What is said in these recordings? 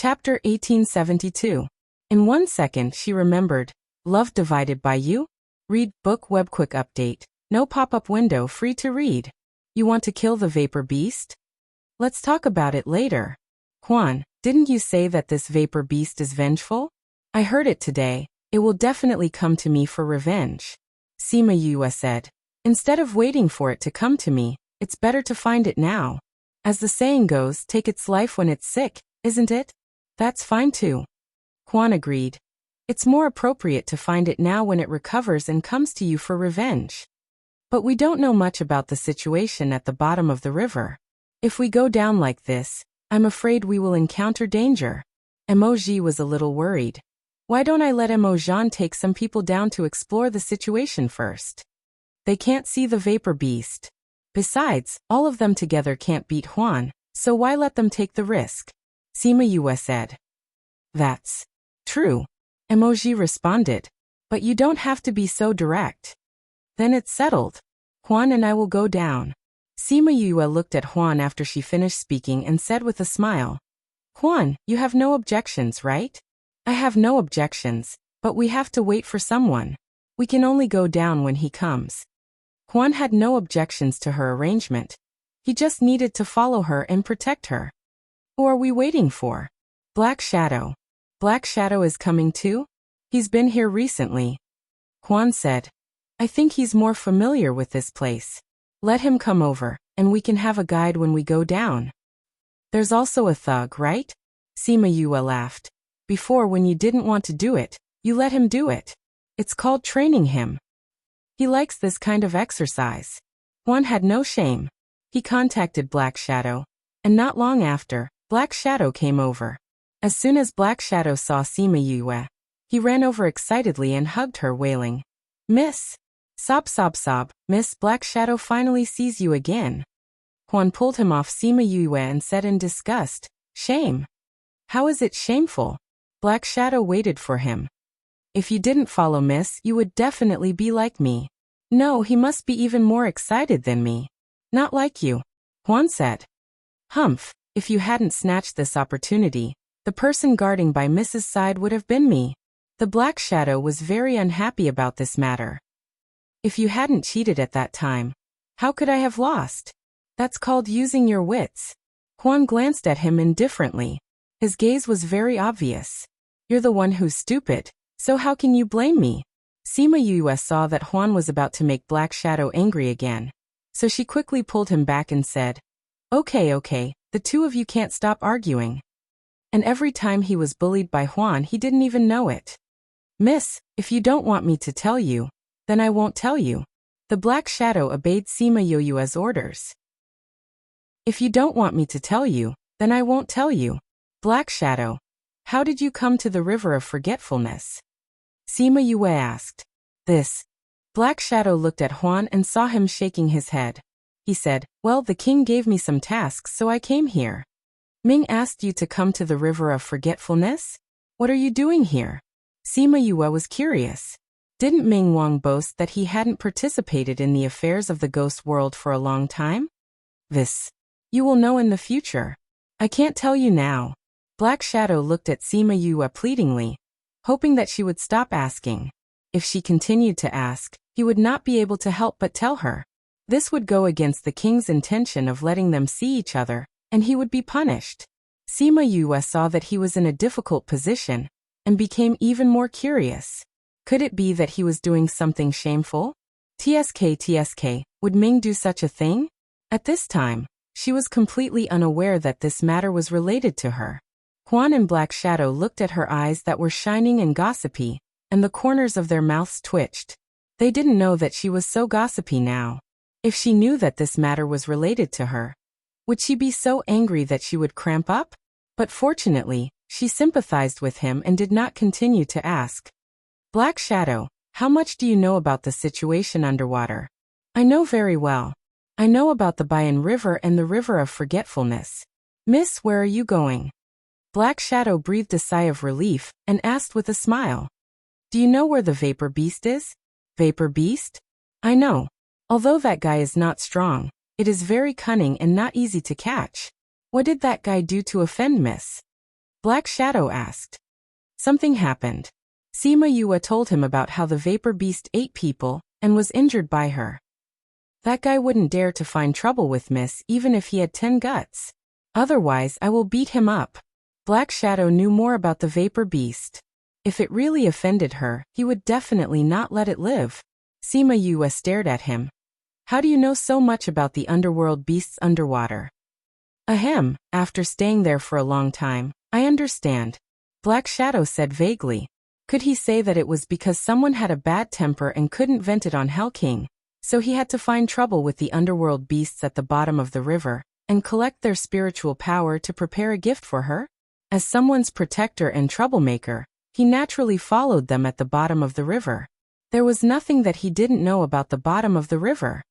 Chapter 1872. In 1 second she remembered. Love divided by you? Read book web quick update. No pop-up window, free to read. You want to kill the vapor beast? Let's talk about it later. Juan, didn't you say that this vapor beast is vengeful? I heard it today. It will definitely come to me for revenge. Sima Yue said. Instead of waiting for it to come to me, it's better to find it now. As the saying goes, take its life when it's sick, isn't it? That's fine too. Juan agreed. It's more appropriate to find it now when it recovers and comes to you for revenge. But we don't know much about the situation at the bottom of the river. If we go down like this, I'm afraid we will encounter danger. Emoji was a little worried. Why don't I let Emojan take some people down to explore the situation first? They can't see the vapor beast. Besides, all of them together can't beat Juan, so why let them take the risk? Sima Yue said. That's true. Emoji responded. But you don't have to be so direct. Then it's settled. Juan and I will go down. Sima Yue looked at Juan after she finished speaking and said with a smile. Juan, you have no objections, right? I have no objections, but we have to wait for someone. We can only go down when he comes. Juan had no objections to her arrangement. He just needed to follow her and protect her. Who are we waiting for? Black Shadow. Black Shadow is coming too? He's been here recently. Juan said. I think he's more familiar with this place. Let him come over, and we can have a guide when we go down. There's also a thug, right? Sima Yue laughed. Before, when you didn't want to do it, you let him do it. It's called training him. He likes this kind of exercise. Juan had no shame. He contacted Black Shadow, and not long after, Black Shadow came over. As soon as Black Shadow saw Sima Yue, he ran over excitedly and hugged her, wailing. Miss! Sob sob sob, Miss, Black Shadow finally sees you again. Juan pulled him off Sima Yue and said in disgust, Shame. How is it shameful? Black Shadow waited for him. If you didn't follow Miss, you would definitely be like me. No, he must be even more excited than me. Not like you. Juan said. Humph, if you hadn't snatched this opportunity, the person guarding by Miss's side would have been me. The Black Shadow was very unhappy about this matter. If you hadn't cheated at that time, how could I have lost? That's called using your wits. Juan glanced at him indifferently. His gaze was very obvious. You're the one who's stupid, so how can you blame me? Sima Yue saw that Juan was about to make Black Shadow angry again, so she quickly pulled him back and said, Okay, the two of you can't stop arguing. And every time he was bullied by Juan, he didn't even know it. Miss, if you don't want me to tell you, then I won't tell you. The Black Shadow obeyed Sima Yue's orders. If you don't want me to tell you, then I won't tell you. Black Shadow, how did you come to the River of Forgetfulness? Sima Yue asked. This. Black Shadow looked at Juan and saw him shaking his head. He said, Well, the king gave me some tasks, so I came here. Ming asked you to come to the River of Forgetfulness? What are you doing here? Sima Yue was curious. Didn't Ming Wang boast that he hadn't participated in the affairs of the ghost world for a long time? This. You will know in the future. I can't tell you now. Black Shadow looked at Sima Yue pleadingly, hoping that she would stop asking. If she continued to ask, he would not be able to help but tell her. This would go against the king's intention of letting them see each other, and he would be punished. Sima Yue saw that he was in a difficult position, and became even more curious. Could it be that he was doing something shameful? TSK, would Ming do such a thing? At this time, she was completely unaware that this matter was related to her. Juan and Black Shadow looked at her eyes that were shining and gossipy, and the corners of their mouths twitched. They didn't know that she was so gossipy now. If she knew that this matter was related to her, would she be so angry that she would cramp up? But fortunately, she sympathized with him and did not continue to ask. Black Shadow, how much do you know about the situation underwater? I know very well. I know about the Bayan River and the River of Forgetfulness. Miss, where are you going? Black Shadow breathed a sigh of relief and asked with a smile. Do you know where the Vapor Beast is? Vapor Beast? I know. Although that guy is not strong, it is very cunning and not easy to catch. What did that guy do to offend Miss? Black Shadow asked. Something happened. Sima Yue told him about how the vapor beast ate people and was injured by her. That guy wouldn't dare to find trouble with Miss even if he had 10 guts. Otherwise I will beat him up. Black Shadow knew more about the vapor beast. If it really offended her, he would definitely not let it live. Sima Yue stared at him. How do you know so much about the underworld beasts underwater? Ahem, after staying there for a long time, I understand. Black Shadow said vaguely. Could he say that it was because someone had a bad temper and couldn't vent it on Hell King, so he had to find trouble with the underworld beasts at the bottom of the river, and collect their spiritual power to prepare a gift for her? As someone's protector and troublemaker, he naturally followed them at the bottom of the river. There was nothing that he didn't know about the bottom of the river.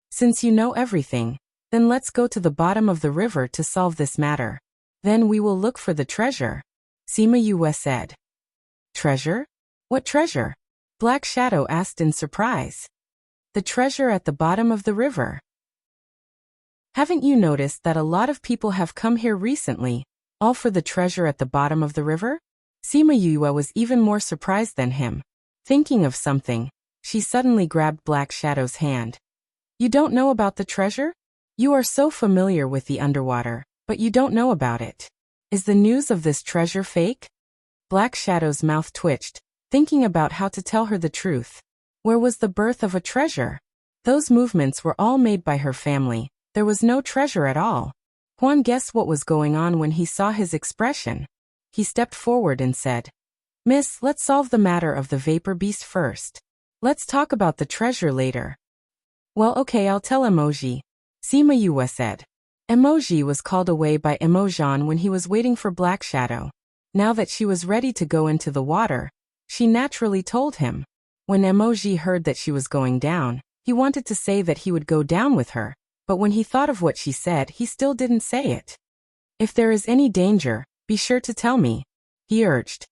Since you know everything, then let's go to the bottom of the river to solve this matter. Then we will look for the treasure. Sima Yue said. Treasure? What treasure? Black Shadow asked in surprise. The treasure at the bottom of the river. Haven't you noticed that a lot of people have come here recently, all for the treasure at the bottom of the river? Sima Yue was even more surprised than him. Thinking of something, she suddenly grabbed Black Shadow's hand. You don't know about the treasure? You are so familiar with the underwater, but you don't know about it. Is the news of this treasure fake? Black Shadow's mouth twitched, thinking about how to tell her the truth. Where was the birth of a treasure? Those movements were all made by her family. There was no treasure at all. Huan guessed what was going on when he saw his expression. He stepped forward and said, Miss, let's solve the matter of the vapor beast first. Let's talk about the treasure later. Well, okay, I'll tell Emoji. Sima Yue said. Emoji was called away by Emojan when he was waiting for Black Shadow. Now that she was ready to go into the water, she naturally told him. When Emoji heard that she was going down, he wanted to say that he would go down with her, but when he thought of what she said, he still didn't say it. If there is any danger, be sure to tell me, he urged.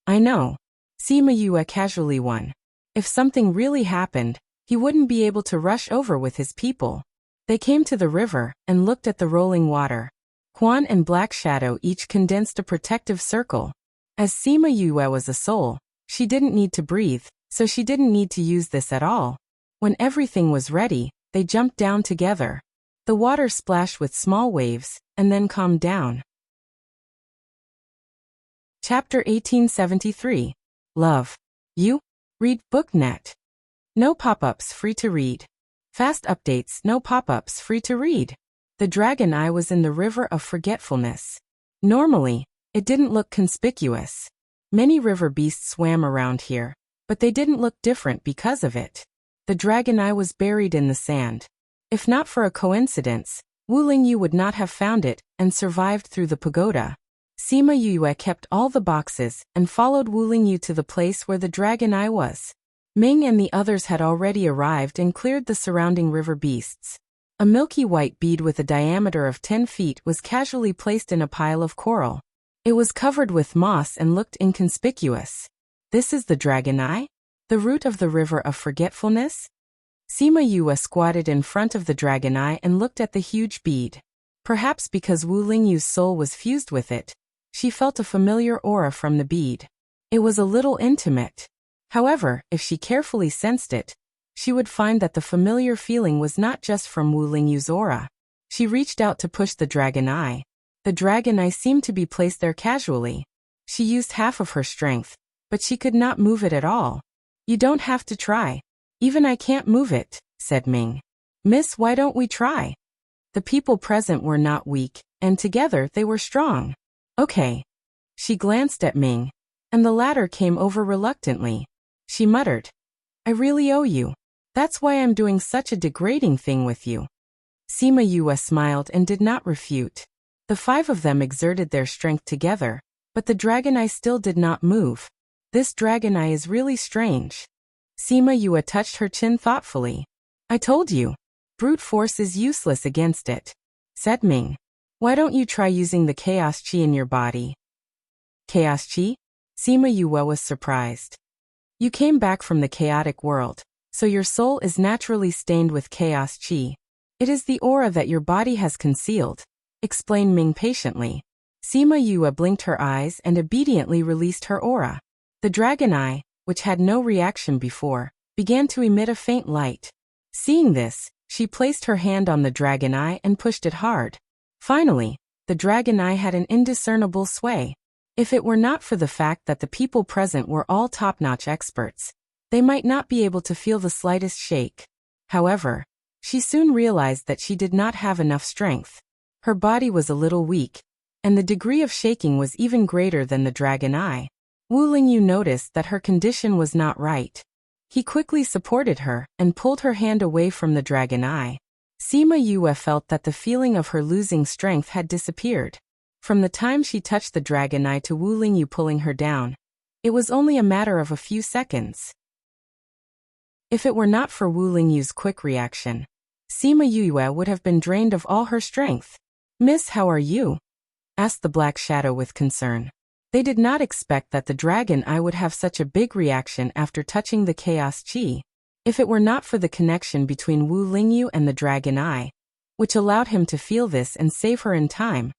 I know. Sima Yue casually won. If something really happened, he wouldn't be able to rush over with his people. They came to the river and looked at the rolling water. Huan and Black Shadow each condensed a protective circle. As Sima Yue was a soul, she didn't need to breathe, so she didn't need to use this at all. When everything was ready, they jumped down together. The water splashed with small waves, and then calmed down. Chapter 1873. Love. You? Read BookNet. No pop-ups, free to read. Fast updates, no pop-ups, free to read. The dragon eye was in the river of forgetfulness. Normally, it didn't look conspicuous. Many river beasts swam around here, but they didn't look different because of it. The dragon eye was buried in the sand. If not for a coincidence, Wu Lingyu would not have found it and survived through the pagoda. Sima Yue kept all the boxes and followed Wu Lingyu to the place where the dragon eye was. Ming and the others had already arrived and cleared the surrounding river beasts. A milky white bead with a diameter of 10 feet was casually placed in a pile of coral. It was covered with moss and looked inconspicuous. This is the dragon eye? The root of the river of forgetfulness? Sima Yue squatted in front of the dragon eye and looked at the huge bead. Perhaps because Wu Lingyu's soul was fused with it, she felt a familiar aura from the bead. It was a little intimate. However, if she carefully sensed it, she would find that the familiar feeling was not just from Wu Lingyu's aura. She reached out to push the dragon eye. The dragon eye seemed to be placed there casually. She used half of her strength, but she could not move it at all. You don't have to try. Even I can't move it, said Ming. Miss, why don't we try? The people present were not weak, and together they were strong. Okay. She glanced at Ming, and the latter came over reluctantly. She muttered, I really owe you. That's why I'm doing such a degrading thing with you. Sima Yue smiled and did not refute. The 5 of them exerted their strength together, but the dragon eye still did not move. This dragon eye is really strange. Sima Yue touched her chin thoughtfully. I told you. Brute force is useless against it, said Ming. Why don't you try using the chaos chi in your body? Chaos chi? Sima Yue was surprised. You came back from the chaotic world, so your soul is naturally stained with chaos chi. It is the aura that your body has concealed, explained Ming patiently. Sima Yue blinked her eyes and obediently released her aura. The dragon eye, which had no reaction before, began to emit a faint light. Seeing this, she placed her hand on the dragon eye and pushed it hard. Finally, the dragon eye had an indiscernible sway. If it were not for the fact that the people present were all top-notch experts, they might not be able to feel the slightest shake. However, she soon realized that she did not have enough strength. Her body was a little weak, and the degree of shaking was even greater than the dragon eye. Wu Lingyu noticed that her condition was not right. He quickly supported her and pulled her hand away from the dragon eye. Sima Yue felt that the feeling of her losing strength had disappeared. From the time she touched the dragon eye to Wu Lingyu pulling her down, it was only a matter of a few seconds. If it were not for Wu Lingyu's quick reaction, Sima Yue would have been drained of all her strength. "Miss, how are you?" asked the Black Shadow with concern. They did not expect that the dragon eye would have such a big reaction after touching the chaos chi. If it were not for the connection between Wu Lingyu and the dragon eye, which allowed him to feel this and save her in time,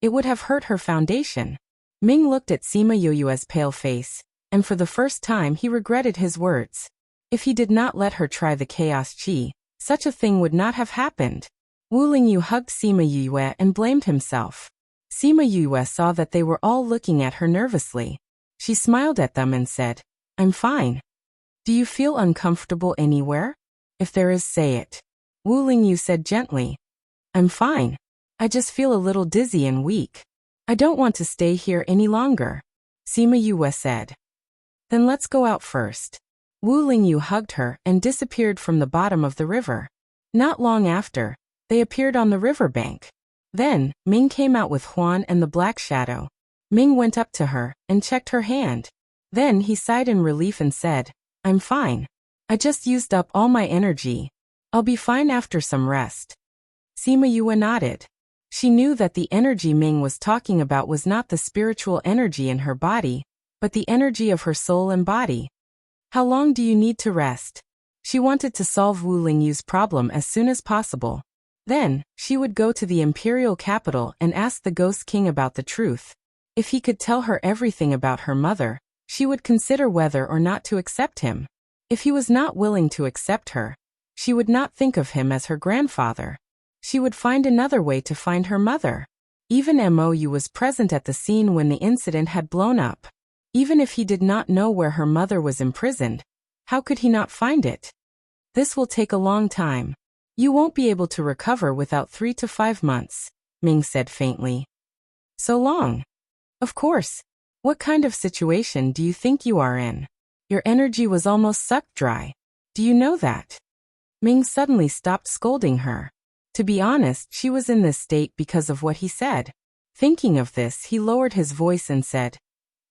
it would have hurt her foundation. Ming looked at Sima Yue's pale face, and for the first time he regretted his words. If he did not let her try the chaos chi, such a thing would not have happened. Wu Lingyu hugged Sima Yue and blamed himself. Sima Yue saw that they were all looking at her nervously. She smiled at them and said, "I'm fine. Do you feel uncomfortable anywhere? If there is, say it." Wu Lingyu said gently, "I'm fine. I just feel a little dizzy and weak. I don't want to stay here any longer." Sima Yue said, "Then let's go out first." Wu Lingyu hugged her and disappeared from the bottom of the river. Not long after, they appeared on the riverbank. Then, Ming came out with Huan and the Black Shadow. Ming went up to her and checked her hand. Then he sighed in relief and said, "I'm fine. I just used up all my energy. I'll be fine after some rest." Sima Yue nodded. She knew that the energy Ming was talking about was not the spiritual energy in her body, but the energy of her soul and body. "How long do you need to rest?" She wanted to solve Wu Lingyu's problem as soon as possible. Then, she would go to the imperial capital and ask the Ghost King about the truth. If he could tell her everything about her mother, she would consider whether or not to accept him. If he was not willing to accept her, she would not think of him as her grandfather. She would find another way to find her mother. Even Mou was present at the scene when the incident had blown up. Even if he did not know where her mother was imprisoned, how could he not find it? "This will take a long time. You won't be able to recover without 3 to 5 months, Ming said faintly. "So long?" "Of course. What kind of situation do you think you are in? Your energy was almost sucked dry. Do you know that?" Ming suddenly stopped scolding her. To be honest, she was in this state because of what he said. Thinking of this, he lowered his voice and said,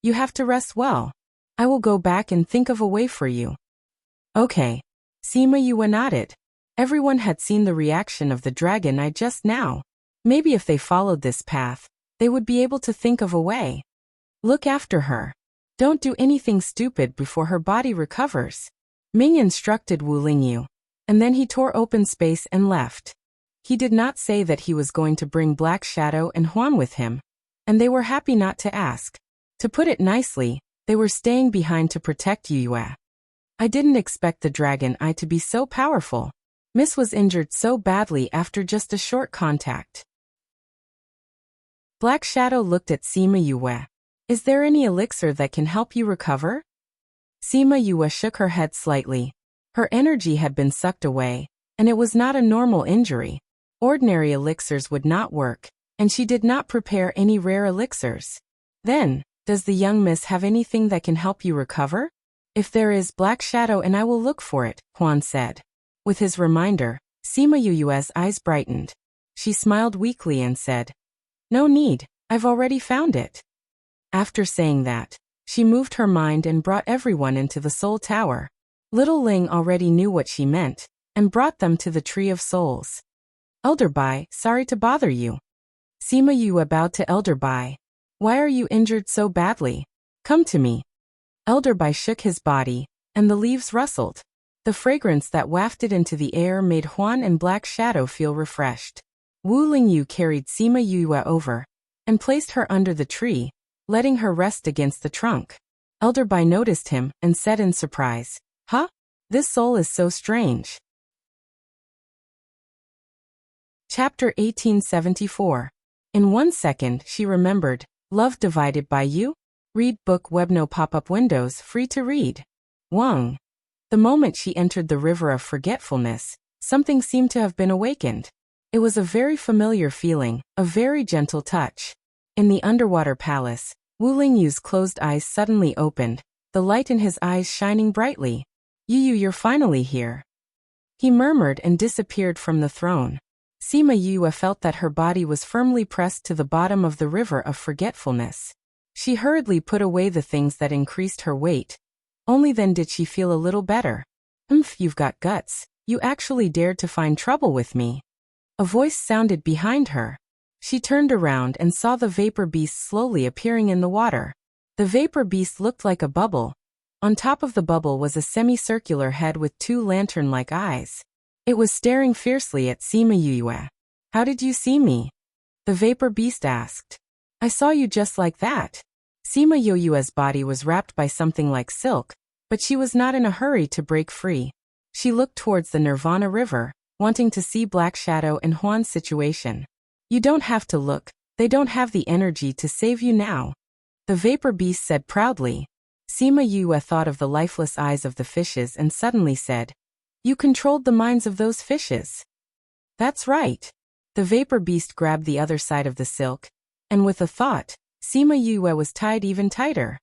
"You have to rest well. I will go back and think of a way for you." "Okay." Sima Yue nodded. Everyone had seen the reaction of the dragon eye just now. Maybe if they followed this path, they would be able to think of a way. "Look after her. Don't do anything stupid before her body recovers," Ming instructed Wu Lingyu, and then he tore open space and left. He did not say that he was going to bring Black Shadow and Huan with him, and they were happy not to ask. To put it nicely, they were staying behind to protect Yue. "I didn't expect the dragon eye to be so powerful. Miss was injured so badly after just a short contact." Black Shadow looked at Sima Yue. "Is there any elixir that can help you recover?" Sima Yue shook her head slightly. Her energy had been sucked away, and it was not a normal injury. Ordinary elixirs would not work, and she did not prepare any rare elixirs. "Then, does the young miss have anything that can help you recover?" "If there is, Black Shadow and I will look for it," Huan said. With his reminder, Sima Yue's eyes brightened. She smiled weakly and said, "No need, I've already found it." After saying that, she moved her mind and brought everyone into the Soul Tower. Little Ling already knew what she meant, and brought them to the Tree of Souls. "Elder Bai, sorry to bother you." Sima Yue bowed to Elder Bai. "Why are you injured so badly? Come to me." Elder Bai shook his body, and the leaves rustled. The fragrance that wafted into the air made Huan and Black Shadow feel refreshed. Wu Lingyu carried Sima Yue over, and placed her under the tree, letting her rest against the trunk. Elder Bai noticed him and said in surprise, "Huh? This soul is so strange." Chapter 1874. In 1 second she remembered, Love Divided by You? Read book web no pop-up windows free to read. Wang. The moment she entered the river of forgetfulness, something seemed to have been awakened. It was a very familiar feeling, a very gentle touch. In the underwater palace, Wu Lingyu's closed eyes suddenly opened, the light in his eyes shining brightly. "Yu, you're finally here," he murmured and disappeared from the throne. Sima Yue felt that her body was firmly pressed to the bottom of the river of forgetfulness. She hurriedly put away the things that increased her weight. Only then did she feel a little better. You've got guts. You actually dared to find trouble with me." A voice sounded behind her. She turned around and saw the vapor beast slowly appearing in the water. The vapor beast looked like a bubble. On top of the bubble was a semicircular head with 2 lantern-like eyes. It was staring fiercely at Sima Yue. "How did you see me?" the vapor beast asked. "I saw you just like that." Sima Yue's body was wrapped by something like silk, but she was not in a hurry to break free. She looked towards the Nirvana River, wanting to see Black Shadow and Huan's situation. "You don't have to look, they don't have the energy to save you now," the vapor beast said proudly. Sima Yue thought of the lifeless eyes of the fishes and suddenly said, "You controlled the minds of those fishes." "That's right." The vapor beast grabbed the other side of the silk, and with a thought, Sima Yue was tied even tighter.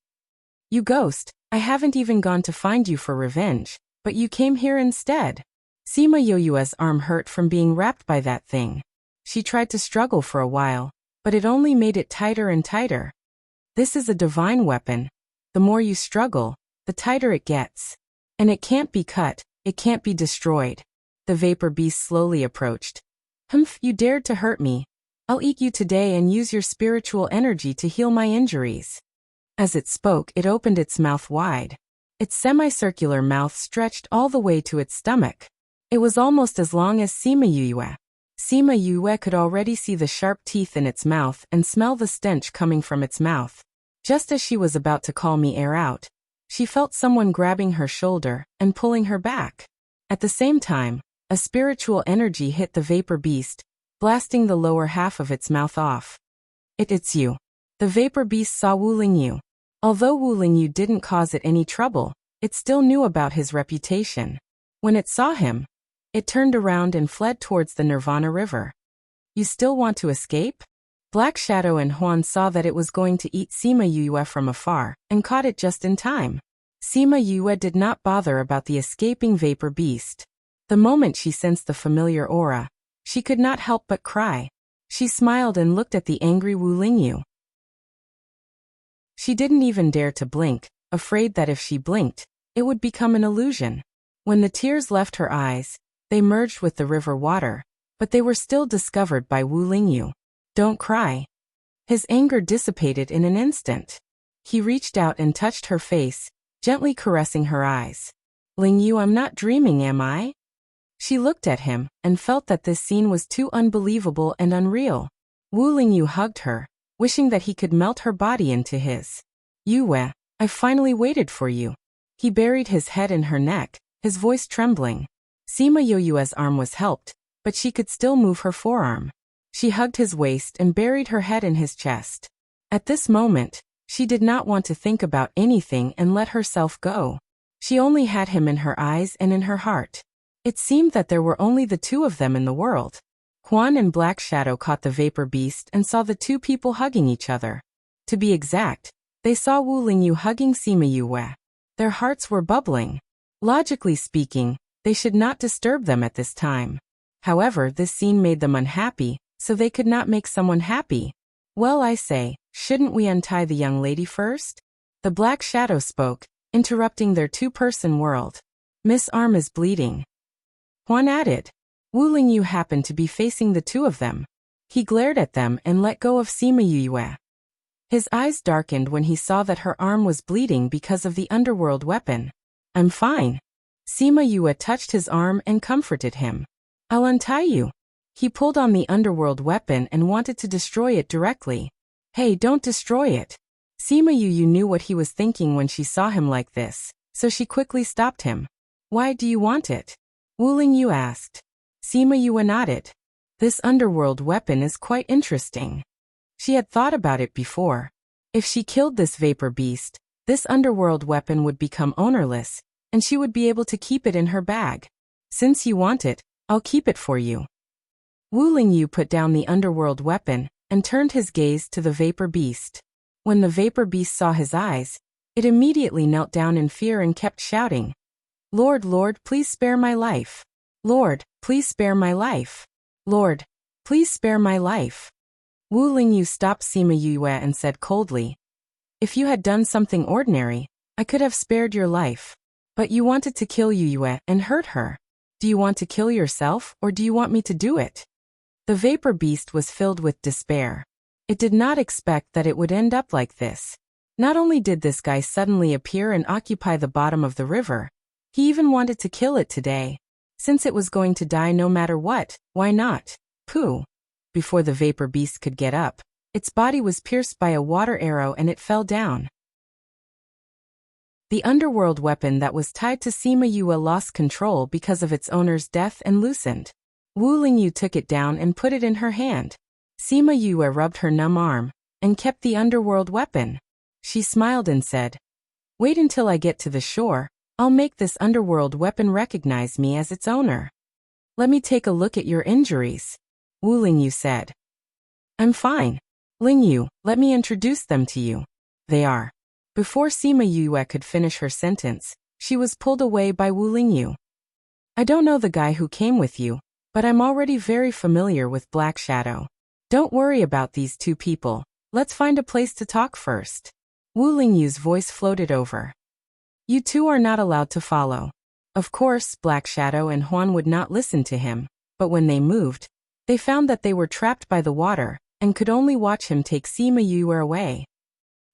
"You ghost, I haven't even gone to find you for revenge, but you came here instead." Sima Yue's arm hurt from being wrapped by that thing. She tried to struggle for a while, but it only made it tighter and tighter. "This is a divine weapon. The more you struggle, the tighter it gets. And it can't be cut, it can't be destroyed." The vapor beast slowly approached. You dared to hurt me. I'll eat you today and use your spiritual energy to heal my injuries." As it spoke, it opened its mouth wide. Its semicircular mouth stretched all the way to its stomach. It was almost as long as Sima Yue. Sima Yue could already see the sharp teeth in its mouth and smell the stench coming from its mouth. Just as she was about to call me air out, she felt someone grabbing her shoulder and pulling her back. At the same time, a spiritual energy hit the vapor beast, blasting the lower half of its mouth off. It's you." The vapor beast saw Wu Lingyu. Although Wu Lingyu didn't cause it any trouble, it still knew about his reputation. When it saw him, it turned around and fled towards the Nirvana River. "You still want to escape?" Black Shadow and Huan saw that it was going to eat Sima Yue from afar, and caught it just in time. Sima Yue did not bother about the escaping vapor beast. The moment she sensed the familiar aura, she could not help but cry. She smiled and looked at the angry Wu Lingyu. She didn't even dare to blink, afraid that if she blinked, it would become an illusion. When the tears left her eyes, they merged with the river water, but they were still discovered by Wu Lingyu. "Don't cry." His anger dissipated in an instant. He reached out and touched her face, gently caressing her eyes. "Lingyu, I'm not dreaming, am I?" She looked at him and felt that this scene was too unbelievable and unreal. Wu Lingyu hugged her, wishing that he could melt her body into his. "Yue, I finally waited for you." He buried his head in her neck, his voice trembling. Sima Yue's arm was helped, but she could still move her forearm. She hugged his waist and buried her head in his chest. At this moment, she did not want to think about anything and let herself go. She only had him in her eyes and in her heart. It seemed that there were only the two of them in the world. Huan and Black Shadow caught the vapor beast and saw the two people hugging each other. To be exact, they saw Wu Lingyu hugging Sima Yue. Their hearts were bubbling. Logically speaking, they should not disturb them at this time. However, this scene made them unhappy, so they could not make someone happy. "Well, I say, shouldn't we untie the young lady first?" The Black Shadow spoke, interrupting their two-person world. "Miss Arm is bleeding," Huan added. Wu Lingyu happened to be facing the two of them. He glared at them and let go of Sima Yue. His eyes darkened when he saw that her arm was bleeding because of the underworld weapon. "I'm fine." Sima Yue touched his arm and comforted him. "I'll untie you." He pulled on the underworld weapon and wanted to destroy it directly. Hey, don't destroy it. Sima Yu knew what he was thinking when she saw him like this, so she quickly stopped him. Why do you want it? Wu Lingyu asked. Sima Yu nodded. This underworld weapon is quite interesting. She had thought about it before. If she killed this vapor beast, this underworld weapon would become ownerless, and she would be able to keep it in her bag. Since you want it, I'll keep it for you. Wu Lingyu put down the underworld weapon and turned his gaze to the vapor beast. When the vapor beast saw his eyes, it immediately knelt down in fear and kept shouting, Lord, Lord, please spare my life. Lord, please spare my life. Lord, please spare my life. Wu Lingyu stopped Sima Yue and said coldly, If you had done something ordinary, I could have spared your life. But you wanted to kill Yue and hurt her. Do you want to kill yourself, or do you want me to do it? The vapor beast was filled with despair. It did not expect that it would end up like this. Not only did this guy suddenly appear and occupy the bottom of the river, he even wanted to kill it today. Since it was going to die no matter what, why not? Pooh. Before the vapor beast could get up, its body was pierced by a water arrow and it fell down. The underworld weapon that was tied to Sima Yue lost control because of its owner's death and loosened. Wu Lingyu took it down and put it in her hand. Sima Yue rubbed her numb arm and kept the underworld weapon. She smiled and said, Wait until I get to the shore. I'll make this underworld weapon recognize me as its owner. Let me take a look at your injuries. Wu Lingyu said. I'm fine. Lingyu, let me introduce them to you. They are. Before Sima Yue could finish her sentence, she was pulled away by Wu Lingyu. I don't know the guy who came with you, but I'm already very familiar with Black Shadow. Don't worry about these two people. Let's find a place to talk first. Wu Lingyu's voice floated over. You two are not allowed to follow. Of course, Black Shadow and Huan would not listen to him, but when they moved, they found that they were trapped by the water and could only watch him take Sima Yue away.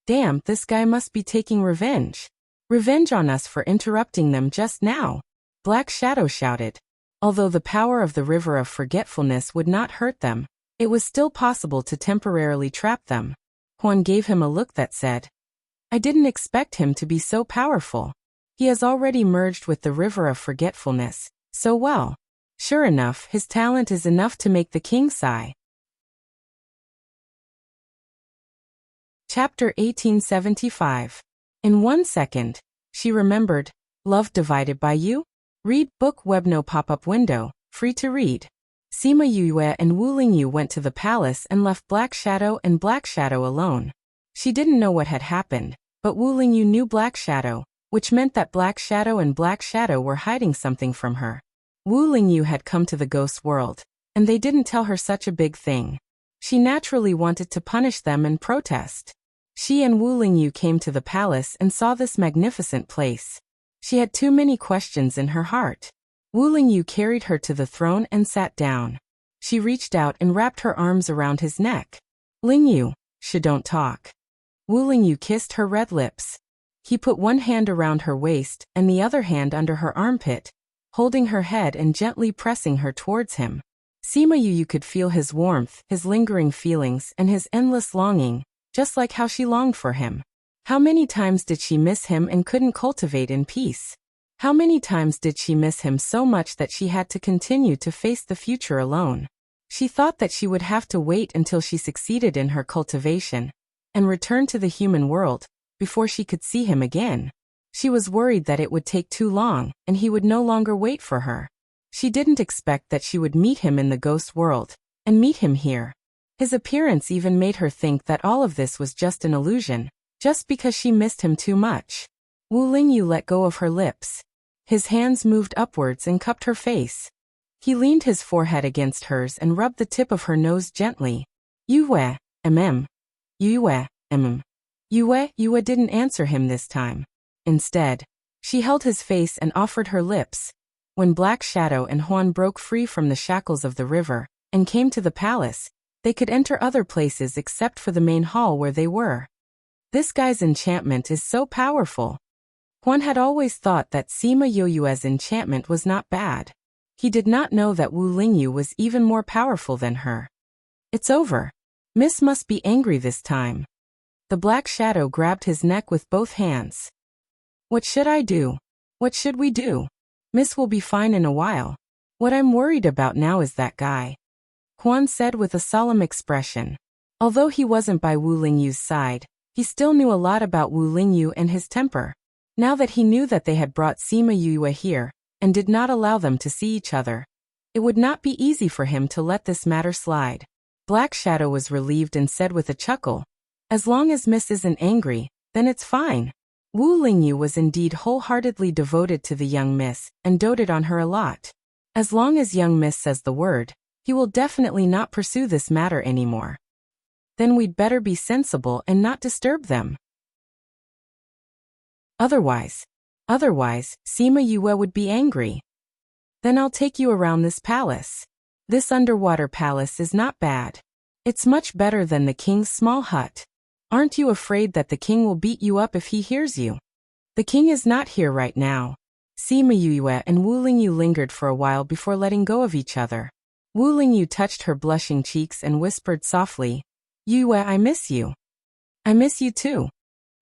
Damn, this guy must be taking revenge. Revenge on us for interrupting them just now. Black Shadow shouted. Although the power of the River of Forgetfulness would not hurt them, it was still possible to temporarily trap them. Huan gave him a look that said, I didn't expect him to be so powerful. He has already merged with the River of Forgetfulness, so well. Sure enough, his talent is enough to make the king sigh. Chapter 1875. In 1 second, she remembered, Love Divided by You? Read book web no pop-up window, free to read. Sima Yue and Wu Lingyu went to the palace and left Black Shadow and Black Shadow alone. She didn't know what had happened, but Wu Lingyu knew Black Shadow, which meant that Black Shadow and Black Shadow were hiding something from her. Wu Lingyu had come to the ghost world, and they didn't tell her such a big thing. She naturally wanted to punish them and protest. She and Wu Lingyu came to the palace and saw this magnificent place. She had too many questions in her heart. Wu Lingyu carried her to the throne and sat down. She reached out and wrapped her arms around his neck. Lingyu, don't talk. Wu Lingyu kissed her red lips. He put one hand around her waist and the other hand under her armpit, holding her head and gently pressing her towards him. Sima Yu could feel his warmth, his lingering feelings, and his endless longing, just like how she longed for him. How many times did she miss him and couldn't cultivate in peace? How many times did she miss him so much that she had to continue to face the future alone? She thought that she would have to wait until she succeeded in her cultivation and return to the human world before she could see him again. She was worried that it would take too long and he would no longer wait for her. She didn't expect that she would meet him in the ghost world and meet him here. His appearance even made her think that all of this was just an illusion, just because she missed him too much. Wu Lingyu let go of her lips. His hands moved upwards and cupped her face. He leaned his forehead against hers and rubbed the tip of her nose gently. Yue, Yue, Yue didn't answer him this time. Instead, she held his face and offered her lips. When Black Shadow and Huan broke free from the shackles of the river and came to the palace, they could enter other places except for the main hall where they were. This guy's enchantment is so powerful. Huan had always thought that Sima Yue's enchantment was not bad. He did not know that Wu Lingyu was even more powerful than her. It's over. Miss must be angry this time. The black shadow grabbed his neck with both hands. What should I do? What should we do? Miss will be fine in a while. What I'm worried about now is that guy, Quan said with a solemn expression. Although he wasn't by Wu Lingyu's side, he still knew a lot about Wu Lingyu and his temper. Now that he knew that they had brought Sima Yue here, and did not allow them to see each other, it would not be easy for him to let this matter slide. Black Shadow was relieved and said with a chuckle, as long as Miss isn't angry, then it's fine. Wu Lingyu was indeed wholeheartedly devoted to the young miss, and doted on her a lot. As long as young miss says the word, he will definitely not pursue this matter anymore. Then we'd better be sensible and not disturb them. Otherwise, Sima Yue would be angry. Then I'll take you around this palace. This underwater palace is not bad. It's much better than the king's small hut. Aren't you afraid that the king will beat you up if he hears you? The king is not here right now. Sima Yue and Wu Lingyu lingered for a while before letting go of each other. Wu Lingyu touched her blushing cheeks and whispered softly, Yue, I miss you. I miss you too.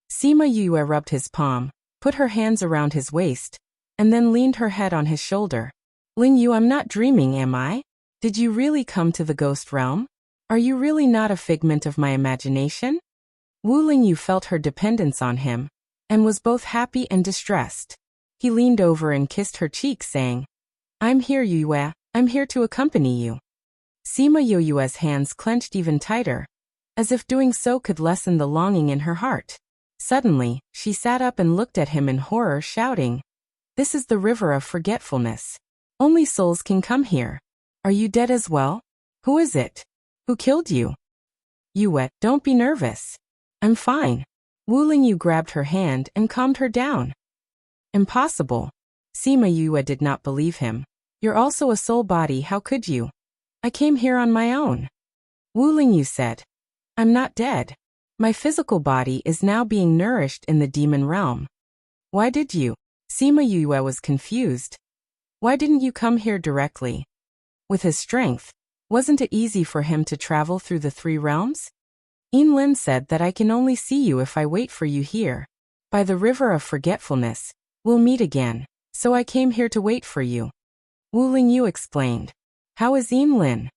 Sima Yue rubbed his palm, put her hands around his waist, and then leaned her head on his shoulder. Lingyu, I'm not dreaming, am I? Did you really come to the ghost realm? Are you really not a figment of my imagination? Wu Lingyu felt her dependence on him, and was both happy and distressed. He leaned over and kissed her cheek, saying, I'm here, Yue, I'm here to accompany you. Sima Yue's hands clenched even tighter, as if doing so could lessen the longing in her heart. Suddenly, she sat up and looked at him in horror, shouting, This is the river of forgetfulness. Only souls can come here. Are you dead as well? Who is it? Who killed you? Yue, don't be nervous. I'm fine. Wu Lingyu grabbed her hand and calmed her down. Impossible. Sima Yue did not believe him. You're also a soul body, how could you? I came here on my own. Wu Lingyu said, I'm not dead. My physical body is now being nourished in the demon realm. Why did you? Sima Yue was confused. Why didn't you come here directly? With his strength, wasn't it easy for him to travel through the 3 realms? Yinlin said that I can only see you if I wait for you here. By the river of forgetfulness, we'll meet again, so I came here to wait for you. Wu Lingyu explained. How is Yinlin?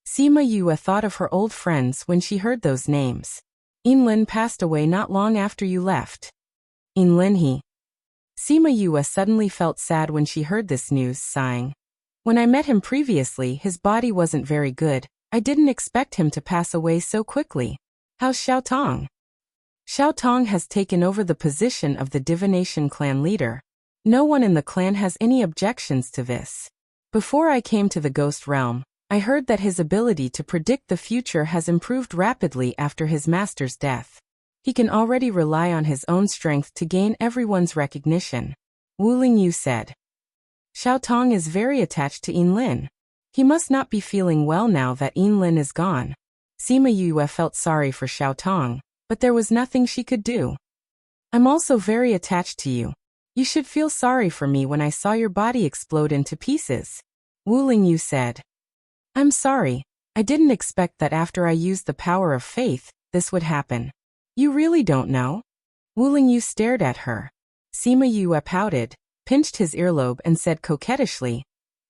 Sima Yue thought of her old friends when she heard those names. Yinlin passed away not long after you left. Yinlin he. Sima Yue suddenly felt sad when she heard this news, sighing. When I met him previously, his body wasn't very good. I didn't expect him to pass away so quickly. How's Xiao Tong? Xiao Tong has taken over the position of the divination clan leader. No one in the clan has any objections to this. Before I came to the ghost realm, I heard that his ability to predict the future has improved rapidly after his master's death. He can already rely on his own strength to gain everyone's recognition. Wu Lingyu said. Xiao Tong is very attached to Yinlin. He must not be feeling well now that Yinlin is gone. Sima Yue felt sorry for Xiao Tong, but there was nothing she could do. I'm also very attached to you. You should feel sorry for me when I saw your body explode into pieces. Wu Lingyu said. I'm sorry. I didn't expect that after I used the power of faith, this would happen. You really don't know? Wu Lingyu stared at her. Sima Yue pouted, pinched his earlobe and said coquettishly,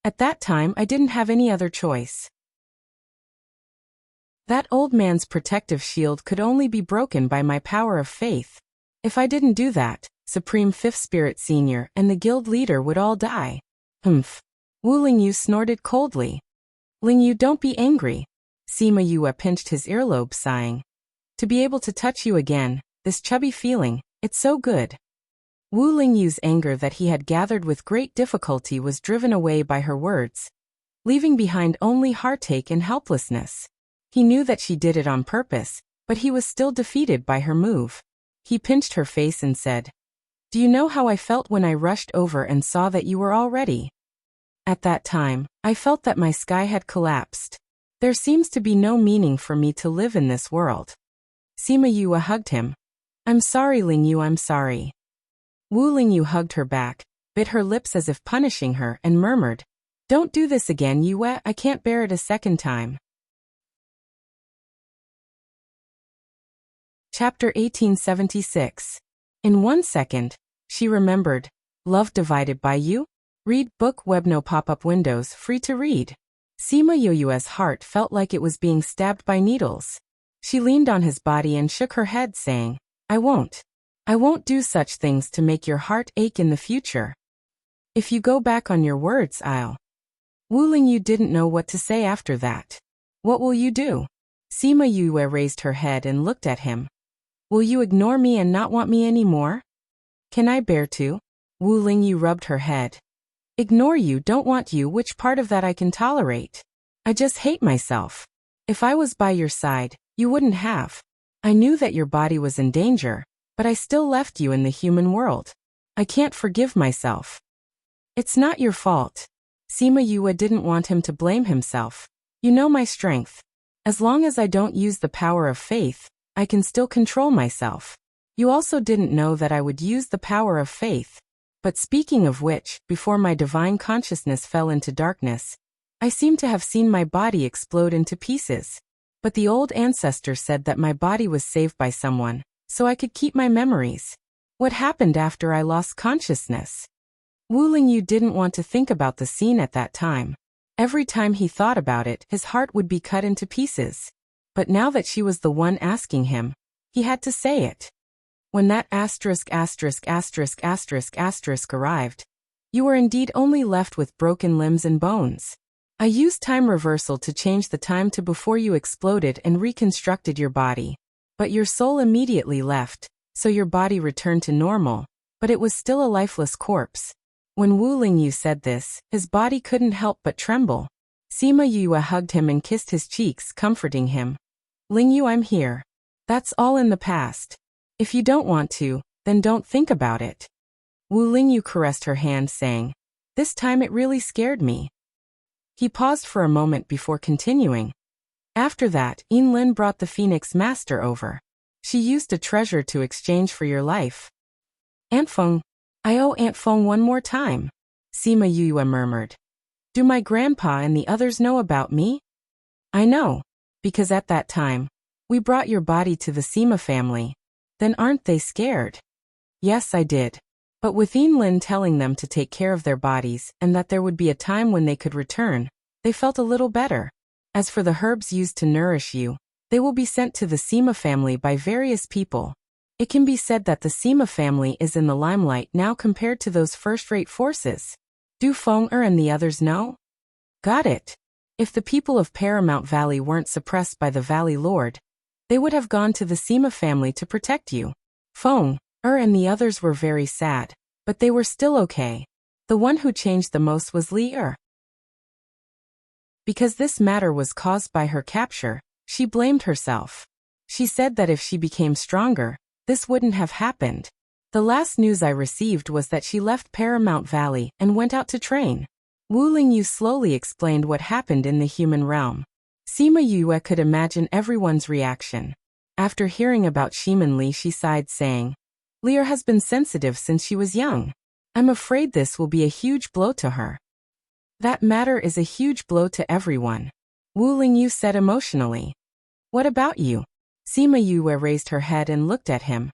At that time I didn't have any other choice. That old man's protective shield could only be broken by my power of faith. If I didn't do that, Supreme Fifth Spirit Senior and the guild leader would all die. Humph. Wu Lingyu snorted coldly. Lingyu, don't be angry. Sima Yue pinched his earlobe, sighing. To be able to touch you again, this chubby feeling, it's so good. Wu Lingyu's anger that he had gathered with great difficulty was driven away by her words, leaving behind only heartache and helplessness. He knew that she did it on purpose, but he was still defeated by her move. He pinched her face and said, Do you know how I felt when I rushed over and saw that you were all ready? At that time, I felt that my sky had collapsed. There seems to be no meaning for me to live in this world. Sima Yue hugged him. I'm sorry, Lingyu, I'm sorry. Wu Lingyu hugged her back, bit her lips as if punishing her, and murmured, Don't do this again, Yue, I can't bear it a second time. Chapter 1876. In 1 second, she remembered. Love divided by you? Read book web no pop-up windows free to read. Sima Yoyue's heart felt like it was being stabbed by needles. She leaned on his body and shook her head saying, I won't. I won't do such things to make your heart ache in the future. If you go back on your words, I'll. Wu Lingyu didn't know what to say after that. What will you do? Sima Yue raised her head and looked at him. Will you ignore me and not want me anymore? Can I bear to? Wu Lingyu rubbed her head. Ignore you, don't want you, which part of that I can tolerate? I just hate myself. If I was by your side, you wouldn't have. I knew that your body was in danger, but I still left you in the human world. I can't forgive myself. It's not your fault. Sima Yue didn't want him to blame himself. You know my strength. As long as I don't use the power of faith, I can still control myself. You also didn't know that I would use the power of faith. But speaking of which, before my divine consciousness fell into darkness, I seem to have seen my body explode into pieces. But the old ancestor said that my body was saved by someone, so I could keep my memories. What happened after I lost consciousness? Wu Lingyu didn't want to think about the scene at that time. Every time he thought about it, his heart would be cut into pieces. But now that she was the one asking him, he had to say it. When that **** arrived, you were indeed only left with broken limbs and bones. I used time reversal to change the time to before you exploded and reconstructed your body. But your soul immediately left, so your body returned to normal, but it was still a lifeless corpse. When Wu Lingyu said this, his body couldn't help but tremble. Sima Yue hugged him and kissed his cheeks, comforting him. Lingyu, I'm here. That's all in the past. If you don't want to, then don't think about it. Wu Lingyu caressed her hand, saying, This time it really scared me. He paused for a moment before continuing. After that, Yin Lin brought the Phoenix Master over. She used a treasure to exchange for your life. Aunt Feng. I owe Aunt Feng one more time. Sima Yue murmured. Do my grandpa and the others know about me? I know. Because at that time, we brought your body to the Sima family. Then aren't they scared? Yes, I did. But with Yin Lin telling them to take care of their bodies and that there would be a time when they could return, they felt a little better. As for the herbs used to nourish you, they will be sent to the Sima family by various people. It can be said that the Sima family is in the limelight now compared to those first-rate forces. Do Feng and the others know? Got it. If the people of Paramount Valley weren't suppressed by the Valley Lord, they would have gone to the Sima family to protect you. Feng and the others were very sad, but they were still okay. The one who changed the most was Li. Because this matter was caused by her capture, she blamed herself. She said that if she became stronger, this wouldn't have happened. The last news I received was that she left Paramount Valley and went out to train. Wu Lingyu slowly explained what happened in the human realm. Sima Yue could imagine everyone's reaction. After hearing about Shiman Li, she sighed, saying, Lear has been sensitive since she was young. I'm afraid this will be a huge blow to her. That matter is a huge blow to everyone. Wu Lingyu said emotionally. What about you? Sima Yue raised her head and looked at him.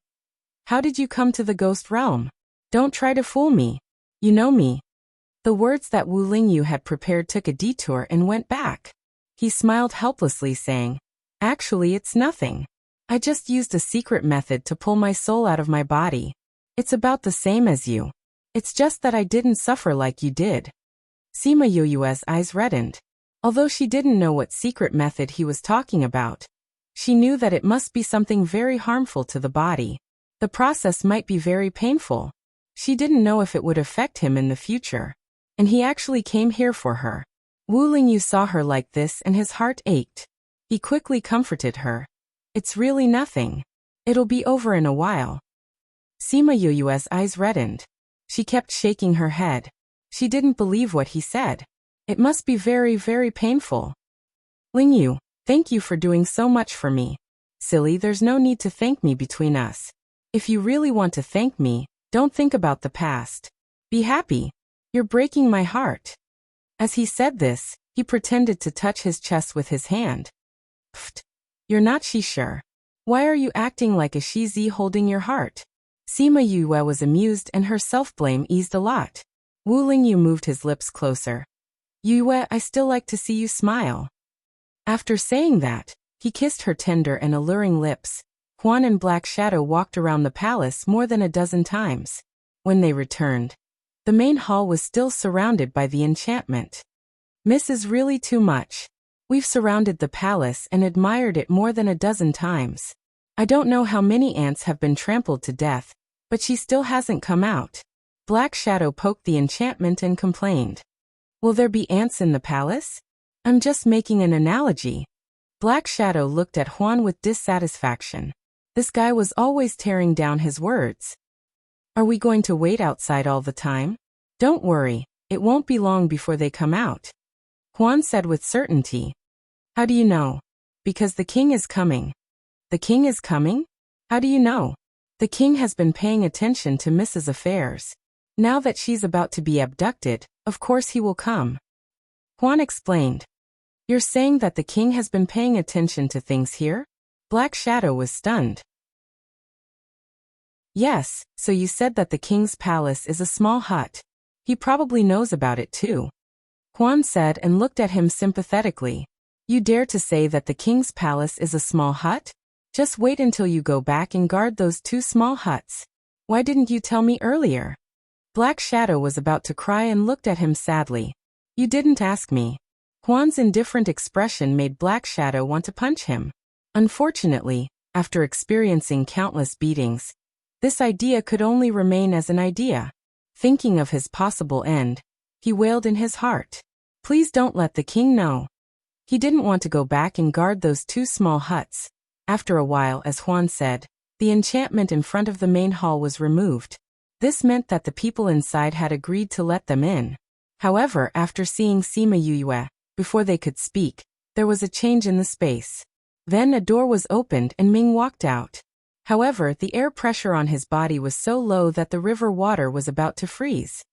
How did you come to the ghost realm? Don't try to fool me. You know me. The words that Wu Lingyu had prepared took a detour and went back. He smiled helplessly, saying, Actually, it's nothing. I just used a secret method to pull my soul out of my body. It's about the same as you. It's just that I didn't suffer like you did. Sima Yue's eyes reddened. Although she didn't know what secret method he was talking about, she knew that it must be something very harmful to the body. The process might be very painful. She didn't know if it would affect him in the future. And he actually came here for her. Wu Lingyu saw her like this and his heart ached. He quickly comforted her. It's really nothing. It'll be over in a while. Sima Yue's eyes reddened. She kept shaking her head. She didn't believe what he said. It must be very, very painful. Lingyu, thank you for doing so much for me. Silly, there's no need to thank me between us. If you really want to thank me, don't think about the past. Be happy. You're breaking my heart. As he said this, he pretended to touch his chest with his hand. Pfft. You're not she sure. Why are you acting like a shizi holding your heart? Sima Yue was amused and her self-blame eased a lot. Wu Lingyu moved his lips closer. Yue, I still like to see you smile. After saying that, he kissed her tender and alluring lips. Huan and Black Shadow walked around the palace more than a dozen times. When they returned, the main hall was still surrounded by the enchantment. Miss is really too much. We've surrounded the palace and admired it more than a dozen times. I don't know how many ants have been trampled to death, but she still hasn't come out. Black Shadow poked the enchantment and complained. Will there be ants in the palace? I'm just making an analogy. Black Shadow looked at Huan with dissatisfaction. This guy was always tearing down his words. Are we going to wait outside all the time? Don't worry, it won't be long before they come out. Huan said with certainty. How do you know? Because the king is coming. The king is coming? How do you know? The king has been paying attention to Mrs. Affairs. Now that she's about to be abducted, of course he will come. Huan explained. You're saying that the king has been paying attention to things here? Black Shadow was stunned. Yes, so you said that the king's palace is a small hut. He probably knows about it too. Huan said and looked at him sympathetically. You dare to say that the king's palace is a small hut? Just wait until you go back and guard those 2 small huts. Why didn't you tell me earlier? Black Shadow was about to cry and looked at him sadly. You didn't ask me. Huan's indifferent expression made Black Shadow want to punch him. Unfortunately, after experiencing countless beatings, this idea could only remain as an idea. Thinking of his possible end, he wailed in his heart. Please don't let the king know. He didn't want to go back and guard those 2 small huts. After a while, as Huan said, the enchantment in front of the main hall was removed. This meant that the people inside had agreed to let them in. However, after seeing Sima Yue, before they could speak, there was a change in the space. Then a door was opened and Ming walked out. However, the air pressure on his body was so low that the river water was about to freeze.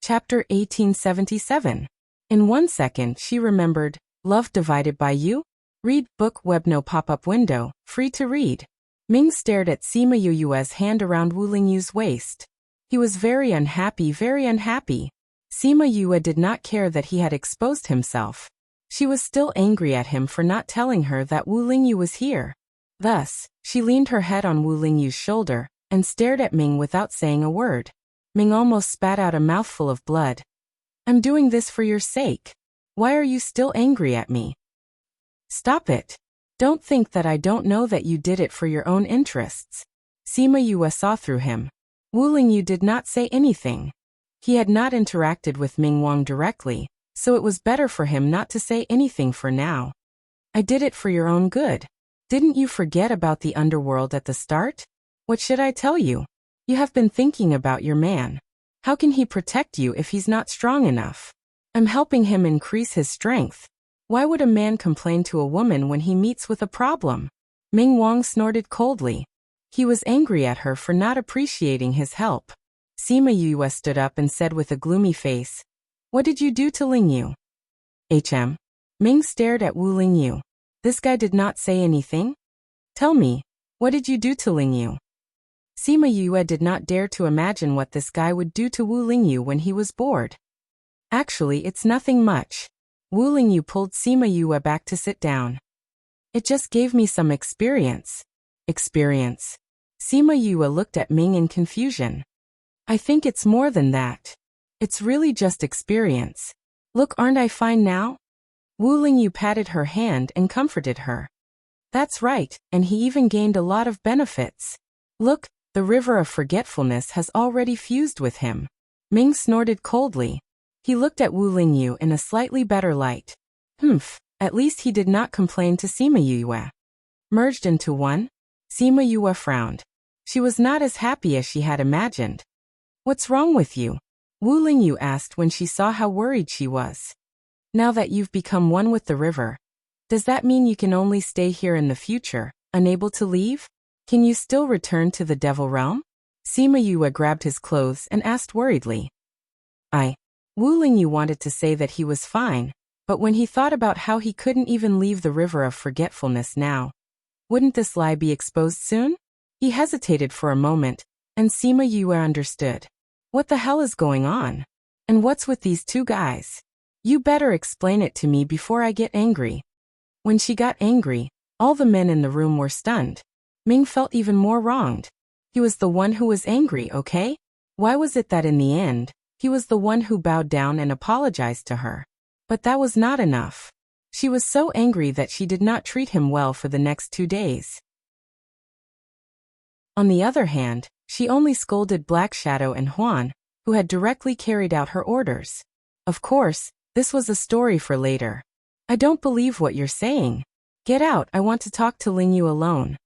Chapter 1877. In 1 second she remembered, Love Divided by You? Read book web no pop-up window, free to read. Ming stared at Sima Yue's hand around Wu Lingyu's waist. He was very unhappy, very unhappy. Sima Yue did not care that he had exposed himself. She was still angry at him for not telling her that Wu Lingyu was here. Thus, she leaned her head on Wu Lingyu's shoulder and stared at Ming without saying a word. Ming almost spat out a mouthful of blood. I'm doing this for your sake. Why are you still angry at me? Stop it. Don't think that I don't know that you did it for your own interests. Sima Yue saw through him. Wu Lingyu did not say anything. He had not interacted with Ming Wang directly, so it was better for him not to say anything for now. I did it for your own good. Didn't you forget about the underworld at the start? What should I tell you? You have been thinking about your man. How can he protect you if he's not strong enough? I'm helping him increase his strength. Why would a man complain to a woman when he meets with a problem? Ming Wang snorted coldly. He was angry at her for not appreciating his help. Sima Yue stood up and said with a gloomy face, What did you do to Lingyu? Ming stared at Wu Lingyu. This guy did not say anything? Tell me, what did you do to Lingyu? Sima Yue did not dare to imagine what this guy would do to Wu Lingyu when he was bored. Actually, it's nothing much. Wu Lingyu pulled Sima Yue back to sit down. It just gave me some experience. Experience. Sima Yue looked at Ming in confusion. I think it's more than that. It's really just experience. Look, aren't I fine now? Wu Lingyu patted her hand and comforted her. That's right, and he even gained a lot of benefits. Look, the river of forgetfulness has already fused with him. Ming snorted coldly. He looked at Wu Lingyu in a slightly better light. At least he did not complain to Sima Yue. Merged into one? Sima Yue frowned. She was not as happy as she had imagined. What's wrong with you? Wu Lingyu asked when she saw how worried she was. Now that you've become one with the river, does that mean you can only stay here in the future, unable to leave? Can you still return to the Devil Realm? Sima Yue grabbed his clothes and asked worriedly. Wu Lingyu wanted to say that he was fine, But when he thought about how he couldn't even leave the river of forgetfulness now, wouldn't this lie be exposed soon? He hesitated for a moment, and Sima Yue understood. What the hell is going on? And what's with these two guys? You better explain it to me before I get angry. When she got angry, all the men in the room were stunned. Ming felt even more wronged. He was the one who was angry, okay? Why was it that in the end, he was the one who bowed down and apologized to her? But that was not enough. She was so angry that she did not treat him well for the next 2 days. On the other hand, she only scolded Black Shadow and Huan, who had directly carried out her orders. Of course, this was a story for later. I don't believe what you're saying. Get out, I want to talk to Ling Yu alone.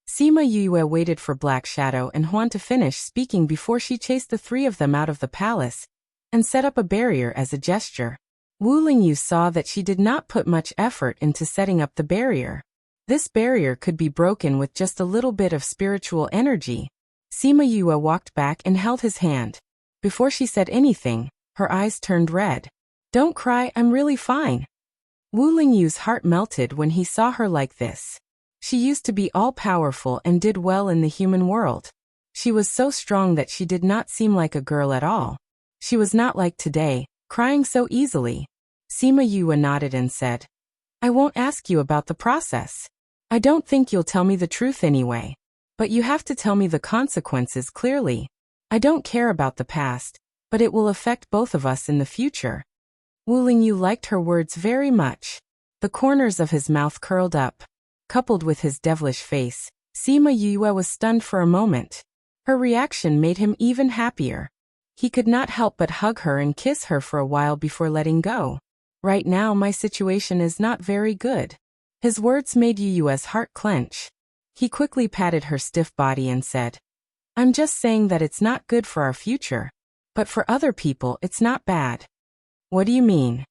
Sima Yue waited for Black Shadow and Huan to finish speaking before she chased the 3 of them out of the palace and set up a barrier as a gesture. Wu Lingyu saw that she did not put much effort into setting up the barrier. This barrier could be broken with just a little bit of spiritual energy. Sima Yue walked back and held his hand. Before she said anything, her eyes turned red. Don't cry, I'm really fine. Wu Lingyu's heart melted when he saw her like this. She used to be all-powerful and did well in the human world. She was so strong that she did not seem like a girl at all. She was not like today, crying so easily. Sima Yue nodded and said, I won't ask you about the process. I don't think you'll tell me the truth anyway. But you have to tell me the consequences clearly. I don't care about the past, but it will affect both of us in the future. Wu Lingyu liked her words very much. The corners of his mouth curled up. Coupled with his devilish face, Sima Yue was stunned for a moment. Her reaction made him even happier. He could not help but hug her and kiss her for a while before letting go. Right now my situation is not very good. His words made Yue's heart clench. He quickly patted her stiff body and said, I'm just saying that it's not good for our future. But for other people it's not bad. What do you mean?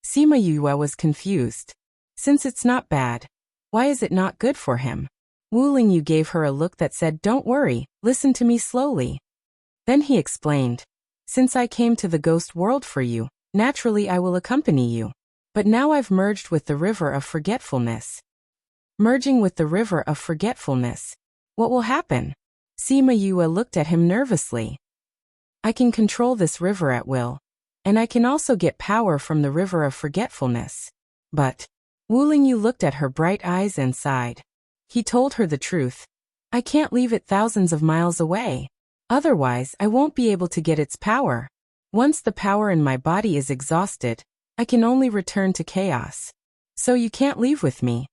Sima Yue was confused. Since it's not bad, why is it not good for him? Wu Lingyu gave her a look that said, Don't worry, listen to me slowly. Then he explained, Since I came to the ghost world for you, naturally I will accompany you. But now I've merged with the river of forgetfulness. Merging with the river of forgetfulness. What will happen? Sima Yue looked at him nervously. I can control this river at will. And I can also get power from the river of forgetfulness. But Wu Lingyu looked at her bright eyes and sighed. He told her the truth. I can't leave it thousands of miles away. Otherwise, I won't be able to get its power. Once the power in my body is exhausted, I can only return to chaos. So you can't leave with me.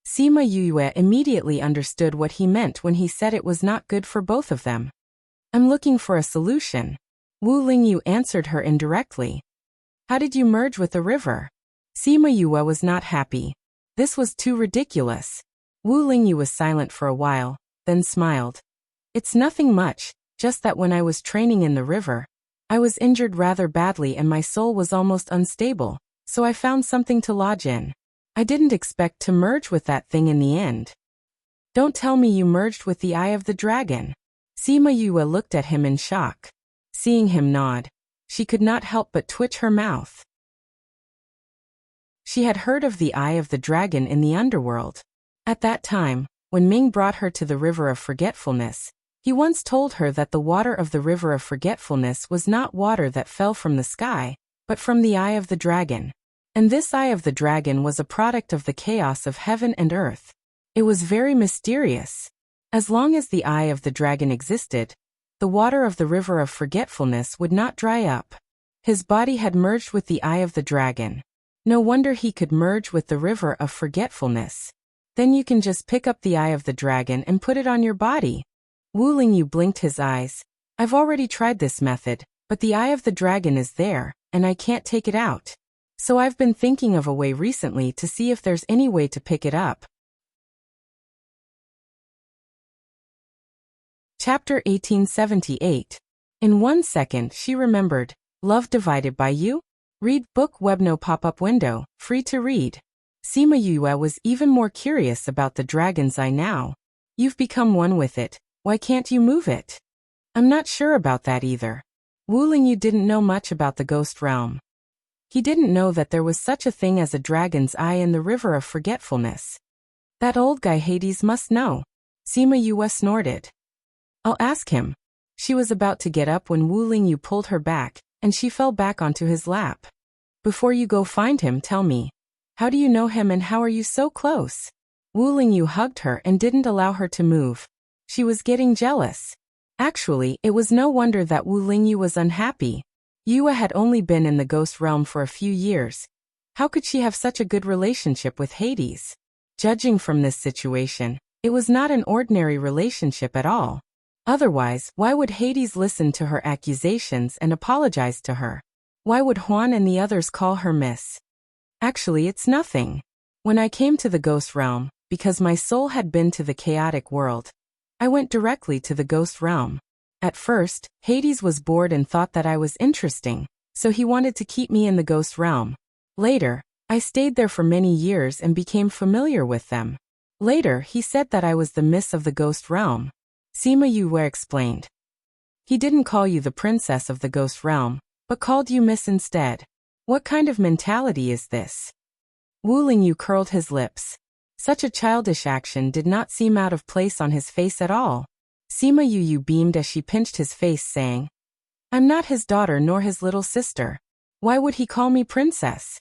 Sima Yue immediately understood what he meant when he said it was not good for both of them. I'm looking for a solution. Wu Lingyu answered her indirectly. How did you merge with the river? Sima Yue was not happy. This was too ridiculous. Wu Lingyu was silent for a while, then smiled. It's nothing much, just that when I was training in the river, I was injured rather badly and my soul was almost unstable, so I found something to lodge in. I didn't expect to merge with that thing in the end. Don't tell me you merged with the Eye of the Dragon. Sima Yue looked at him in shock. Seeing him nod, she could not help but twitch her mouth. She had heard of the Eye of the Dragon in the underworld. At that time, when Ming brought her to the River of Forgetfulness, he once told her that the water of the River of Forgetfulness was not water that fell from the sky, but from the Eye of the Dragon. And this Eye of the Dragon was a product of the chaos of heaven and earth. It was very mysterious. As long as the Eye of the Dragon existed, the water of the River of Forgetfulness would not dry up. His body had merged with the Eye of the Dragon. No wonder he could merge with the River of Forgetfulness. Then you can just pick up the Eye of the Dragon and put it on your body. Wu Lingyu blinked his eyes. I've already tried this method, but the Eye of the Dragon is there, and I can't take it out. So I've been thinking of a way recently to see if there's any way to pick it up. Chapter 1878. In 1 second she remembered. Love Divided by You? Read book web no pop-up window, free to read. Sima Yue was even more curious about the dragon's eye now. You've become one with it. Why can't you move it? I'm not sure about that either. Wu Lingyu didn't know much about the ghost realm. He didn't know that there was such a thing as a dragon's eye in the river of forgetfulness. That old guy Hades must know. Sima Yue snorted. I'll ask him. She was about to get up when Wu Lingyu pulled her back, and she fell back onto his lap. Before you go find him, tell me. How do you know him and how are you so close? Wu Lingyu hugged her and didn't allow her to move. She was getting jealous. Actually, it was no wonder that Wu Lingyu was unhappy. Yue had only been in the ghost realm for a few years. How could she have such a good relationship with Hades? Judging from this situation, it was not an ordinary relationship at all. Otherwise, why would Hades listen to her accusations and apologize to her? Why would Huan and the others call her Miss? Actually, it's nothing. When I came to the ghost realm, because my soul had been to the chaotic world, I went directly to the ghost realm. At first, Hades was bored and thought that I was interesting, so he wanted to keep me in the ghost realm. Later, I stayed there for many years and became familiar with them. Later, he said that I was the miss of the ghost realm. Sima Yue explained. He didn't call you the princess of the ghost realm, but called you miss instead. What kind of mentality is this? Wu Lingyu curled his lips. Such a childish action did not seem out of place on his face at all. Sima Yue beamed as she pinched his face, saying, I'm not his daughter nor his little sister. Why would he call me princess?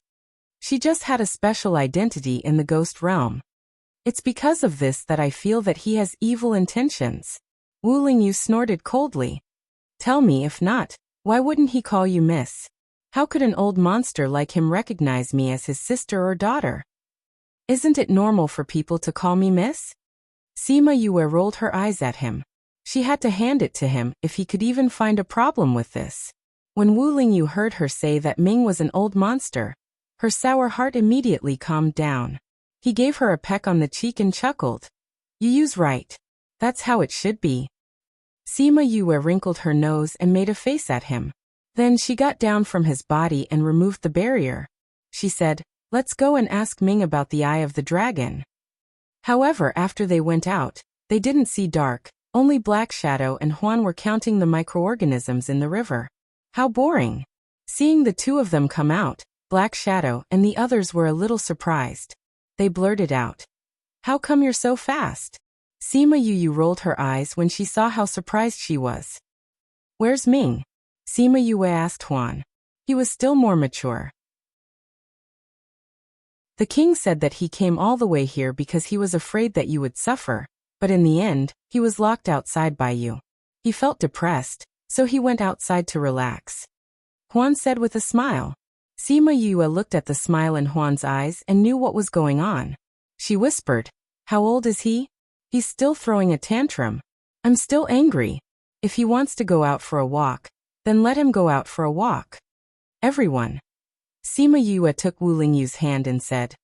She just had a special identity in the ghost realm. It's because of this that I feel that he has evil intentions. Wu Lingyu snorted coldly. Tell me, if not, why wouldn't he call you miss? How could an old monster like him recognize me as his sister or daughter? Isn't it normal for people to call me miss? Sima Yue rolled her eyes at him. She had to hand it to him if he could even find a problem with this. When Wu Lingyu heard her say that Ming was an old monster, her sour heart immediately calmed down. He gave her a peck on the cheek and chuckled. Yu's right. That's how it should be. Sima Yue wrinkled her nose and made a face at him. Then she got down from his body and removed the barrier. She said, let's go and ask Ming about the eye of the dragon. However, after they went out, they didn't see Dark. Only Black Shadow and Huan were counting the microorganisms in the river. How boring. Seeing the two of them come out, Black Shadow and the others were a little surprised. They blurted out. How come you're so fast? Sima Yue rolled her eyes when she saw how surprised she was. Where's Ming? Sima Yue asked Huan. He was still more mature. The king said that he came all the way here because he was afraid that you would suffer. But in the end, he was locked outside by you. He felt depressed, so he went outside to relax. Huan said with a smile. Sima Yue looked at the smile in Huan's eyes and knew what was going on. She whispered, How old is he? He's still throwing a tantrum. I'm still angry. If he wants to go out for a walk, then let him go out for a walk. Everyone. Sima Yue took Wu Lingyu's hand and said,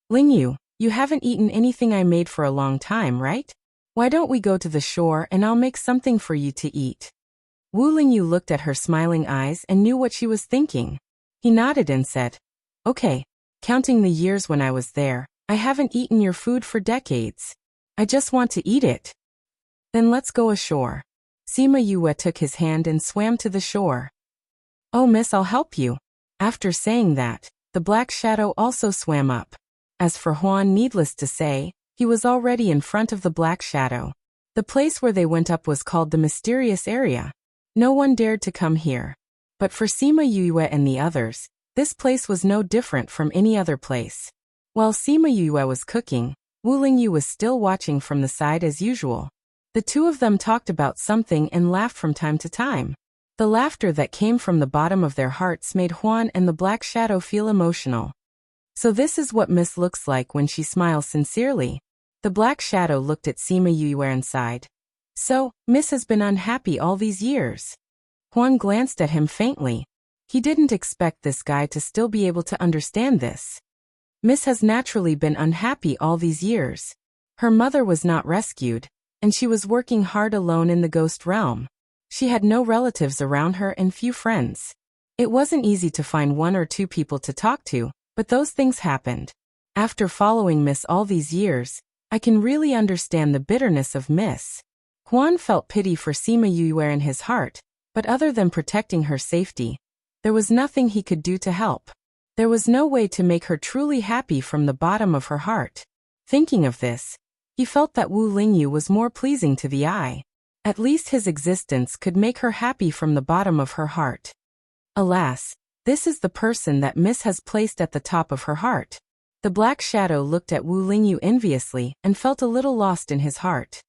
Lingyu, you haven't eaten anything I made for a long time, right? Why don't we go to the shore and I'll make something for you to eat? Wu Lingyu looked at her smiling eyes and knew what she was thinking. He nodded and said, Okay, counting the years when I was there, I haven't eaten your food for decades. I just want to eat it. Then let's go ashore. Sima Yue took his hand and swam to the shore. Oh, miss, I'll help you. After saying that, the Black Shadow also swam up. As for Huan, needless to say, he was already in front of the Black Shadow. The place where they went up was called the Mysterious Area. No one dared to come here. But for Sima Yue and the others, this place was no different from any other place. While Sima Yue was cooking, Wu Lingyu was still watching from the side as usual. The two of them talked about something and laughed from time to time. The laughter that came from the bottom of their hearts made Huan and the Black Shadow feel emotional. So this is what Miss looks like when she smiles sincerely. The Black Shadow looked at Sima Yue and sighed. So, Miss has been unhappy all these years. Huan glanced at him faintly. He didn't expect this guy to still be able to understand this. Miss has naturally been unhappy all these years. Her mother was not rescued, and she was working hard alone in the ghost realm. She had no relatives around her and few friends. It wasn't easy to find one or two people to talk to, but those things happened. After following Miss all these years, I can really understand the bitterness of Miss. Huan felt pity for Sima Yue in his heart, but other than protecting her safety, there was nothing he could do to help. There was no way to make her truly happy from the bottom of her heart. Thinking of this, he felt that Wu Lingyu was more pleasing to the eye. At least his existence could make her happy from the bottom of her heart. Alas, this is the person that Miss has placed at the top of her heart. The black shadow looked at Wu Lingyu enviously and felt a little lost in his heart.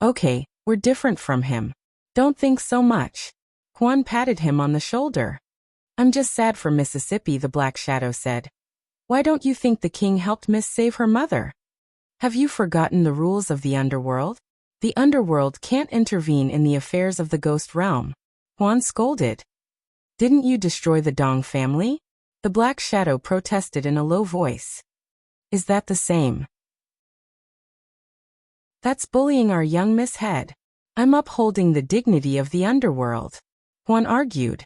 Okay, we're different from him. Don't think so much. Huan patted him on the shoulder. I'm just sad for Mississippi, the black shadow said. Why don't you think the king helped Miss save her mother? Have you forgotten the rules of the underworld? The underworld can't intervene in the affairs of the ghost realm. Huan scolded. Didn't you destroy the Dong family? The black shadow protested in a low voice. Is that the same? That's bullying our young Miss Head. I'm upholding the dignity of the underworld. Huan argued.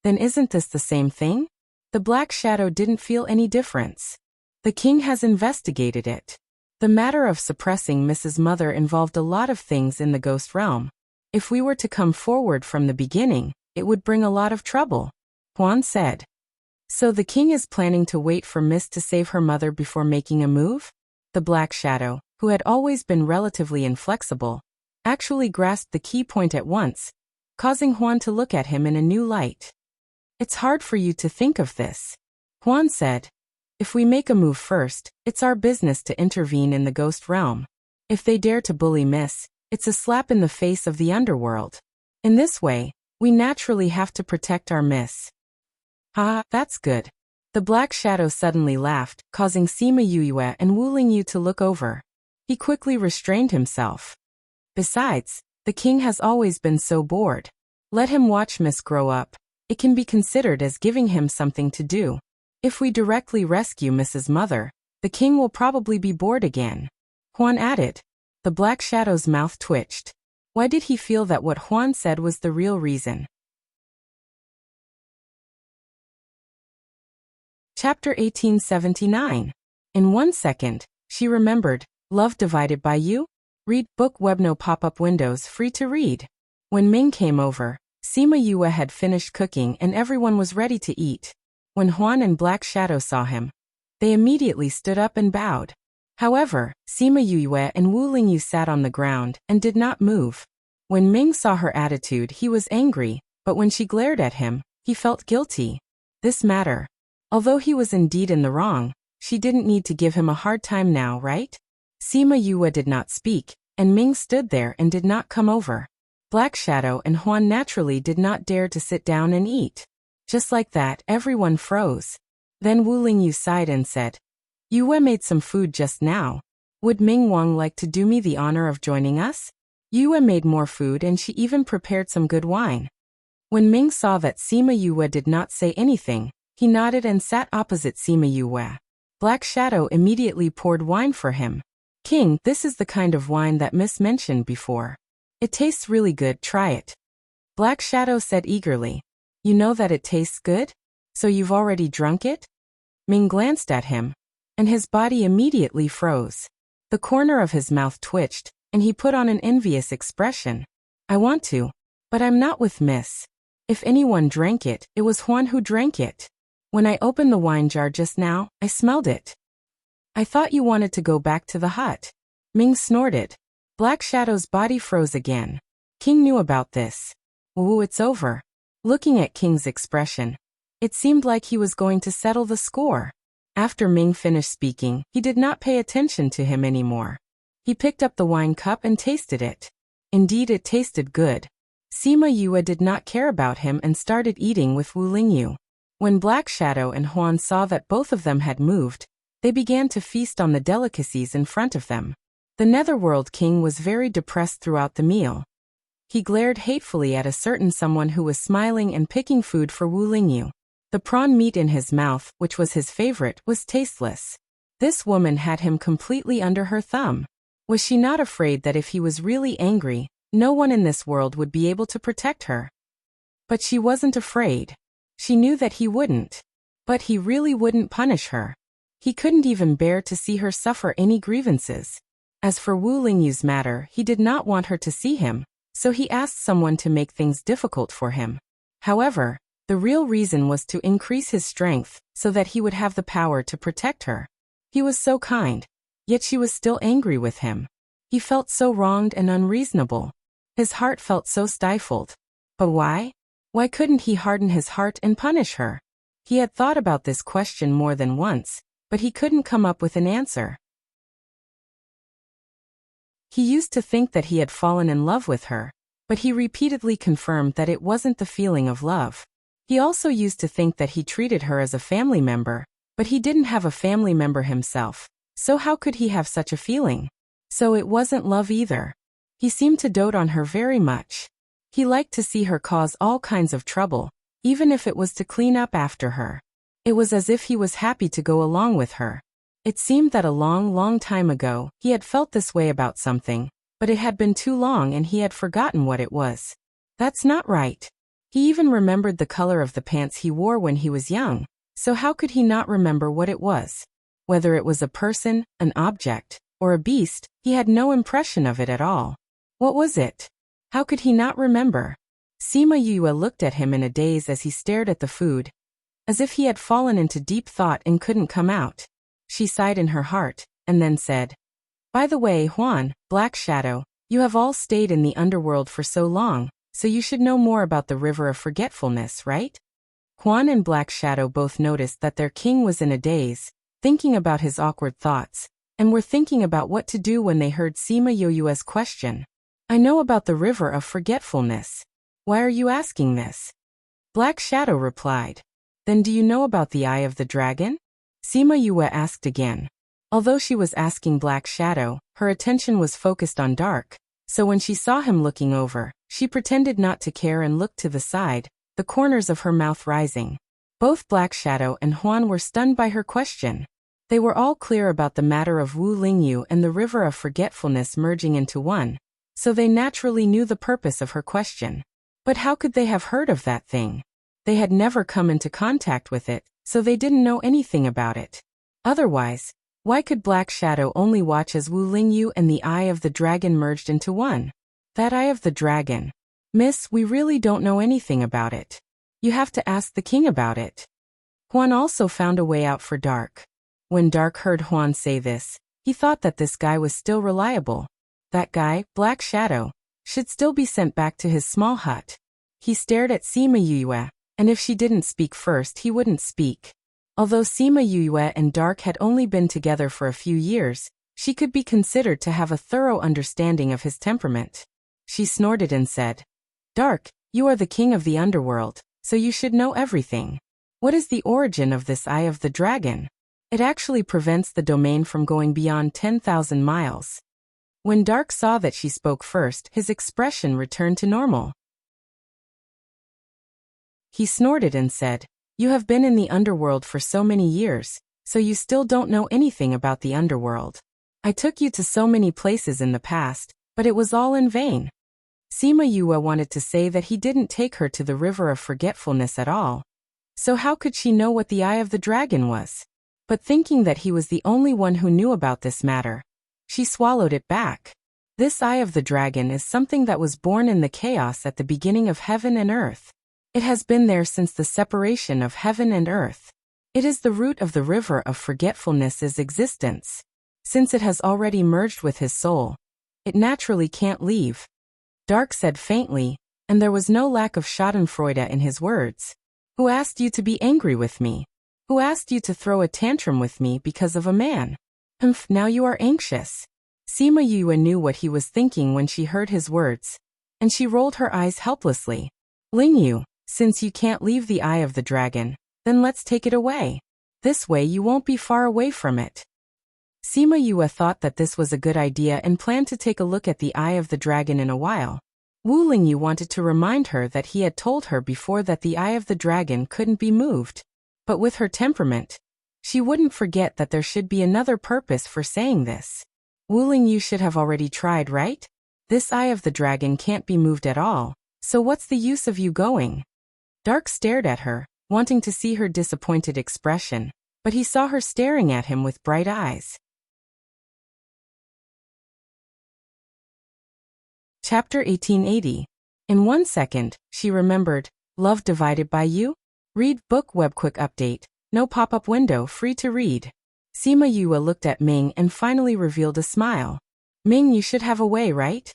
Then isn't this the same thing? The black shadow didn't feel any difference. The king has investigated it. The matter of suppressing Mrs. Mother involved a lot of things in the ghost realm. If we were to come forward from the beginning, it would bring a lot of trouble, Huan said. So the king is planning to wait for Miss to save her mother before making a move? The black shadow, who had always been relatively inflexible, actually grasped the key point at once, causing Huan to look at him in a new light. It's hard for you to think of this, Huan said. If we make a move first, it's our business to intervene in the ghost realm. If they dare to bully Miss, it's a slap in the face of the underworld. In this way, we naturally have to protect our Miss. Ha, that's good. The black shadow suddenly laughed, causing Sima Yuyue and Wu Lingyu to look over. He quickly restrained himself. Besides, the king has always been so bored. Let him watch Miss grow up. It can be considered as giving him something to do. If we directly rescue Mrs. Mother, the king will probably be bored again, Huan added. The black shadow's mouth twitched. Why did he feel that what Huan said was the real reason? Chapter 1879. In 1 second, she remembered, Love Divided by You? Read book web no pop-up windows free to read. When Ming came over, Sima Yue had finished cooking and everyone was ready to eat. When Huan and Black Shadow saw him, they immediately stood up and bowed. However, Sima Yue and Wu Lingyu sat on the ground and did not move. When Ming saw her attitude, he was angry, but when she glared at him, he felt guilty. This matter. Although he was indeed in the wrong, she didn't need to give him a hard time now, right? Sima Yue did not speak, and Ming stood there and did not come over. Black Shadow and Huan naturally did not dare to sit down and eat. Just like that, everyone froze. Then Wu Lingyu sighed and said, Yue made some food just now. Would Ming Wang like to do me the honor of joining us? Yue made more food and she even prepared some good wine. When Ming saw that Sima Yue did not say anything, he nodded and sat opposite Sima Yue. Black Shadow immediately poured wine for him. King, this is the kind of wine that Miss mentioned before. It tastes really good, try it. Black Shadow said eagerly. You know that it tastes good? So you've already drunk it? Ming glanced at him, and his body immediately froze. The corner of his mouth twitched, and he put on an envious expression. I want to, but I'm not with Miss. If anyone drank it, it was Huan who drank it. When I opened the wine jar just now, I smelled it. I thought you wanted to go back to the hut. Ming snorted. Black Shadow's body froze again. King knew about this. Ooh, it's over. Looking at King's expression, it seemed like he was going to settle the score. After Ming finished speaking, he did not pay attention to him anymore. He picked up the wine cup and tasted it. Indeed, it tasted good. Sima Yue did not care about him and started eating with Wu Lingyu. When Black Shadow and Huan saw that both of them had moved, they began to feast on the delicacies in front of them. The Netherworld King was very depressed throughout the meal. He glared hatefully at a certain someone who was smiling and picking food for Wu Lingyu. The prawn meat in his mouth, which was his favorite, was tasteless. This woman had him completely under her thumb. Was she not afraid that if he was really angry, no one in this world would be able to protect her? But she wasn't afraid. She knew that he wouldn't. But he really wouldn't punish her. He couldn't even bear to see her suffer any grievances. As for Wu Lingyu's matter, he did not want her to see him, so he asked someone to make things difficult for him. However, The real reason was to increase his strength so that he would have the power to protect her. He was so kind, yet she was still angry with him. He felt so wronged and unreasonable. His heart felt so stifled. But why? Why couldn't he harden his heart and punish her? He had thought about this question more than once, but he couldn't come up with an answer. He used to think that he had fallen in love with her, but he repeatedly confirmed that it wasn't the feeling of love. He also used to think that he treated her as a family member, but he didn't have a family member himself, so how could he have such a feeling? So it wasn't love either. He seemed to dote on her very much. He liked to see her cause all kinds of trouble, even if it was to clean up after her. It was as if he was happy to go along with her. It seemed that a long, long time ago, he had felt this way about something, but it had been too long and he had forgotten what it was. That's not right. He even remembered the color of the pants he wore when he was young, so how could he not remember what it was? Whether it was a person, an object, or a beast, he had no impression of it at all. What was it? How could he not remember? Sima Yue looked at him in a daze as he stared at the food, as if he had fallen into deep thought and couldn't come out. She sighed in her heart, and then said, "By the way, Huan, Black Shadow, you have all stayed in the underworld for so long, so you should know more about the River of Forgetfulness, right?" Huan and Black Shadow both noticed that their king was in a daze, thinking about his awkward thoughts, and were thinking about what to do when they heard Sima Yue's question. "I know about the River of Forgetfulness. Why are you asking this?" Black Shadow replied. "Then do you know about the Eye of the Dragon?" Sima Yue asked again. Although she was asking Black Shadow, her attention was focused on Dark, so when she saw him looking over, she pretended not to care and looked to the side, the corners of her mouth rising. Both Black Shadow and Huan were stunned by her question. They were all clear about the matter of Wu Lingyu and the River of Forgetfulness merging into one, so they naturally knew the purpose of her question. But how could they have heard of that thing? They had never come into contact with it, so they didn't know anything about it. Otherwise, why could Black Shadow only watch as Wu Lingyu and the Eye of the Dragon merged into one? That Eye of the Dragon. "Miss, we really don't know anything about it. You have to ask the king about it." Huan also found a way out for Dark. When Dark heard Huan say this, he thought that this guy was still reliable. That guy, Black Shadow, should still be sent back to his small hut. He stared at Sima Yue, and if she didn't speak first he wouldn't speak. Although Sima Yue and Dark had only been together for a few years, she could be considered to have a thorough understanding of his temperament. She snorted and said, "Dark, you are the king of the underworld, so you should know everything. What is the origin of this Eye of the Dragon? It actually prevents the domain from going beyond 10,000 miles. When Dark saw that she spoke first, his expression returned to normal. He snorted and said, "You have been in the underworld for so many years, so you still don't know anything about the underworld. I took you to so many places in the past, but it was all in vain." Sima Yue wanted to say that he didn't take her to the River of Forgetfulness at all. So how could she know what the Eye of the Dragon was? But thinking that he was the only one who knew about this matter, she swallowed it back. This Eye of the Dragon is something that was born in the chaos at the beginning of heaven and earth. It has been there since the separation of heaven and earth. It is the root of the River of Forgetfulness's existence. Since it has already merged with his soul, it naturally can't leave. Dark said faintly, and there was no lack of schadenfreude in his words. "Who asked you to be angry with me? Who asked you to throw a tantrum with me because of a man? Now you are anxious." Sima Yue knew what he was thinking when she heard his words, and she rolled her eyes helplessly. "Lingyu, since you can't leave the Eye of the Dragon, then let's take it away. This way you won't be far away from it." Sima Yue thought that this was a good idea and planned to take a look at the Eye of the Dragon in a while. Wu Lingyu wanted to remind her that he had told her before that the Eye of the Dragon couldn't be moved. But with her temperament, she wouldn't forget that there should be another purpose for saying this. Wu Lingyu should have already tried, right? This Eye of the Dragon can't be moved at all, so what's the use of you going? Dark stared at her, wanting to see her disappointed expression, but he saw her staring at him with bright eyes. Chapter 1880. In 1 second, she remembered, "Love divided by you?" Read Book Web Quick Update. No pop-up window, free to read. Sima Yue looked at Ming and finally revealed a smile. Ming, you should have a way, right?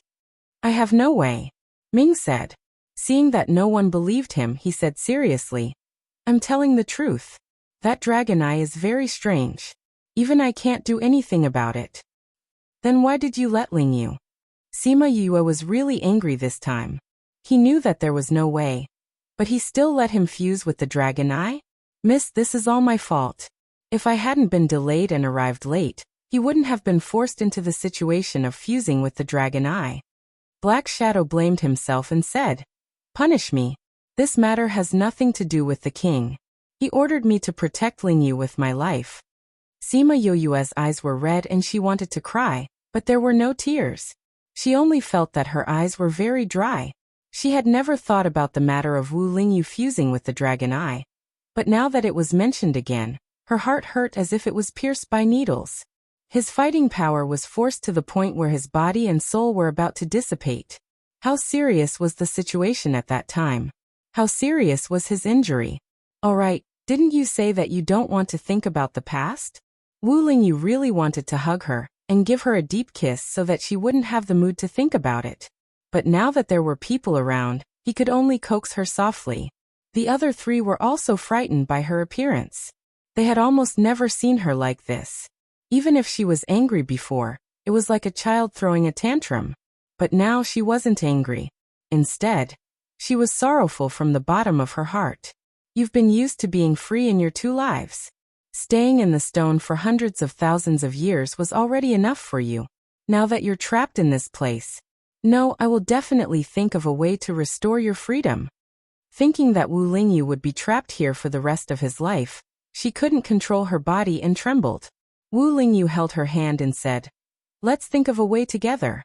I have no way, Ming said. Seeing that no one believed him, he said seriously, I'm telling the truth. That dragon eye is very strange. Even I can't do anything about it. Then why did you let Ling Yu? Sima Yue was really angry this time. He knew that there was no way, but he still let him fuse with the dragon eye? Miss, this is all my fault. If I hadn't been delayed and arrived late, he wouldn't have been forced into the situation of fusing with the dragon eye. Black Shadow blamed himself and said, Punish me. This matter has nothing to do with the king. He ordered me to protect Ling Yu with my life. Sima Yue's eyes were red and she wanted to cry, but there were no tears. She only felt that her eyes were very dry. She had never thought about the matter of Wu Lingyu fusing with the dragon eye. But now that it was mentioned again, her heart hurt as if it was pierced by needles. His fighting power was forced to the point where his body and soul were about to dissipate. How serious was the situation at that time? How serious was his injury? Alright, didn't you say that you don't want to think about the past? Wu Lingyu really wanted to hug her and give her a deep kiss so that she wouldn't have the mood to think about it. But now that there were people around, he could only coax her softly. The other three were also frightened by her appearance. They had almost never seen her like this. Even if she was angry before, it was like a child throwing a tantrum. But now she wasn't angry. Instead, she was sorrowful from the bottom of her heart. You've been used to being free in your 2 lives. Staying in the stone for hundreds of thousands of years was already enough for you. Now that you're trapped in this place. No, I will definitely think of a way to restore your freedom. Thinking that Wu Lingyu would be trapped here for the rest of his life, she couldn't control her body and trembled. Wu Lingyu held her hand and said, Let's think of a way together.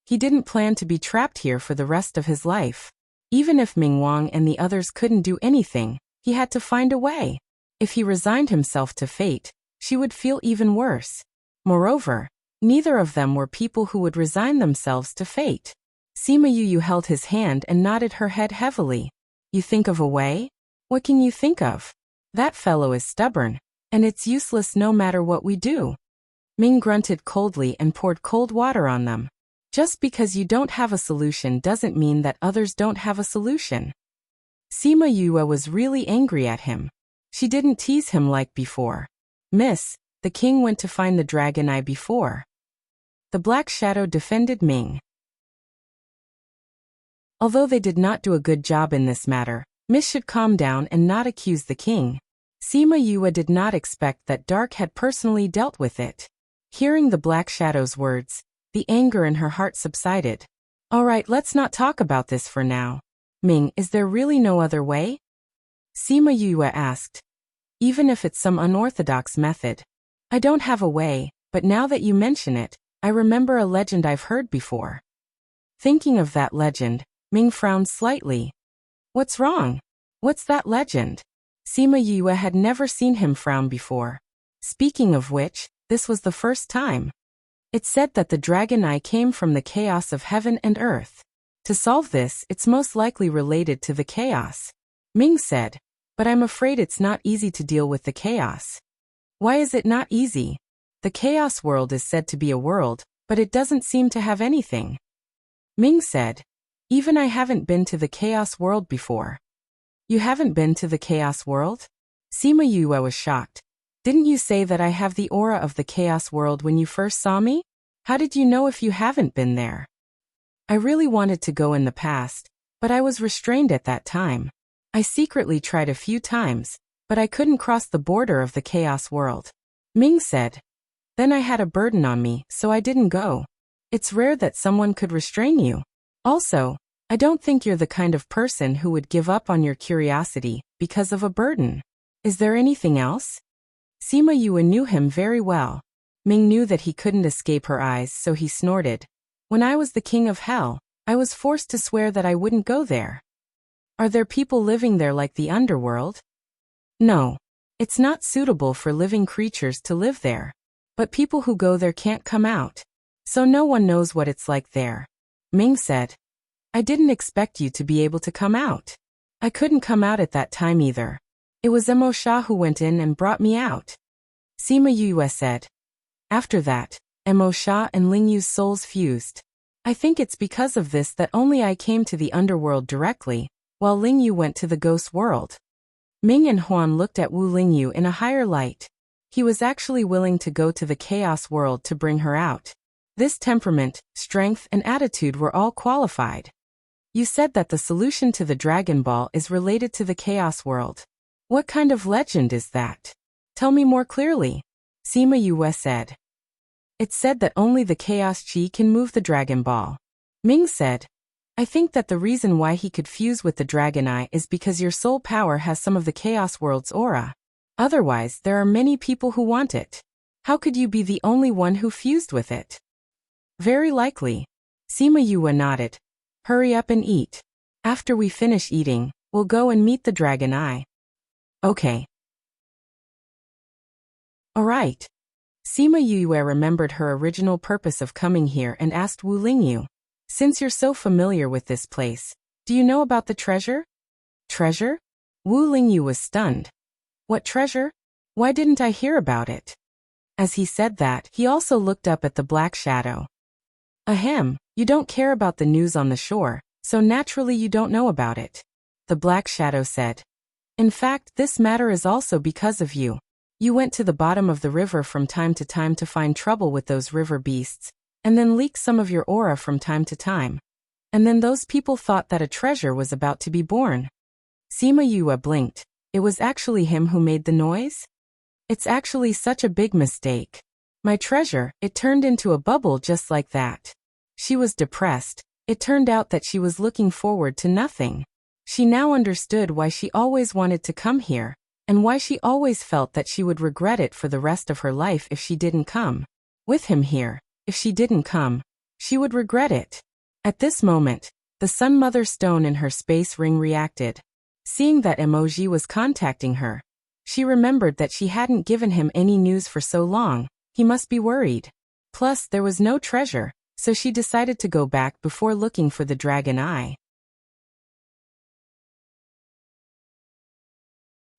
He didn't plan to be trapped here for the rest of his life. Even if Ming Wang and the others couldn't do anything, he had to find a way. If he resigned himself to fate, she would feel even worse. Moreover, neither of them were people who would resign themselves to fate. Sima Yu held his hand and nodded her head heavily. You think of a way? What can you think of? That fellow is stubborn, and it's useless no matter what we do. Ming grunted coldly and poured cold water on them. Just because you don't have a solution doesn't mean that others don't have a solution. Sima Yue was really angry at him. She didn't tease him like before. Miss, the king went to find the dragon eye before. The Black Shadow defended Ming. Although they did not do a good job in this matter, Miss should calm down and not accuse the king. Sima Yue did not expect that Dark had personally dealt with it. Hearing the Black Shadow's words, the anger in her heart subsided. Alright, let's not talk about this for now. Ming, is there really no other way? Sima Yue asked. Even if it's some unorthodox method. I don't have a way, but now that you mention it, I remember a legend I've heard before. Thinking of that legend, Ming frowned slightly. What's wrong? What's that legend? Sima Yue had never seen him frown before. Speaking of which, this was the first time. It said that the dragon eye came from the chaos of heaven and earth. To solve this, it's most likely related to the chaos. Ming said, but I'm afraid it's not easy to deal with the chaos. Why is it not easy? The chaos world is said to be a world, but it doesn't seem to have anything. Ming said, even I haven't been to the chaos world before. You haven't been to the chaos world? Sima Yue was shocked. Didn't you say that I have the aura of the chaos world when you first saw me? How did you know if you haven't been there? I really wanted to go in the past, but I was restrained at that time. I secretly tried a few times, but I couldn't cross the border of the chaos world. Ming said. Then I had a burden on me, so I didn't go. It's rare that someone could restrain you. Also, I don't think you're the kind of person who would give up on your curiosity because of a burden. Is there anything else? Sima Yue knew him very well. Ming knew that he couldn't escape her eyes, so he snorted. When I was the king of hell, I was forced to swear that I wouldn't go there. Are there people living there like the underworld? No. It's not suitable for living creatures to live there. But people who go there can't come out. So no one knows what it's like there. Ming said. I didn't expect you to be able to come out. I couldn't come out at that time either. It was Emo Sha who went in and brought me out. Sima Yue said. After that, Emo Sha and Ling Yu's souls fused. I think it's because of this that only I came to the underworld directly, while Ling Yu went to the ghost world. Ming and Huan looked at Wu Lingyu in a higher light. He was actually willing to go to the chaos world to bring her out. This temperament, strength, and attitude were all qualified. You said that the solution to the Dragon Ball is related to the chaos world. What kind of legend is that? Tell me more clearly. Sima Yue said. It's said that only the chaos chi can move the Dragon Ball. Ming said. I think that the reason why he could fuse with the Dragon Eye is because your soul power has some of the Chaos World's aura. Otherwise, there are many people who want it. How could you be the only one who fused with it? Very likely. Sima Yue nodded. Hurry up and eat. After we finish eating, we'll go and meet the Dragon Eye. Okay. Alright. Sima Yue remembered her original purpose of coming here and asked Wu Lingyu. Since you're so familiar with this place, do you know about the treasure? Treasure? Wu Lingyu was stunned. What treasure? Why didn't I hear about it? As he said that, he also looked up at the black shadow. Ahem, you don't care about the news on the shore, so naturally you don't know about it. The black shadow said. In fact, this matter is also because of you. You went to the bottom of the river from time to find trouble with those river beasts, and then leak some of your aura from time to time. And then those people thought that a treasure was about to be born. Sima Yue blinked. It was actually him who made the noise? It's actually such a big mistake. My treasure, it turned into a bubble just like that. She was depressed. It turned out that she was looking forward to nothing. She now understood why she always wanted to come here, and why she always felt that she would regret it for the rest of her life if she didn't come. With him here. If she didn't come, she would regret it. At this moment, the Sun Mother stone in her space ring reacted. Seeing that Emoji was contacting her, she remembered that she hadn't given him any news for so long. He must be worried. Plus, there was no treasure, so she decided to go back before looking for the Dragon Eye.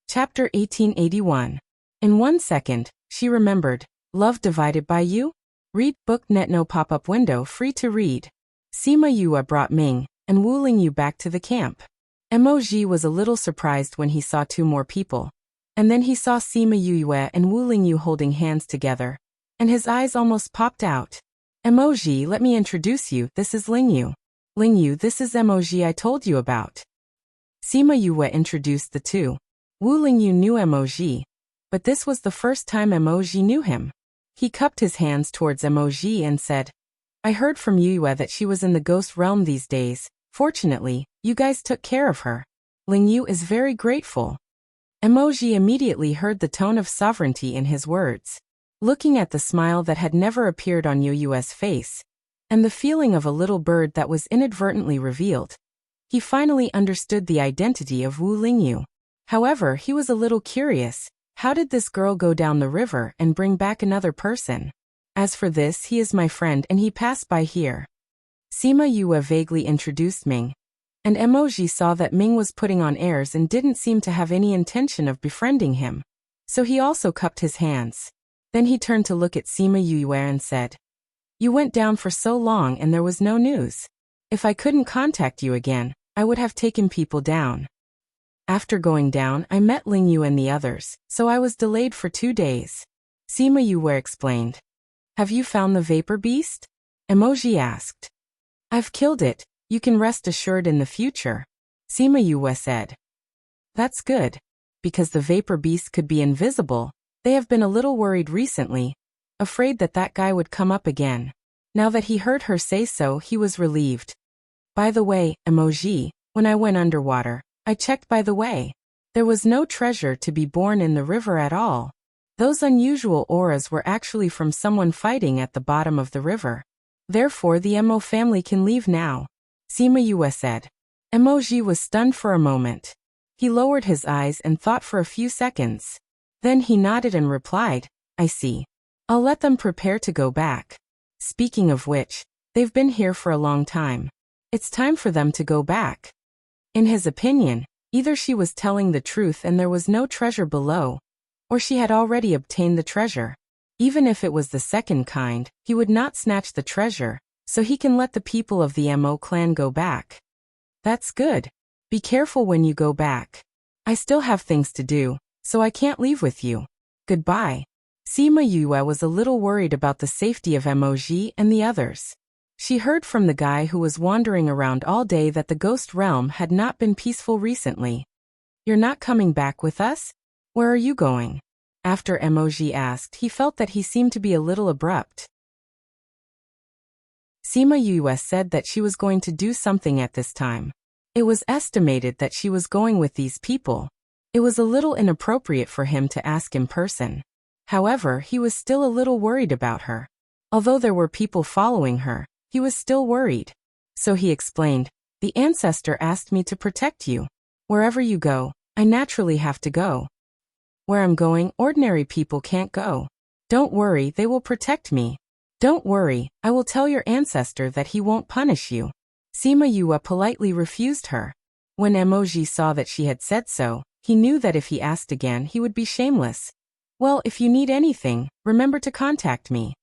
Chapter 1881. In 1 second, she remembered. Love divided by you? Read book net no pop-up window free to read. Sima Yue brought Ming and Wu Lingyu back to the camp. Emoji was a little surprised when he saw 2 more people. And then he saw Sima Yue and Wu Lingyu holding hands together. And his eyes almost popped out. Emoji, let me introduce you, this is Lingyu. Lingyu, this is Emoji I told you about. Sima Yue introduced the 2. Wu Lingyu knew Emoji, but this was the first time Emoji knew him. He cupped his hands towards Emoji and said, I heard from Yue that she was in the ghost realm these days. Fortunately, you guys took care of her. Lingyu is very grateful. Emoji immediately heard the tone of sovereignty in his words. Looking at the smile that had never appeared on Yue's face, and the feeling of a little bird that was inadvertently revealed, he finally understood the identity of Wu Lingyu. However, he was a little curious. How did this girl go down the river and bring back another person? As for this, he is my friend and he passed by here. Sima Yue vaguely introduced Ming, and Emoji saw that Ming was putting on airs and didn't seem to have any intention of befriending him. So he also cupped his hands. Then he turned to look at Sima Yue and said, You went down for so long and there was no news. If I couldn't contact you again, I would have taken people down. After going down, I met Lingyu and the others, so I was delayed for 2 days. Sima Yue explained. Have you found the vapor beast? Emoji asked. I've killed it, you can rest assured in the future. Sima Yue said. That's good. Because the vapor beast could be invisible, they have been a little worried recently, afraid that that guy would come up again. Now that he heard her say so, he was relieved. By the way, Emoji, when I went underwater, I checked by the way. There was no treasure to be born in the river at all. Those unusual auras were actually from someone fighting at the bottom of the river. Therefore the Emo family can leave now. Sima Yue said. Emoji was stunned for a moment. He lowered his eyes and thought for a few seconds. Then he nodded and replied, I see. I'll let them prepare to go back. Speaking of which, they've been here for a long time. It's time for them to go back. In his opinion, Either she was telling the truth and there was no treasure below, or she had already obtained the treasure. Even if it was the second kind, he would not snatch the treasure, so he can let the people of the Mo clan go back. That's good. Be careful when you go back. I still have things to do, so I can't leave with you. Goodbye. Sima Yue was a little worried about the safety of Emoji and the others. She heard from the guy who was wandering around all day that the ghost realm had not been peaceful recently. You're not coming back with us? Where are you going? After Emoji asked, he felt that he seemed to be a little abrupt. Sima Yue said that she was going to do something at this time. It was estimated that she was going with these people. It was a little inappropriate for him to ask in person. However, he was still a little worried about her. Although there were people following her, he was still worried. So he explained, the ancestor asked me to protect you. Wherever you go, I naturally have to go. Where I'm going, ordinary people can't go. Don't worry, they will protect me. Don't worry, I will tell your ancestor that he won't punish you. Sima Yue politely refused her. When Emoji saw that she had said so, he knew that if he asked again he would be shameless. Well, if you need anything, remember to contact me.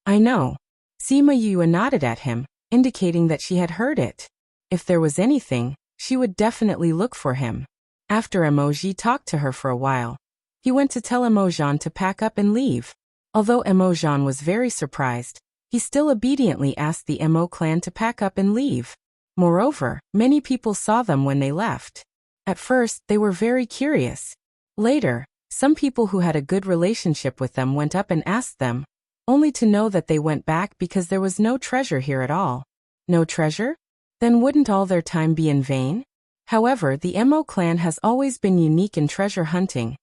I know. Sima Yue nodded at him, indicating that she had heard it. If there was anything, she would definitely look for him. After Emoji talked to her for a while, he went to tell Emojan to pack up and leave. Although Emojan was very surprised, he still obediently asked the Mo clan to pack up and leave. Moreover, many people saw them when they left. At first, they were very curious. Later, some people who had a good relationship with them went up and asked them, only to know that they went back because there was no treasure here at all. No treasure? Then wouldn't all their time be in vain? However, the Mo clan has always been unique in treasure hunting,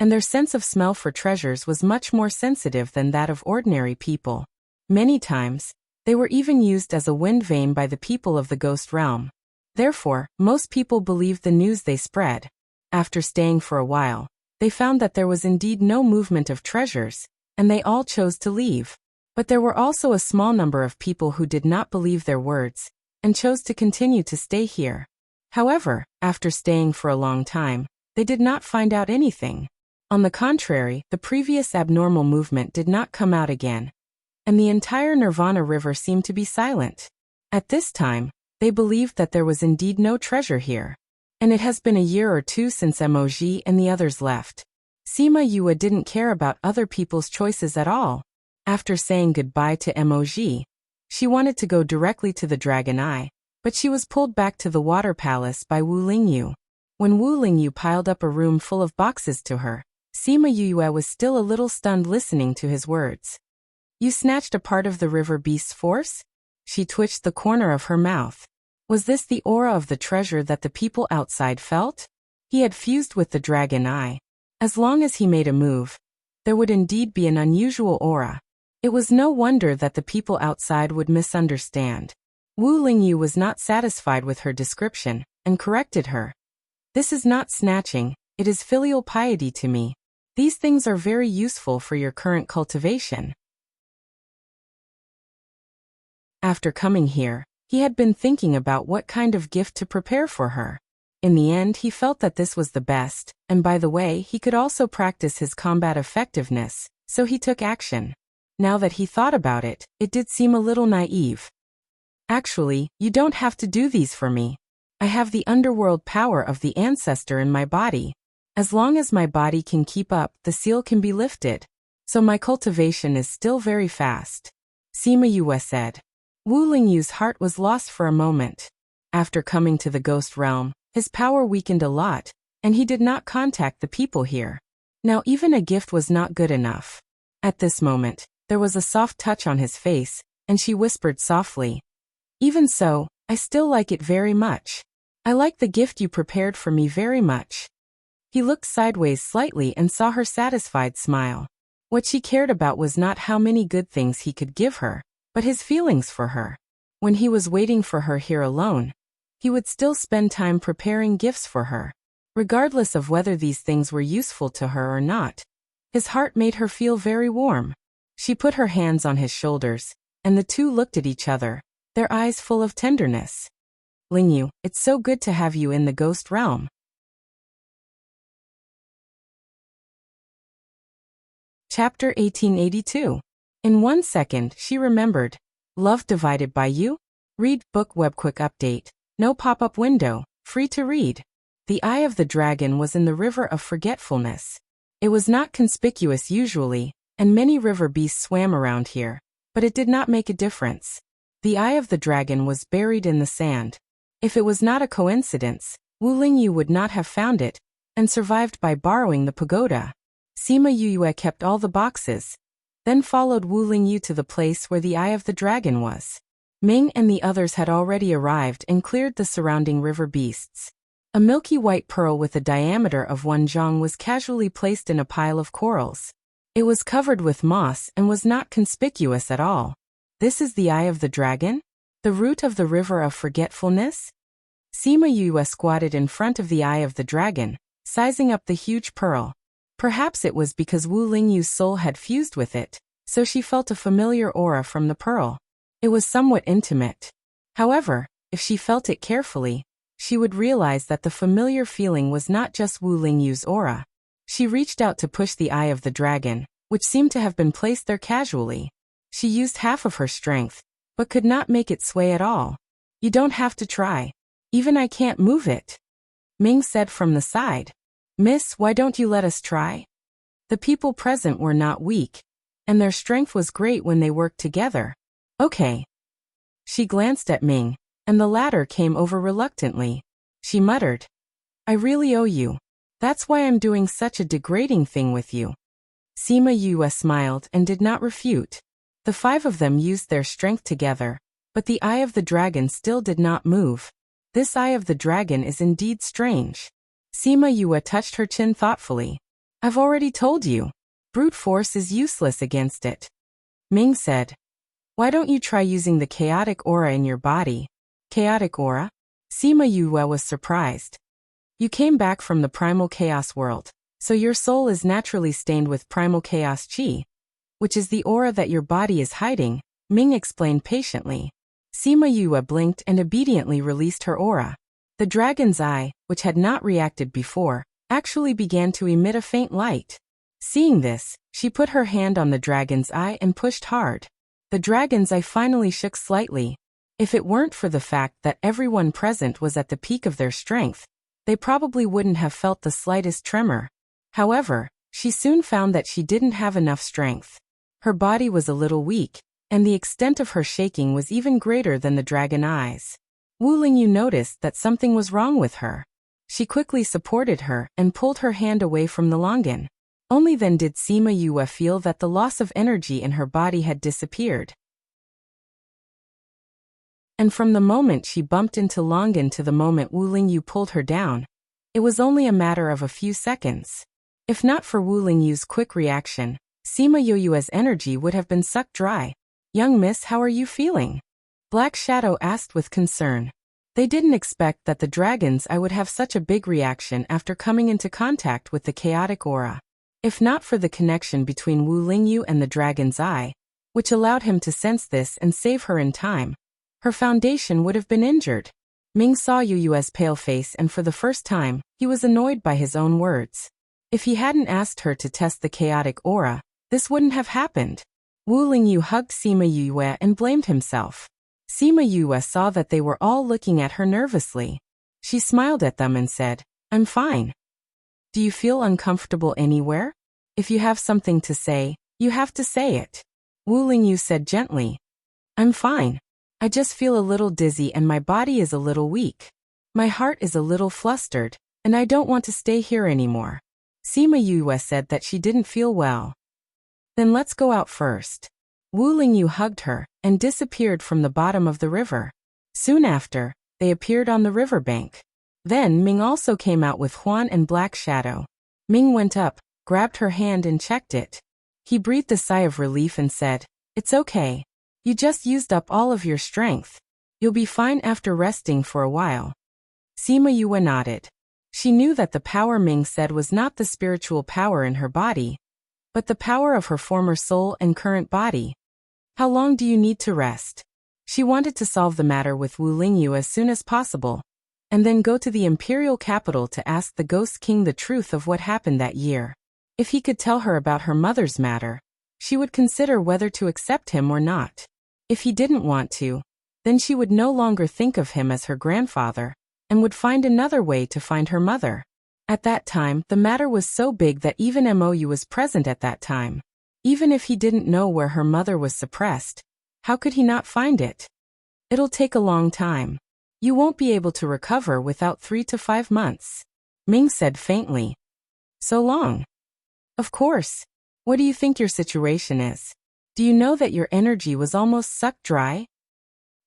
and their sense of smell for treasures was much more sensitive than that of ordinary people. Many times, they were even used as a wind vane by the people of the ghost realm. Therefore, most people believed the news they spread. After staying for a while, they found that there was indeed no movement of treasures, and they all chose to leave. But there were also a small number of people who did not believe their words, and chose to continue to stay here. However, after staying for a long time, they did not find out anything. On the contrary, the previous abnormal movement did not come out again, and the entire Nirvana River seemed to be silent. At this time, they believed that there was indeed no treasure here. And it has been a year or two since Emoji and the others left. Sima Yue didn't care about other people's choices at all. After saying goodbye to Emoji, she wanted to go directly to the Dragon Eye, but she was pulled back to the Water Palace by Wu Lingyu. When Wu Lingyu piled up a room full of boxes to her, Sima Yue was still a little stunned listening to his words. You snatched a part of the river beast's force? She twitched the corner of her mouth. Was this the aura of the treasure that the people outside felt? He had fused with the Dragon Eye. As long as he made a move, there would indeed be an unusual aura. It was no wonder that the people outside would misunderstand. Wu Lingyu was not satisfied with her description, and corrected her. This is not snatching, it is filial piety to me. These things are very useful for your current cultivation. After coming here, he had been thinking about what kind of gift to prepare for her. In the end, he felt that this was the best, and by the way, he could also practice his combat effectiveness, so he took action. Now that he thought about it, it did seem a little naive. Actually, you don't have to do these for me. I have the underworld power of the ancestor in my body. As long as my body can keep up, the seal can be lifted. So my cultivation is still very fast. Sima Yue said. Wu Lingyu's heart was lost for a moment. After coming to the ghost realm, his power weakened a lot, and he did not contact the people here. Now even a gift was not good enough. At this moment, there was a soft touch on his face, and she whispered softly. Even so, I still like it very much. I like the gift you prepared for me very much. He looked sideways slightly and saw her satisfied smile. What she cared about was not how many good things he could give her, but his feelings for her. When he was waiting for her here alone, he would still spend time preparing gifts for her. Regardless of whether these things were useful to her or not, his heart made her feel very warm. She put her hands on his shoulders, and the two looked at each other, their eyes full of tenderness. Lingyu, it's so good to have you in the ghost realm. Chapter 1882. In 1 second, she remembered. Love divided by you? Read book web quick update. No pop-up window. Free to read. The eye of the dragon was in the river of forgetfulness. It was not conspicuous usually, and many river beasts swam around here, but it did not make a difference. The eye of the dragon was buried in the sand. If it was not a coincidence, Wu Lingyu would not have found it, and survived by borrowing the pagoda. Sima Yue kept all the boxes, then followed Wu Lingyu to the place where the eye of the dragon was. Ming and the others had already arrived and cleared the surrounding river beasts. A milky white pearl with a diameter of 1 zhang was casually placed in a pile of corals. It was covered with moss and was not conspicuous at all. This is the eye of the dragon? The root of the river of forgetfulness? Sima Yue squatted in front of the eye of the dragon, sizing up the huge pearl. Perhaps it was because Wu Lingyu's soul had fused with it, so she felt a familiar aura from the pearl. It was somewhat intimate. However, if she felt it carefully, she would realize that the familiar feeling was not just Wu Lingyu's aura. She reached out to push the eye of the dragon, which seemed to have been placed there casually. She used half of her strength, but could not make it sway at all. You don't have to try. Even I can't move it. Ming said from the side. Miss, why don't you let us try? The people present were not weak, and their strength was great when they worked together. Okay. She glanced at Ming, and the latter came over reluctantly. She muttered. I really owe you. That's why I'm doing such a degrading thing with you. Sima Yue smiled and did not refute. The 5 of them used their strength together, but the eye of the dragon still did not move. This eye of the dragon is indeed strange. Sima Yue touched her chin thoughtfully. I've already told you. Brute force is useless against it. Ming said. Why don't you try using the chaotic aura in your body? Chaotic aura? Sima Yue was surprised. You came back from the primal chaos world, so your soul is naturally stained with primal chaos chi, which is the aura that your body is hiding, Ming explained patiently. Sima Yue blinked and obediently released her aura. The dragon's eye, which had not reacted before, actually began to emit a faint light. Seeing this, she put her hand on the dragon's eye and pushed hard. The dragon's eye finally shook slightly. If it weren't for the fact that everyone present was at the peak of their strength, they probably wouldn't have felt the slightest tremor. However, she soon found that she didn't have enough strength. Her body was a little weak, and the extent of her shaking was even greater than the dragon eyes. Wu Lingyu noticed that something was wrong with her. She quickly supported her and pulled her hand away from the longan. Only then did Sima Yue feel that the loss of energy in her body had disappeared. And from the moment she bumped into longan to the moment Wu Lingyu pulled her down, it was only a matter of a few seconds. If not for Wu Lingyu's quick reaction, Sima Yue's energy would have been sucked dry. Young miss, how are you feeling? Black Shadow asked with concern. They didn't expect that the dragon's eye would have such a big reaction after coming into contact with the chaotic aura. If not for the connection between Wu Lingyu and the dragon's eye, which allowed him to sense this and save her in time, her foundation would have been injured. Ming saw Yue's pale face and for the first time, he was annoyed by his own words. If he hadn't asked her to test the chaotic aura, this wouldn't have happened. Wu Lingyu hugged Sima Yue and blamed himself. Sima Yue saw that they were all looking at her nervously. She smiled at them and said, I'm fine. Do you feel uncomfortable anywhere? If you have something to say, you have to say it. Wu Lingyu said gently. I'm fine. I just feel a little dizzy and my body is a little weak. My heart is a little flustered, and I don't want to stay here anymore. Sima Yue said that she didn't feel well. Then let's go out first. Wu Lingyu hugged her and disappeared from the bottom of the river. Soon after, they appeared on the riverbank. Then Ming also came out with Huan and Black Shadow. Ming went up, grabbed her hand and checked it. He breathed a sigh of relief and said, It's okay. You just used up all of your strength. You'll be fine after resting for a while. Sima Yue nodded. She knew that the power Ming said was not the spiritual power in her body, but the power of her former soul and current body. How long do you need to rest? She wanted to solve the matter with Wu Lingyu as soon as possible, and then go to the imperial capital to ask the Ghost King the truth of what happened that year. If he could tell her about her mother's matter, she would consider whether to accept him or not. If he didn't want to, then she would no longer think of him as her grandfather, and would find another way to find her mother. At that time, the matter was so big that even Mou was present at that time. Even if he didn't know where her mother was suppressed, how could he not find it? It'll take a long time. You won't be able to recover without 3 to 5 months. Ming said faintly. So long? Of course. What do you think your situation is? Do you know that your energy was almost sucked dry?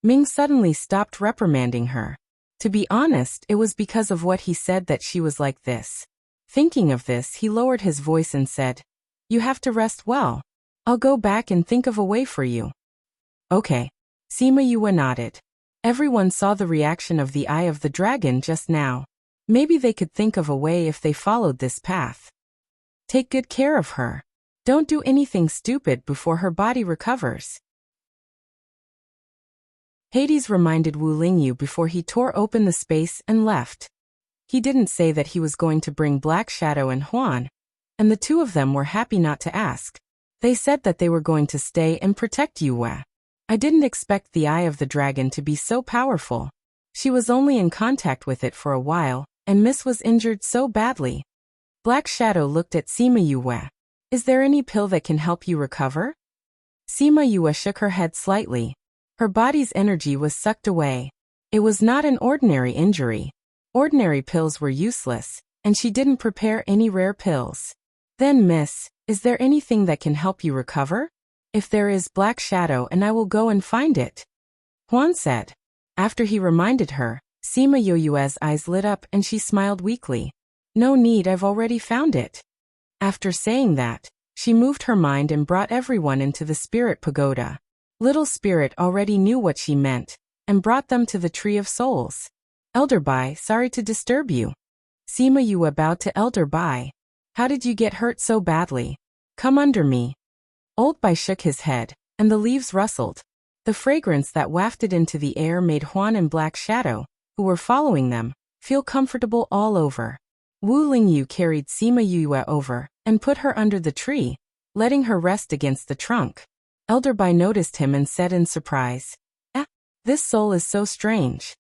Ming suddenly stopped reprimanding her. To be honest, it was because of what he said that she was like this. Thinking of this, he lowered his voice and said, "You have to rest well. I'll go back and think of a way for you." Okay. Sima Yue nodded. Everyone saw the reaction of the eye of the dragon just now. Maybe they could think of a way if they followed this path. Take good care of her. Don't do anything stupid before her body recovers. Hades reminded Wu Lingyu before he tore open the space and left. He didn't say that he was going to bring Black Shadow and Huan, and the two of them were happy not to ask. They said that they were going to stay and protect Yue. I didn't expect the eye of the dragon to be so powerful. She was only in contact with it for a while, and Miss was injured so badly. Black Shadow looked at Sima Yue. Is there any pill that can help you recover? Sima Yue shook her head slightly. Her body's energy was sucked away. It was not an ordinary injury. Ordinary pills were useless, and she didn't prepare any rare pills. Then, miss, is there anything that can help you recover? If there is, Black Shadow and I will go and find it. Huan said. After he reminded her, Sima Yue's eyes lit up and she smiled weakly. No need, I've already found it. After saying that, she moved her mind and brought everyone into the spirit pagoda. Little Spirit already knew what she meant, and brought them to the Tree of Souls. Elder Bai, sorry to disturb you. Sima Yue bowed to Elder Bai. How did you get hurt so badly? Come under me. Old Bai shook his head, and the leaves rustled. The fragrance that wafted into the air made Huan and Black Shadow, who were following them, feel comfortable all over. Wu Lingyu carried Sima Yue over, and put her under the tree, letting her rest against the trunk. Elder Bai noticed him and said in surprise, this soul is so strange.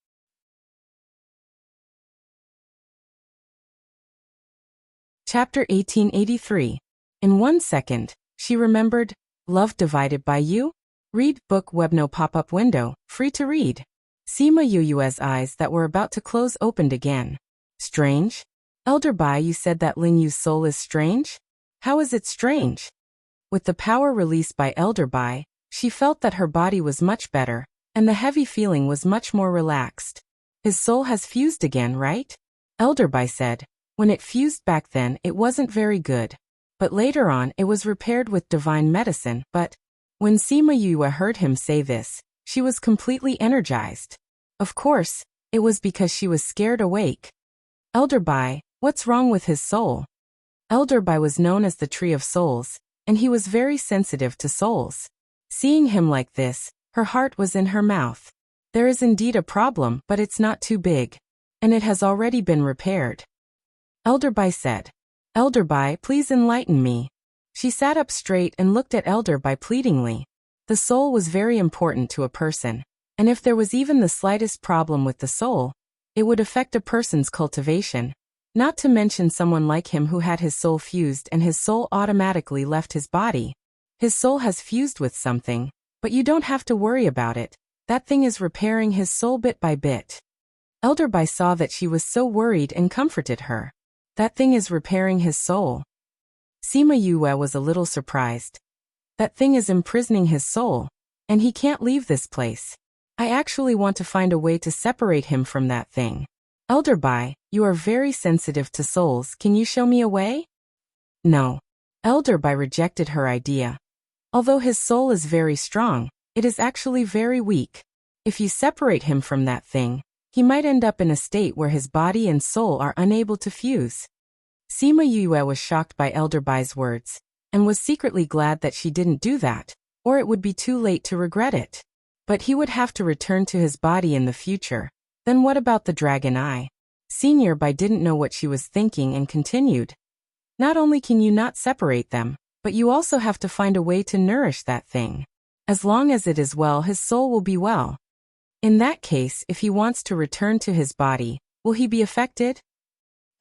Chapter 1883. In 1 second, she remembered, Love Divided by You? Read book web no pop-up window, free to read. Sima Yue's eyes that were about to close opened again. Strange? Elder Bai, you said that Lingyu's soul is strange? How is it strange? With the power released by Elder Bai, she felt that her body was much better, and the heavy feeling was much more relaxed. His soul has fused again, right? Elder Bai said. When it fused back then, it wasn't very good. But later on, it was repaired with divine medicine, but when Sima Yue heard him say this, she was completely energized. Of course, it was because she was scared awake. Elder Bai, what's wrong with his soul? Elder Bai was known as the Tree of Souls, and he was very sensitive to souls. Seeing him like this, her heart was in her mouth. There is indeed a problem, but it's not too big. And it has already been repaired. Elder Bai said. Elder Bai, please enlighten me. She sat up straight and looked at Elder Bai pleadingly. The soul was very important to a person, and if there was even the slightest problem with the soul, it would affect a person's cultivation. Not to mention someone like him who had his soul fused and his soul automatically left his body. His soul has fused with something, but you don't have to worry about it. That thing is repairing his soul bit by bit. Elder Bai saw that she was so worried and comforted her. That thing is repairing his soul. Sima Yue was a little surprised. That thing is imprisoning his soul, and he can't leave this place. I actually want to find a way to separate him from that thing. Elder Bai, you are very sensitive to souls. Can you show me a way? No. Elder Bai rejected her idea. Although his soul is very strong, it is actually very weak. If you separate him from that thing, he might end up in a state where his body and soul are unable to fuse. Sima Yue was shocked by Elder Bai's words, and was secretly glad that she didn't do that, or it would be too late to regret it. But he would have to return to his body in the future. Then what about the dragon eye? Senior Bai didn't know what she was thinking and continued. Not only can you not separate them, but you also have to find a way to nourish that thing. As long as it is well, his soul will be well. In that case, if he wants to return to his body, will he be affected?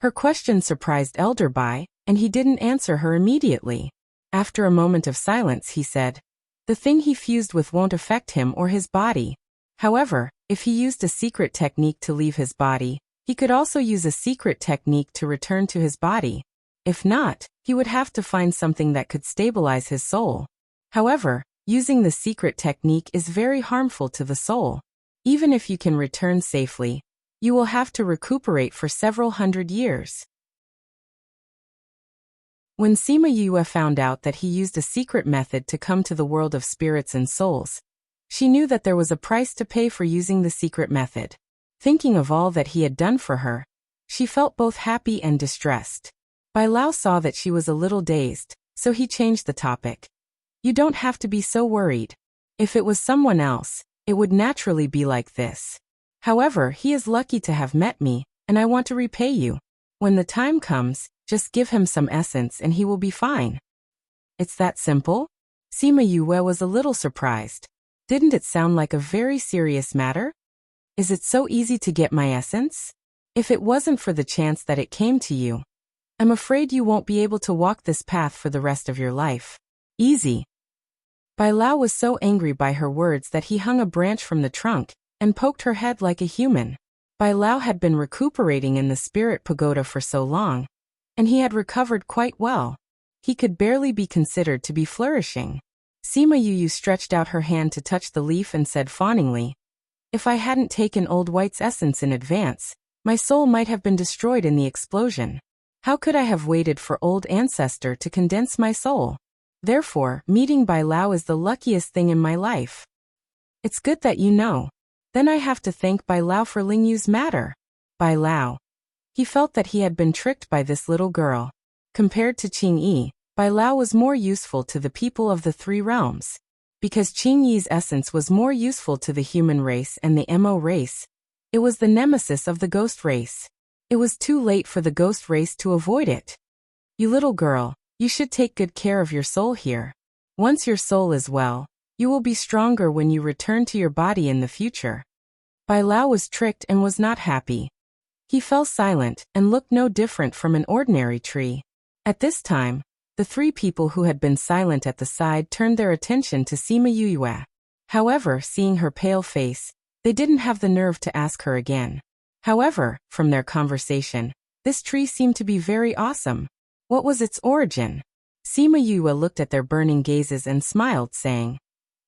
Her question surprised Elder Bai, and he didn't answer her immediately. After a moment of silence, he said, "The thing he fused with won't affect him or his body. However, if he used a secret technique to leave his body, he could also use a secret technique to return to his body. If not, he would have to find something that could stabilize his soul. However, using the secret technique is very harmful to the soul. Even if you can return safely, you will have to recuperate for several hundred years." When Sima Yue found out that he used a secret method to come to the world of spirits and souls, she knew that there was a price to pay for using the secret method. Thinking of all that he had done for her, she felt both happy and distressed. Bai Lao saw that she was a little dazed, so he changed the topic. "You don't have to be so worried. If it was someone else, it would naturally be like this. However, he is lucky to have met me, and I want to repay you. When the time comes, just give him some essence and he will be fine." It's that simple? Sima Yue was a little surprised. Didn't it sound like a very serious matter? Is it so easy to get my essence? If it wasn't for the chance that it came to you, I'm afraid you won't be able to walk this path for the rest of your life. Easy. Bai Lao was so angry by her words that he hung a branch from the trunk and poked her head like a human. Bai Lao had been recuperating in the spirit pagoda for so long, and he had recovered quite well. He could barely be considered to be flourishing. Sima Yue stretched out her hand to touch the leaf and said fawningly, "If I hadn't taken Old White's essence in advance, my soul might have been destroyed in the explosion. How could I have waited for Old Ancestor to condense my soul? Therefore, meeting Bai Lao is the luckiest thing in my life. It's good that you know. Then I have to thank Bai Lao for Ling Yu's matter." Bai Lao. He felt that he had been tricked by this little girl. Compared to Qing Yi, Bai Lao was more useful to the people of the three realms. Because Qing Yi's essence was more useful to the human race and the Mo race, it was the nemesis of the ghost race. It was too late for the ghost race to avoid it. "You little girl, you should take good care of your soul here. Once your soul is well, you will be stronger when you return to your body in the future." Bai Lao was tricked and was not happy. He fell silent and looked no different from an ordinary tree. At this time, the three people who had been silent at the side turned their attention to Sima Yue. However, seeing her pale face, they didn't have the nerve to ask her again. However, from their conversation, this tree seemed to be very awesome. What was its origin? Sima Yue looked at their burning gazes and smiled, saying,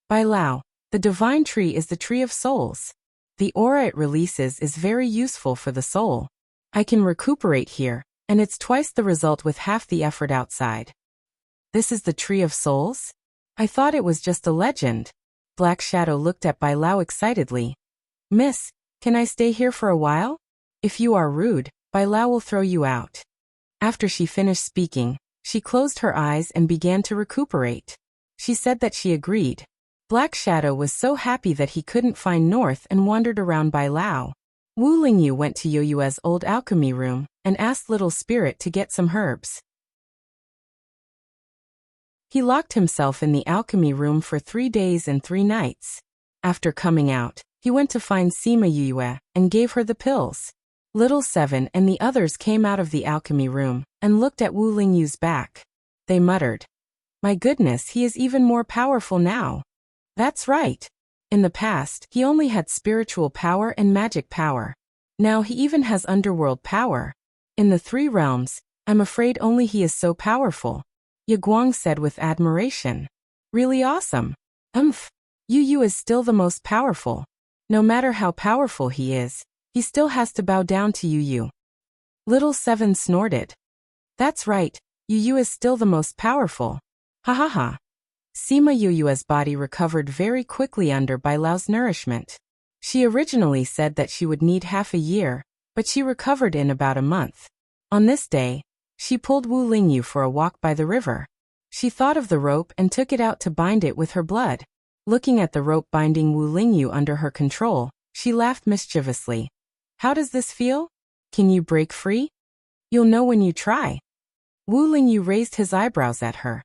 "Bai Lao, the divine tree is the tree of souls. The aura it releases is very useful for the soul. I can recuperate here, and it's twice the result with half the effort outside." "This is the tree of souls? I thought it was just a legend." Black Shadow looked at Bai Lao excitedly. "Miss, can I stay here for a while? If you are rude, Bai Lao will throw you out." After she finished speaking, she closed her eyes and began to recuperate. She said that she agreed. Black Shadow was so happy that he couldn't find north and wandered around Bai Lao. Wu Lingyu went to Yoyue's old alchemy room and asked Little Spirit to get some herbs. He locked himself in the alchemy room for 3 days and 3 nights. After coming out, he went to find Sima Yue and gave her the pills. Little Seven and the others came out of the alchemy room and looked at Wu Lingyu's back. They muttered, "My goodness, he is even more powerful now." That's right. In the past, he only had spiritual power and magic power. Now he even has underworld power. In the 3 realms, I'm afraid only he is so powerful. Ye Guang said with admiration. Really awesome. Yu Yu is still the most powerful. No matter how powerful he is, he still has to bow down to Yu Yu. Little Seven snorted. That's right, Yu Yu is still the most powerful. Ha ha ha. Sima Yu's body recovered very quickly under Bai Lao's nourishment. She originally said that she would need half a year, but she recovered in about a month. On this day, she pulled Wu Lingyu for a walk by the river. She thought of the rope and took it out to bind it with her blood. Looking at the rope binding Wu Lingyu under her control, she laughed mischievously. How does this feel? Can you break free? You'll know when you try. Wu Lingyu raised his eyebrows at her.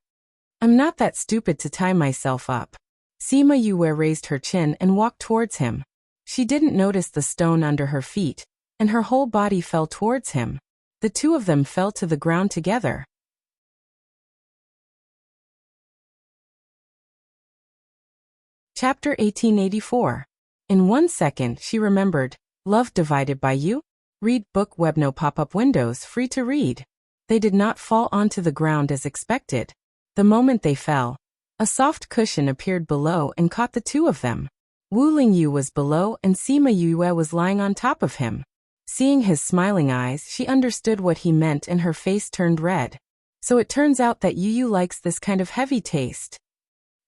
I'm not that stupid to tie myself up. Sima Yue raised her chin and walked towards him. She didn't notice the stone under her feet, and her whole body fell towards him. The two of them fell to the ground together. Chapter 1884. In 1 second, she remembered. Love divided by you? Read book web, no pop-up windows, free to read. They did not fall onto the ground as expected. The moment they fell, a soft cushion appeared below and caught the two of them. Wu Lingyu was below and Sima Yue was lying on top of him. Seeing his smiling eyes, she understood what he meant and her face turned red. So it turns out that Yu likes this kind of heavy taste.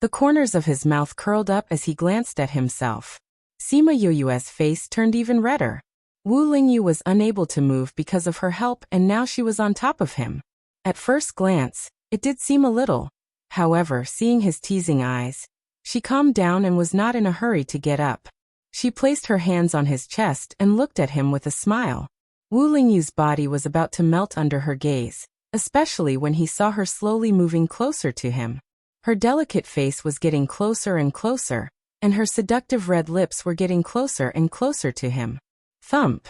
The corners of his mouth curled up as he glanced at himself. Sima Yue's face turned even redder. Wu Lingyu was unable to move because of her help and now she was on top of him. At first glance, it did seem a little. However, seeing his teasing eyes, she calmed down and was not in a hurry to get up. She placed her hands on his chest and looked at him with a smile. Wu Lingyu's body was about to melt under her gaze, especially when he saw her slowly moving closer to him. Her delicate face was getting closer and closer, and her seductive red lips were getting closer and closer to him. Thump!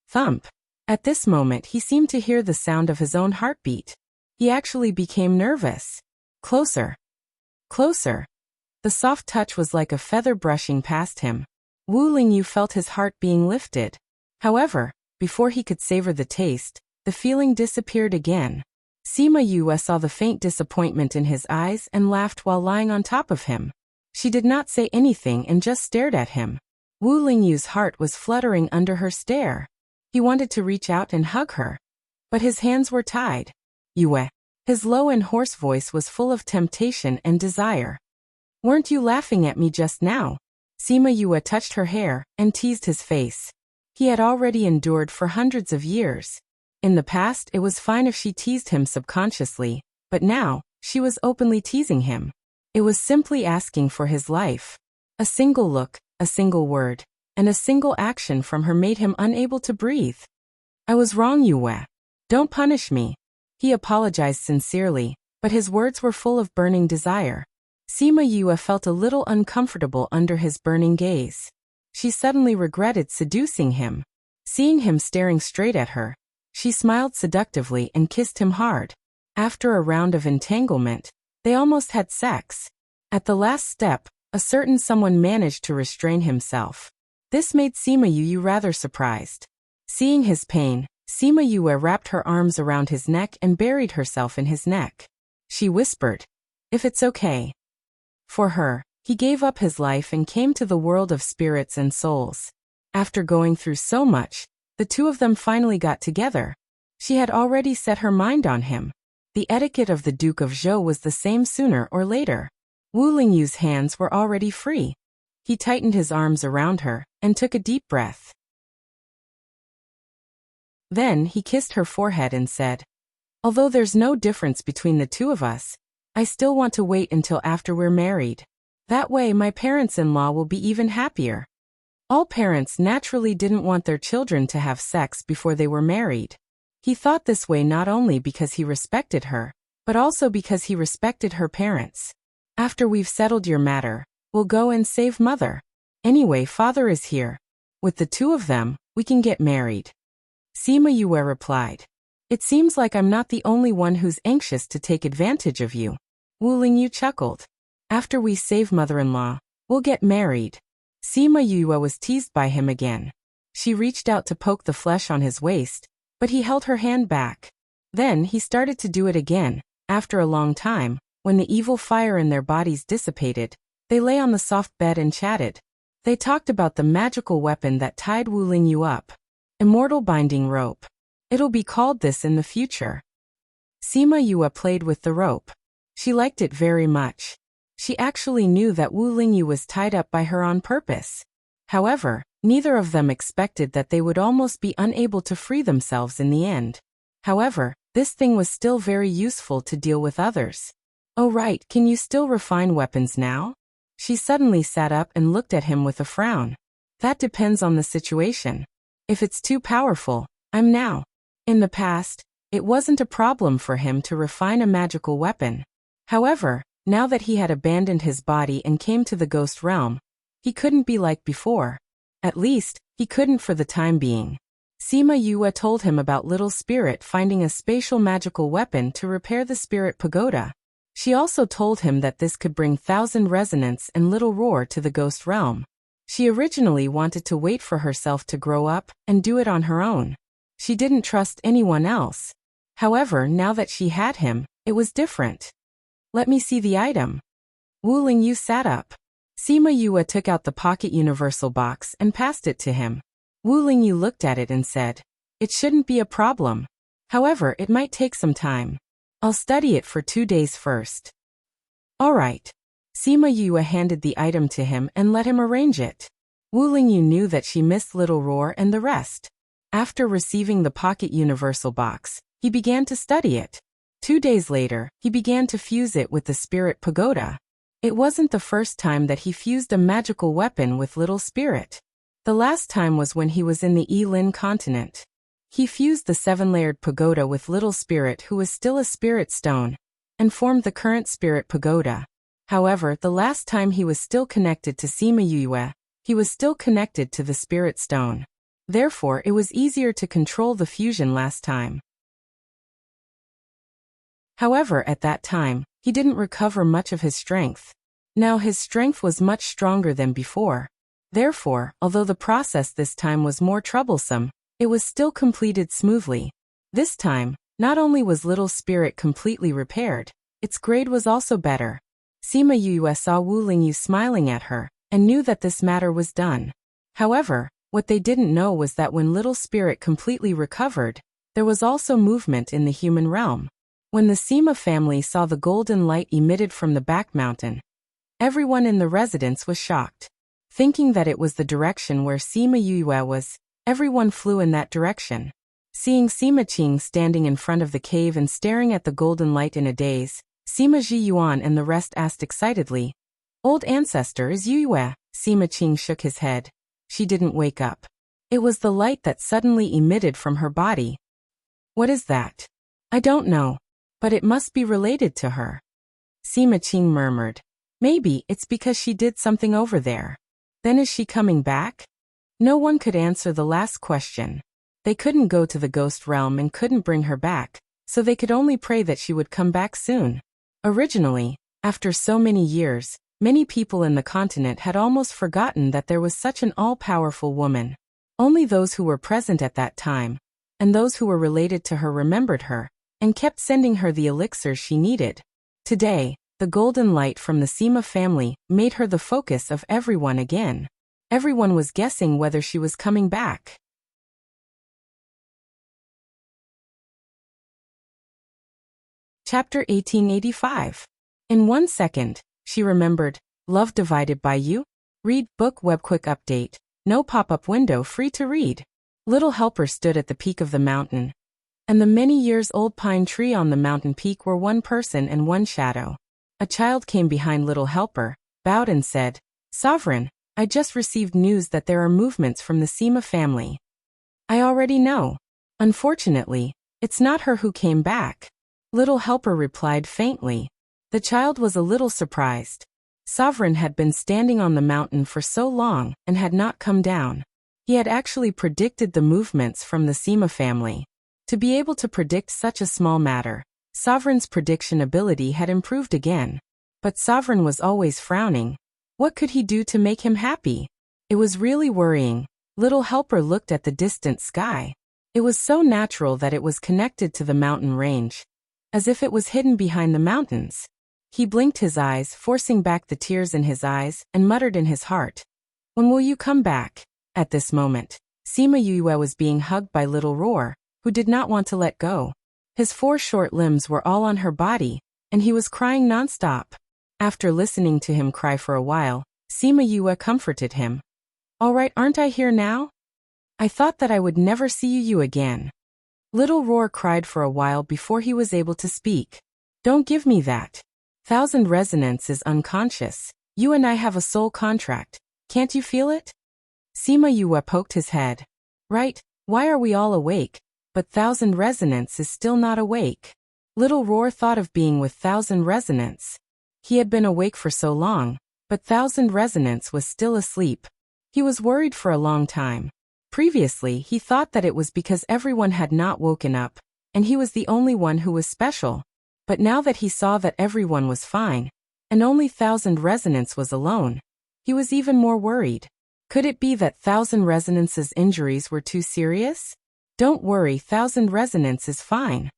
Thump! At this moment he seemed to hear the sound of his own heartbeat. He actually became nervous. Closer. Closer. The soft touch was like a feather brushing past him. Wu Lingyu felt his heart being lifted. However, before he could savor the taste, the feeling disappeared again. Sima Yue saw the faint disappointment in his eyes and laughed while lying on top of him. She did not say anything and just stared at him. Wu Lingyu's heart was fluttering under her stare. He wanted to reach out and hug her, but his hands were tied. Yue. His low and hoarse voice was full of temptation and desire. Weren't you laughing at me just now? Sima Yue touched her hair and teased his face. He had already endured for hundreds of years. In the past, it was fine if she teased him subconsciously, but now, she was openly teasing him. It was simply asking for his life. A single look, a single word, and a single action from her made him unable to breathe. I was wrong, Yue. Don't punish me. He apologized sincerely, but his words were full of burning desire. Sima Yue felt a little uncomfortable under his burning gaze. She suddenly regretted seducing him. Seeing him staring straight at her, she smiled seductively and kissed him hard. After a round of entanglement, they almost had sex. At the last step, a certain someone managed to restrain himself. This made Sima Yue rather surprised. Seeing his pain, Sima Yue wrapped her arms around his neck and buried herself in his neck. She whispered, "If it's okay." For her, he gave up his life and came to the world of spirits and souls. After going through so much, the two of them finally got together. She had already set her mind on him. The etiquette of the Duke of Zhou was the same sooner or later. Wu Lingyu's hands were already free. He tightened his arms around her and took a deep breath. Then he kissed her forehead and said, "Although there's no difference between the two of us, I still want to wait until after we're married. That way my parents-in-law will be even happier." All parents naturally didn't want their children to have sex before they were married. He thought this way not only because he respected her, but also because he respected her parents. "After we've settled your matter, we'll go and save mother. Anyway, father is here. With the two of them, we can get married." Sima Yue replied, "It seems like I'm not the only one who's anxious to take advantage of you." Wu Lingyu chuckled. "After we save mother-in-law, we'll get married." Sima Yue was teased by him again. She reached out to poke the flesh on his waist, but he held her hand back. Then he started to do it again. After a long time, when the evil fire in their bodies dissipated, they lay on the soft bed and chatted. They talked about the magical weapon that tied Wu Lingyu up. Immortal binding rope. It'll be called this in the future. Sima Yue played with the rope. She liked it very much. She actually knew that Wu Lingyu was tied up by her on purpose. However, neither of them expected that they would almost be unable to free themselves in the end. However, this thing was still very useful to deal with others. "Oh right, can you still refine weapons now?" She suddenly sat up and looked at him with a frown. "That depends on the situation. If it's too powerful, I'm now. In the past, It wasn't a problem for him to refine a magical weapon. However, now that he had abandoned his body and came to the ghost realm, he couldn't be like before. At least, he couldn't for the time being. Sima Yue told him about Little Spirit finding a spatial magical weapon to repair the spirit pagoda. She also told him that this could bring Thousand Resonance and Little Roar to the ghost realm. She originally wanted to wait for herself to grow up and do it on her own. She didn't trust anyone else. However, now that she had him, it was different. Let me see the item. Wu Lingyu sat up. Sima Yue took out the pocket universal box and passed it to him. Wu Lingyu looked at it and said, "It shouldn't be a problem. However, it might take some time. I'll study it for 2 days first." All right. Sima Yue handed the item to him and let him arrange it. Wu Lingyu knew that she missed Little Roar and the rest. After receiving the pocket universal box, he began to study it. 2 days later, he began to fuse it with the spirit pagoda. It wasn't the first time that he fused a magical weapon with Little Spirit. The last time was when he was in the Yilin continent. He fused the 7-layered pagoda with Little Spirit, who was still a spirit stone, and formed the current spirit pagoda. However, the last time he was still connected to Sima Yue, he was still connected to the spirit stone. Therefore, it was easier to control the fusion last time. However, at that time, he didn't recover much of his strength. Now his strength was much stronger than before. Therefore, although the process this time was more troublesome, it was still completed smoothly. This time, not only was Little Spirit completely repaired, its grade was also better. Sima Yue saw Wu Lingyu smiling at her, and knew that this matter was done. However, what they didn't know was that when Little Spirit completely recovered, there was also movement in the human realm. When the Sima family saw the golden light emitted from the back mountain, everyone in the residence was shocked. Thinking that it was the direction where Sima Yue was, everyone flew in that direction. Seeing Sima Qing standing in front of the cave and staring at the golden light in a daze, Sima Ji Yuan and the rest asked excitedly, "Old ancestor, is Yue?" Sima Qing shook his head. She didn't wake up. It was the light that suddenly emitted from her body. "What is that?" "I don't know. But it must be related to her." Sima Qing murmured. "Maybe it's because she did something over there. Then is she coming back?" No one could answer the last question. They couldn't go to the ghost realm and couldn't bring her back, so they could only pray that she would come back soon. Originally, after so many years, many people in the continent had almost forgotten that there was such an all-powerful woman. Only those who were present at that time, and those who were related to her remembered her, and kept sending her the elixirs she needed. Today, the golden light from the Sima family made her the focus of everyone again. Everyone was guessing whether she was coming back. Chapter 1885. In 1 second, she remembered, "Love divided by you?" Read book web quick update. No pop-up window, free to read. Little Helper stood at the peak of the mountain, and the many-years-old pine tree on the mountain peak were one person and one shadow. A child came behind Little Helper, bowed and said, "Sovereign, I just received news that there are movements from the Sima family." "I already know. Unfortunately, it's not her who came back," Little Helper replied faintly. The child was a little surprised. Sovereign had been standing on the mountain for so long and had not come down. He had actually predicted the movements from the Sima family. To be able to predict such a small matter, Sovereign's prediction ability had improved again. But Sovereign was always frowning. What could he do to make him happy? It was really worrying. Little Helper looked at the distant sky. It was so natural that it was connected to the mountain range, as if it was hidden behind the mountains. He blinked his eyes, forcing back the tears in his eyes, and muttered in his heart, "When will you come back?" At this moment, Sima Yue was being hugged by Little Roar, who did not want to let go. His 4 short limbs were all on her body, and he was crying nonstop. After listening to him cry for a while, Sima Yue comforted him. "All right, aren't I here now? I thought that I would never see you again." Little Roar cried for a while before he was able to speak. "Don't give me that. Thousand Resonance is unconscious. You and I have a soul contract. Can't you feel it?" Sima Yue poked his head. "Right, why are we all awake? but Thousand Resonance is still not awake. Little Roar thought of being with Thousand Resonance. He had been awake for so long, but Thousand Resonance was still asleep. He was worried for a long time. Previously, he thought that it was because everyone had not woken up, and he was the only one who was special. But now that he saw that everyone was fine, and only Thousand Resonance was alone, he was even more worried. Could it be that Thousand Resonance's injuries were too serious? Don't worry, Thousand Resonance is fine.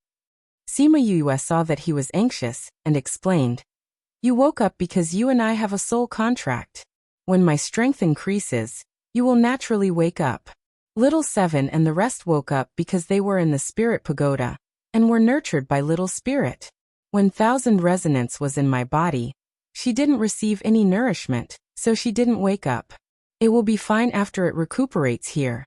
Sima Yue saw that he was anxious, and explained. You woke up because you and I have a soul contract. When my strength increases, you will naturally wake up. Little Seven and the rest woke up because they were in the Spirit Pagoda, and were nurtured by Little Spirit. When Thousand Resonance was in my body, she didn't receive any nourishment, so she didn't wake up. It will be fine after it recuperates here.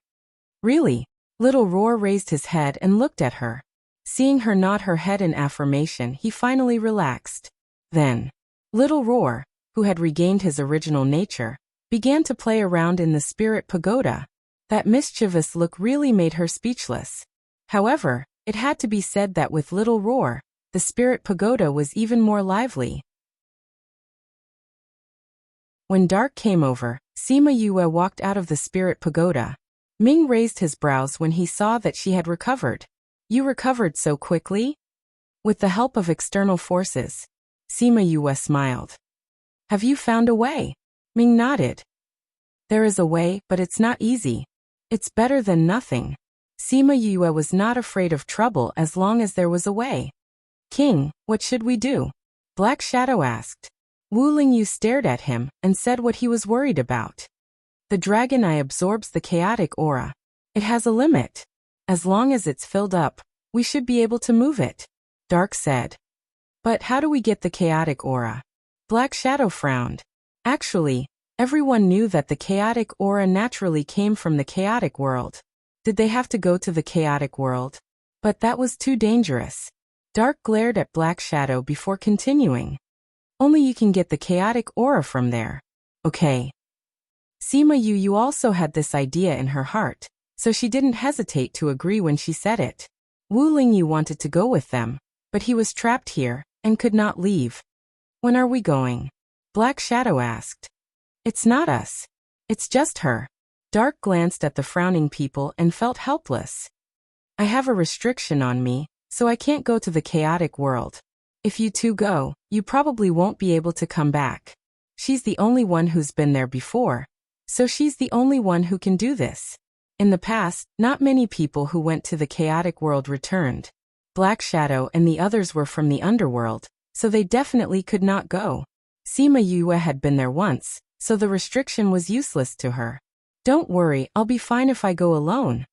Really? Little Roar raised his head and looked at her. Seeing her nod her head in affirmation, he finally relaxed. Then, Little Roar, who had regained his original nature, began to play around in the Spirit Pagoda. That mischievous look really made her speechless. However, it had to be said that with Little Roar, the Spirit Pagoda was even more lively. When dark came over, Sima Yue walked out of the Spirit Pagoda. Ming raised his brows when he saw that she had recovered. You recovered so quickly? With the help of external forces. Sima Yue smiled. Have you found a way? Ming nodded. There is a way, but it's not easy. It's better than nothing. Sima Yue was not afraid of trouble as long as there was a way. King, what should we do? Black Shadow asked. Wu Lingyu stared at him and said what he was worried about. The dragon eye absorbs the chaotic aura. It has a limit. As long as it's filled up, we should be able to move it, Dark said. But how do we get the chaotic aura? Black Shadow frowned. Actually, everyone knew that the chaotic aura naturally came from the chaotic world. Did they have to go to the chaotic world? But that was too dangerous. Dark glared at Black Shadow before continuing. Only you can get the chaotic aura from there. Okay. Sima Yu also had this idea in her heart, so she didn't hesitate to agree when she said it. Wu Lingyu wanted to go with them, but he was trapped here and could not leave. When are we going? Black Shadow asked. It's not us. It's just her. Dark glanced at the frowning people and felt helpless. I have a restriction on me, so I can't go to the chaotic world. If you two go, you probably won't be able to come back. She's the only one who's been there before, so she's the only one who can do this. In the past, not many people who went to the chaotic world returned. Black Shadow and the others were from the underworld, so they definitely could not go. Sima Yue had been there once, so the restriction was useless to her. Don't worry, I'll be fine if I go alone.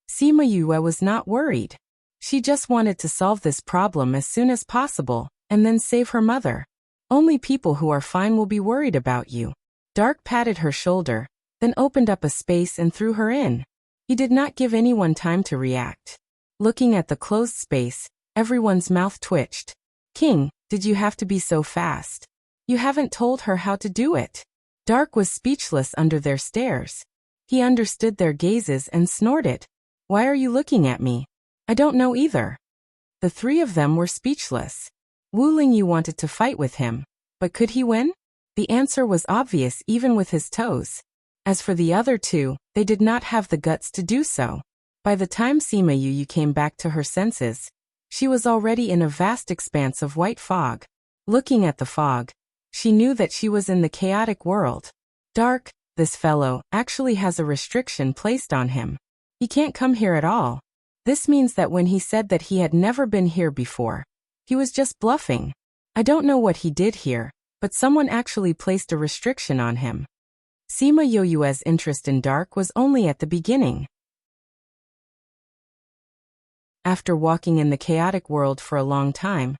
Sima Yue was not worried. She just wanted to solve this problem as soon as possible, and then save her mother. Only people who are fine will be worried about you. Dark patted her shoulder, then opened up a space and threw her in. He did not give anyone time to react. Looking at the closed space, everyone's mouth twitched. King, did you have to be so fast? You haven't told her how to do it. Dark was speechless under their stares. He understood their gazes and snorted. Why are you looking at me? I don't know either. The three of them were speechless. Wu Lingyu wanted to fight with him, but could he win? The answer was obvious even with his toes. As for the other two, they did not have the guts to do so. By the time Sima Yu came back to her senses, she was already in a vast expanse of white fog. Looking at the fog, she knew that she was in the chaotic world. Dark, this fellow, actually has a restriction placed on him. He can't come here at all. This means that when he said that he had never been here before, he was just bluffing. I don't know what he did here, but someone actually placed a restriction on him. Sima Yue's interest in Dark was only at the beginning. After walking in the chaotic world for a long time,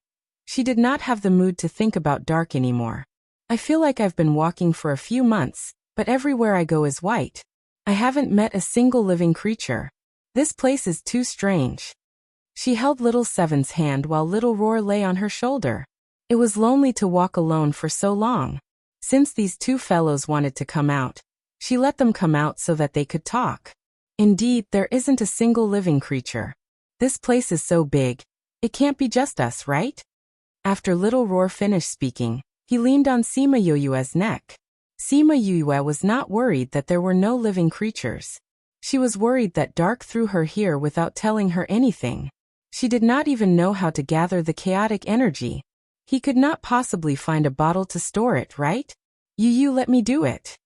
she did not have the mood to think about Dark anymore. I feel like I've been walking for a few months, but everywhere I go is white. I haven't met a single living creature. This place is too strange. She held Little Seven's hand while Little Roar lay on her shoulder. It was lonely to walk alone for so long. Since these two fellows wanted to come out, she let them come out so that they could talk. Indeed, there isn't a single living creature. This place is so big. It can't be just us, right? After Little Roar finished speaking, he leaned on Sima Yoyue's neck. Sima Yoyue was not worried that there were no living creatures. She was worried that Dark threw her here without telling her anything. She did not even know how to gather the chaotic energy. He could not possibly find a bottle to store it, right? You let me do it.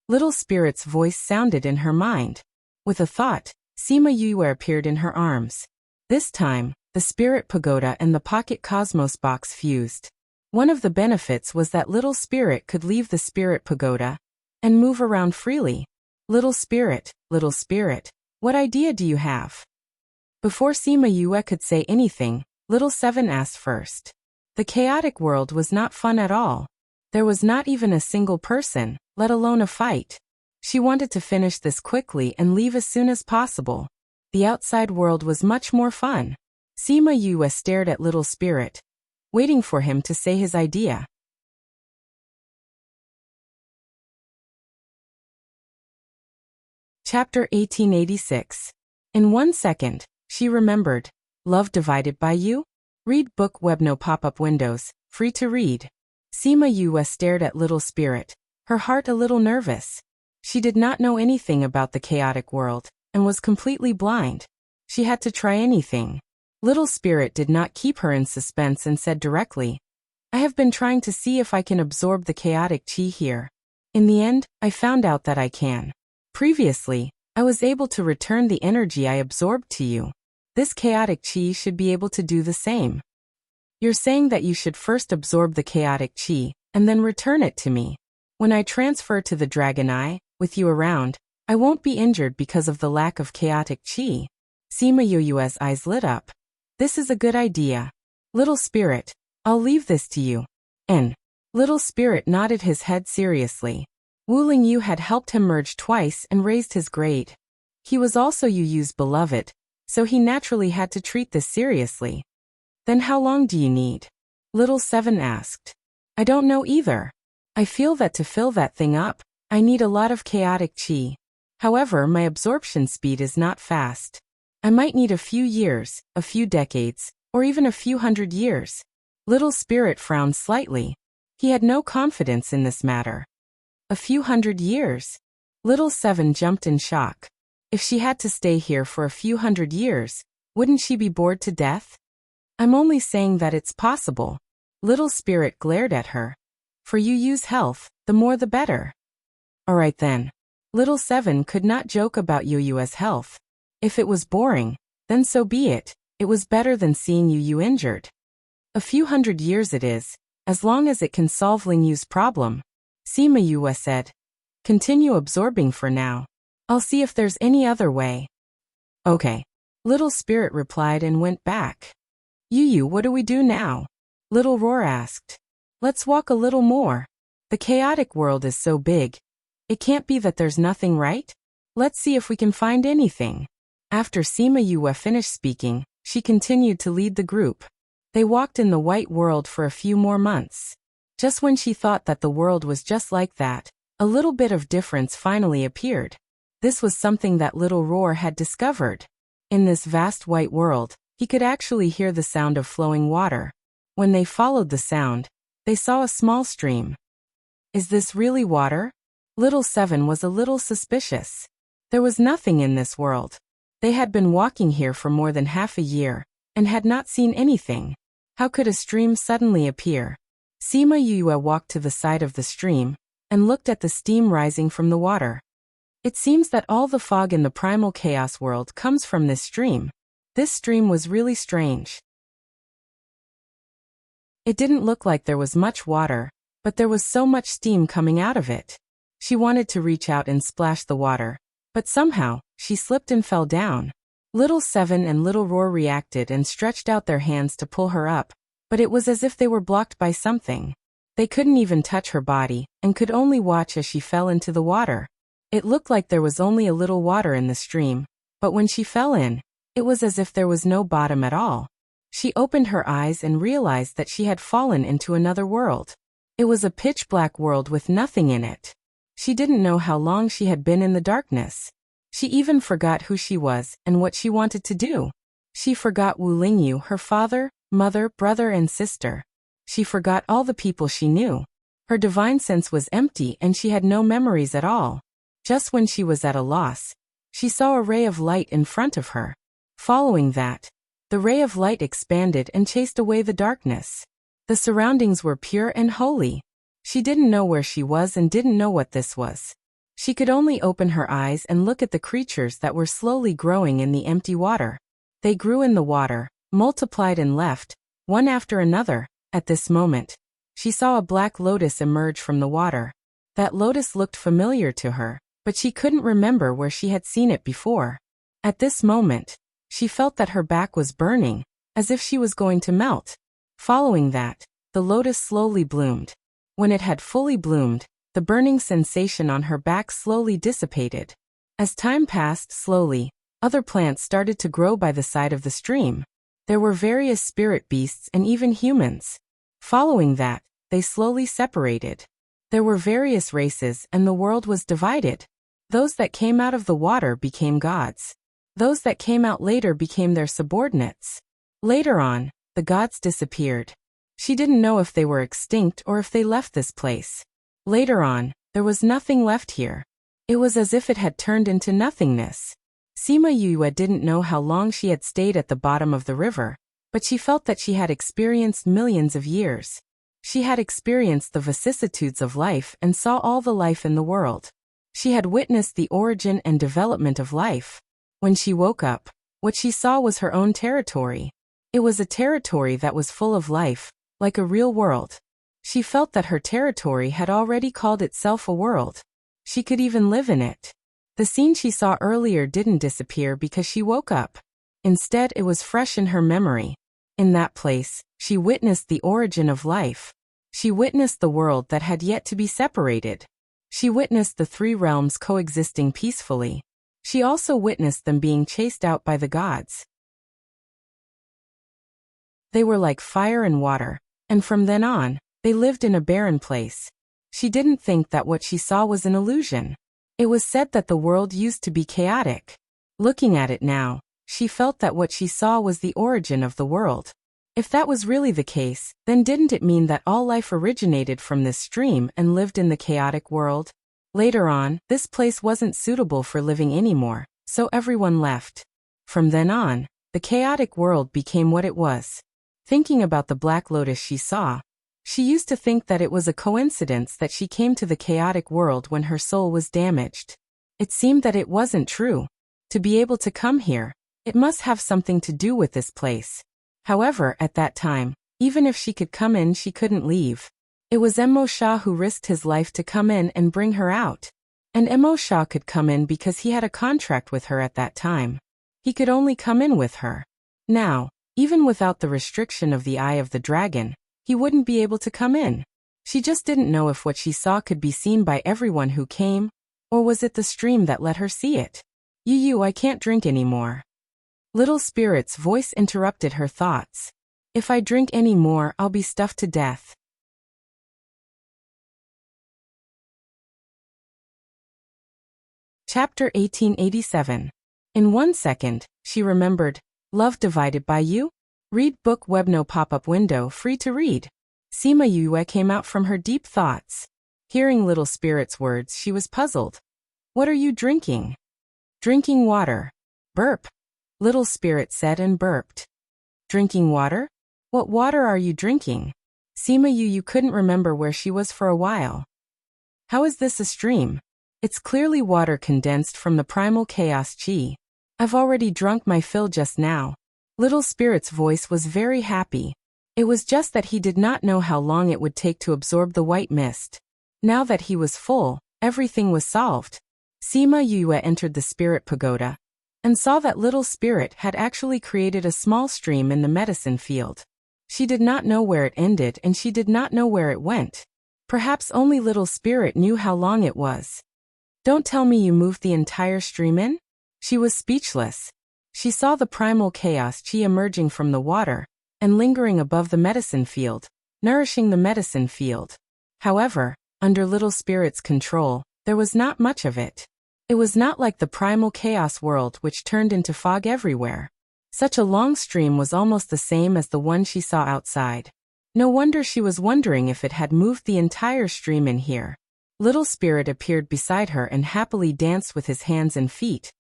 Little Spirit's voice sounded in her mind. With a thought, Sima Yoyue appeared in her arms. This time, the Spirit Pagoda and the Pocket Cosmos box fused. One of the benefits was that Little Spirit could leave the Spirit Pagoda and move around freely. Little Spirit, what idea do you have? Before Sima Yoyue could say anything, Little Seven asked first. The chaotic world was not fun at all. There was not even a single person, let alone a fight. She wanted to finish this quickly and leave as soon as possible. The outside world was much more fun. Sima Yoyue stared at Little Spirit, waiting for him to say his idea. Chapter 1886. In 1 second, she remembered. Love divided by you? Read book web no pop-up windows, free to read. Sima Yoyue stared at Little Spirit, her heart a little nervous. She did not know anything about the chaotic world, and was completely blind. She had to try anything. Little Spirit did not keep her in suspense and said directly, I have been trying to see if I can absorb the chaotic chi here. In the end, I found out that I can. Previously, I was able to return the energy I absorbed to you. This chaotic chi should be able to do the same. You're saying that you should first absorb the chaotic chi, and then return it to me. When I transfer to the Dragon Eye, with you around, I won't be injured because of the lack of chaotic chi. Sima Yoyue's eyes lit up. This is a good idea. Little Spirit, I'll leave this to you. And Little Spirit nodded his head seriously. Wu Lingyu had helped him merge twice and raised his grade. He was also Yu Yu's beloved, so he naturally had to treat this seriously. Then how long do you need? Little Seven asked. I don't know either. I feel that to fill that thing up, I need a lot of chaotic chi. However, my absorption speed is not fast. I might need a few years, a few decades, or even a few hundred years. Little Spirit frowned slightly. He had no confidence in this matter. A few hundred years? Little Seven jumped in shock. If she had to stay here for a few hundred years, wouldn't she be bored to death? I'm only saying that it's possible. Little Spirit glared at her. For Yu Yu's health, the more the better. Alright then. Little Seven could not joke about Yu Yu's health. If it was boring, then so be it. It was better than seeing Yu Yu injured. A few hundred years it is, as long as it can solve Ling Yu's problem. Sima Yoyue said. Continue absorbing for now. I'll see if there's any other way. Okay. Little Spirit replied and went back. Yu Yu, what do we do now? Little Roar asked. Let's walk a little more. The chaotic world is so big. It can't be that there's nothing, right? Let's see if we can find anything. After Sima Yoyue finished speaking, she continued to lead the group. They walked in the white world for a few more months. Just when she thought that the world was just like that, a little bit of difference finally appeared. This was something that Little Roar had discovered. In this vast white world, he could actually hear the sound of flowing water. When they followed the sound, they saw a small stream. Is this really water? Little Seven was a little suspicious. There was nothing in this world. They had been walking here for more than half a year, and had not seen anything. How could a stream suddenly appear? Sima Yoyue walked to the side of the stream, and looked at the steam rising from the water. It seems that all the fog in the primal chaos world comes from this stream. This stream was really strange. It didn't look like there was much water, but there was so much steam coming out of it. She wanted to reach out and splash the water, but somehow, she slipped and fell down. Little Seven and Little Roar reacted and stretched out their hands to pull her up, but it was as if they were blocked by something. They couldn't even touch her body, and could only watch as she fell into the water. It looked like there was only a little water in the stream, but when she fell in, it was as if there was no bottom at all. She opened her eyes and realized that she had fallen into another world. It was a pitch-black world with nothing in it. She didn't know how long she had been in the darkness. She even forgot who she was and what she wanted to do. She forgot Wu Lingyu, her father, mother, brother and sister. She forgot all the people she knew. Her divine sense was empty and she had no memories at all. Just when she was at a loss, she saw a ray of light in front of her. Following that, the ray of light expanded and chased away the darkness. The surroundings were pure and holy. She didn't know where she was and didn't know what this was. She could only open her eyes and look at the creatures that were slowly growing in the empty water. They grew in the water, multiplied and left, one after another. At this moment, she saw a black lotus emerge from the water. That lotus looked familiar to her, but she couldn't remember where she had seen it before. At this moment, she felt that her back was burning, as if she was going to melt. Following that, the lotus slowly bloomed. When it had fully bloomed, the burning sensation on her back slowly dissipated. As time passed slowly, other plants started to grow by the side of the stream. There were various spirit beasts and even humans. Following that, they slowly separated. There were various races and the world was divided. Those that came out of the water became gods. Those that came out later became their subordinates. Later on, the gods disappeared. She didn't know if they were extinct or if they left this place. Later on, there was nothing left here. It was as if it had turned into nothingness. Sima Yue didn't know how long she had stayed at the bottom of the river, but she felt that she had experienced millions of years. She had experienced the vicissitudes of life and saw all the life in the world. She had witnessed the origin and development of life. When she woke up, what she saw was her own territory. It was a territory that was full of life, like a real world. She felt that her territory had already called itself a world. She could even live in it. The scene she saw earlier didn't disappear because she woke up. Instead, it was fresh in her memory. In that place, she witnessed the origin of life. She witnessed the world that had yet to be separated. She witnessed the three realms coexisting peacefully. She also witnessed them being chased out by the gods. They were like fire and water, and from then on, they lived in a barren place. She didn't think that what she saw was an illusion. It was said that the world used to be chaotic. Looking at it now, she felt that what she saw was the origin of the world. If that was really the case, then didn't it mean that all life originated from this stream and lived in the chaotic world? Later on, this place wasn't suitable for living anymore, so everyone left. From then on, the chaotic world became what it was. Thinking about the black lotus she saw, she used to think that it was a coincidence that she came to the chaotic world when her soul was damaged. It seemed that it wasn't true. To be able to come here, it must have something to do with this place. However, at that time, even if she could come in, she couldn't leave. It was Mo Shah who risked his life to come in and bring her out. And Mo Shah could come in because he had a contract with her at that time. He could only come in with her. Now, even without the restriction of the Eye of the Dragon, he wouldn't be able to come in. She just didn't know if what she saw could be seen by everyone who came, or was it the stream that let her see it? Yu, I can't drink anymore. Little Spirit's voice interrupted her thoughts. If I drink any more, I'll be stuffed to death. Chapter 1887. In 1 second, she remembered, Love Divided by You? Read book web no pop-up window free to read. Sima Yue came out from her deep thoughts. Hearing Little Spirit's words, she was puzzled. What are you drinking? Drinking water. Burp. Little Spirit said and burped. Drinking water? What water are you drinking? Sima Yue couldn't remember where she was for a while. How is this a stream? It's clearly water condensed from the primal chaos chi. I've already drunk my fill just now. Little Spirit's voice was very happy. It was just that he did not know how long it would take to absorb the white mist. Now that he was full, everything was solved. Sima Yue entered the Spirit Pagoda and saw that Little Spirit had actually created a small stream in the medicine field. She did not know where it ended and she did not know where it went. Perhaps only Little Spirit knew how long it was. Don't tell me you moved the entire stream in? She was speechless. She saw the primal chaos chi emerging from the water and lingering above the medicine field, nourishing the medicine field. However, under Little Spirit's control, there was not much of it. It was not like the primal chaos world which turned into fog everywhere. Such a long stream was almost the same as the one she saw outside. No wonder she was wondering if it had moved the entire stream in here. Little Spirit appeared beside her and happily danced with his hands and feet.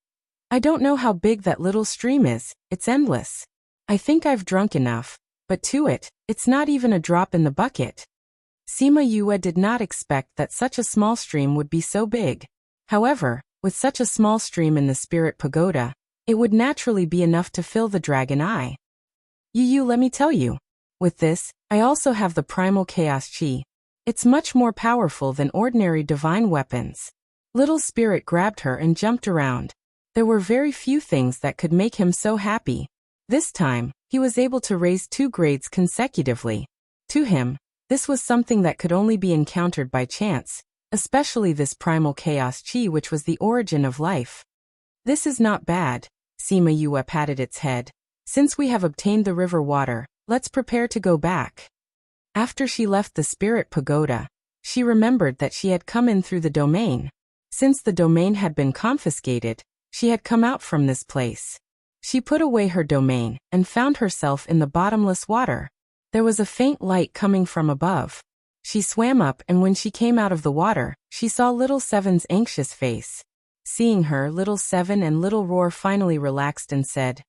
I don't know how big that little stream is, it's endless. I think I've drunk enough, but it's not even a drop in the bucket. Sima Yue did not expect that such a small stream would be so big. However, with such a small stream in the Spirit Pagoda, it would naturally be enough to fill the dragon eye. Yu, let me tell you. With this, I also have the primal chaos chi. It's much more powerful than ordinary divine weapons. Little Spirit grabbed her and jumped around. There were very few things that could make him so happy. This time, he was able to raise 2 grades consecutively. To him, this was something that could only be encountered by chance, especially this primal chaos chi, which was the origin of life. This is not bad, Sima Yue patted its head. Since we have obtained the river water, let's prepare to go back. After she left the Spirit Pagoda, she remembered that she had come in through the domain. Since the domain had been confiscated, she had come out from this place. She put away her domain and found herself in the bottomless water. There was a faint light coming from above. She swam up, and when she came out of the water, she saw Little Seven's anxious face. Seeing her, Little Seven and Little Roar finally relaxed and said,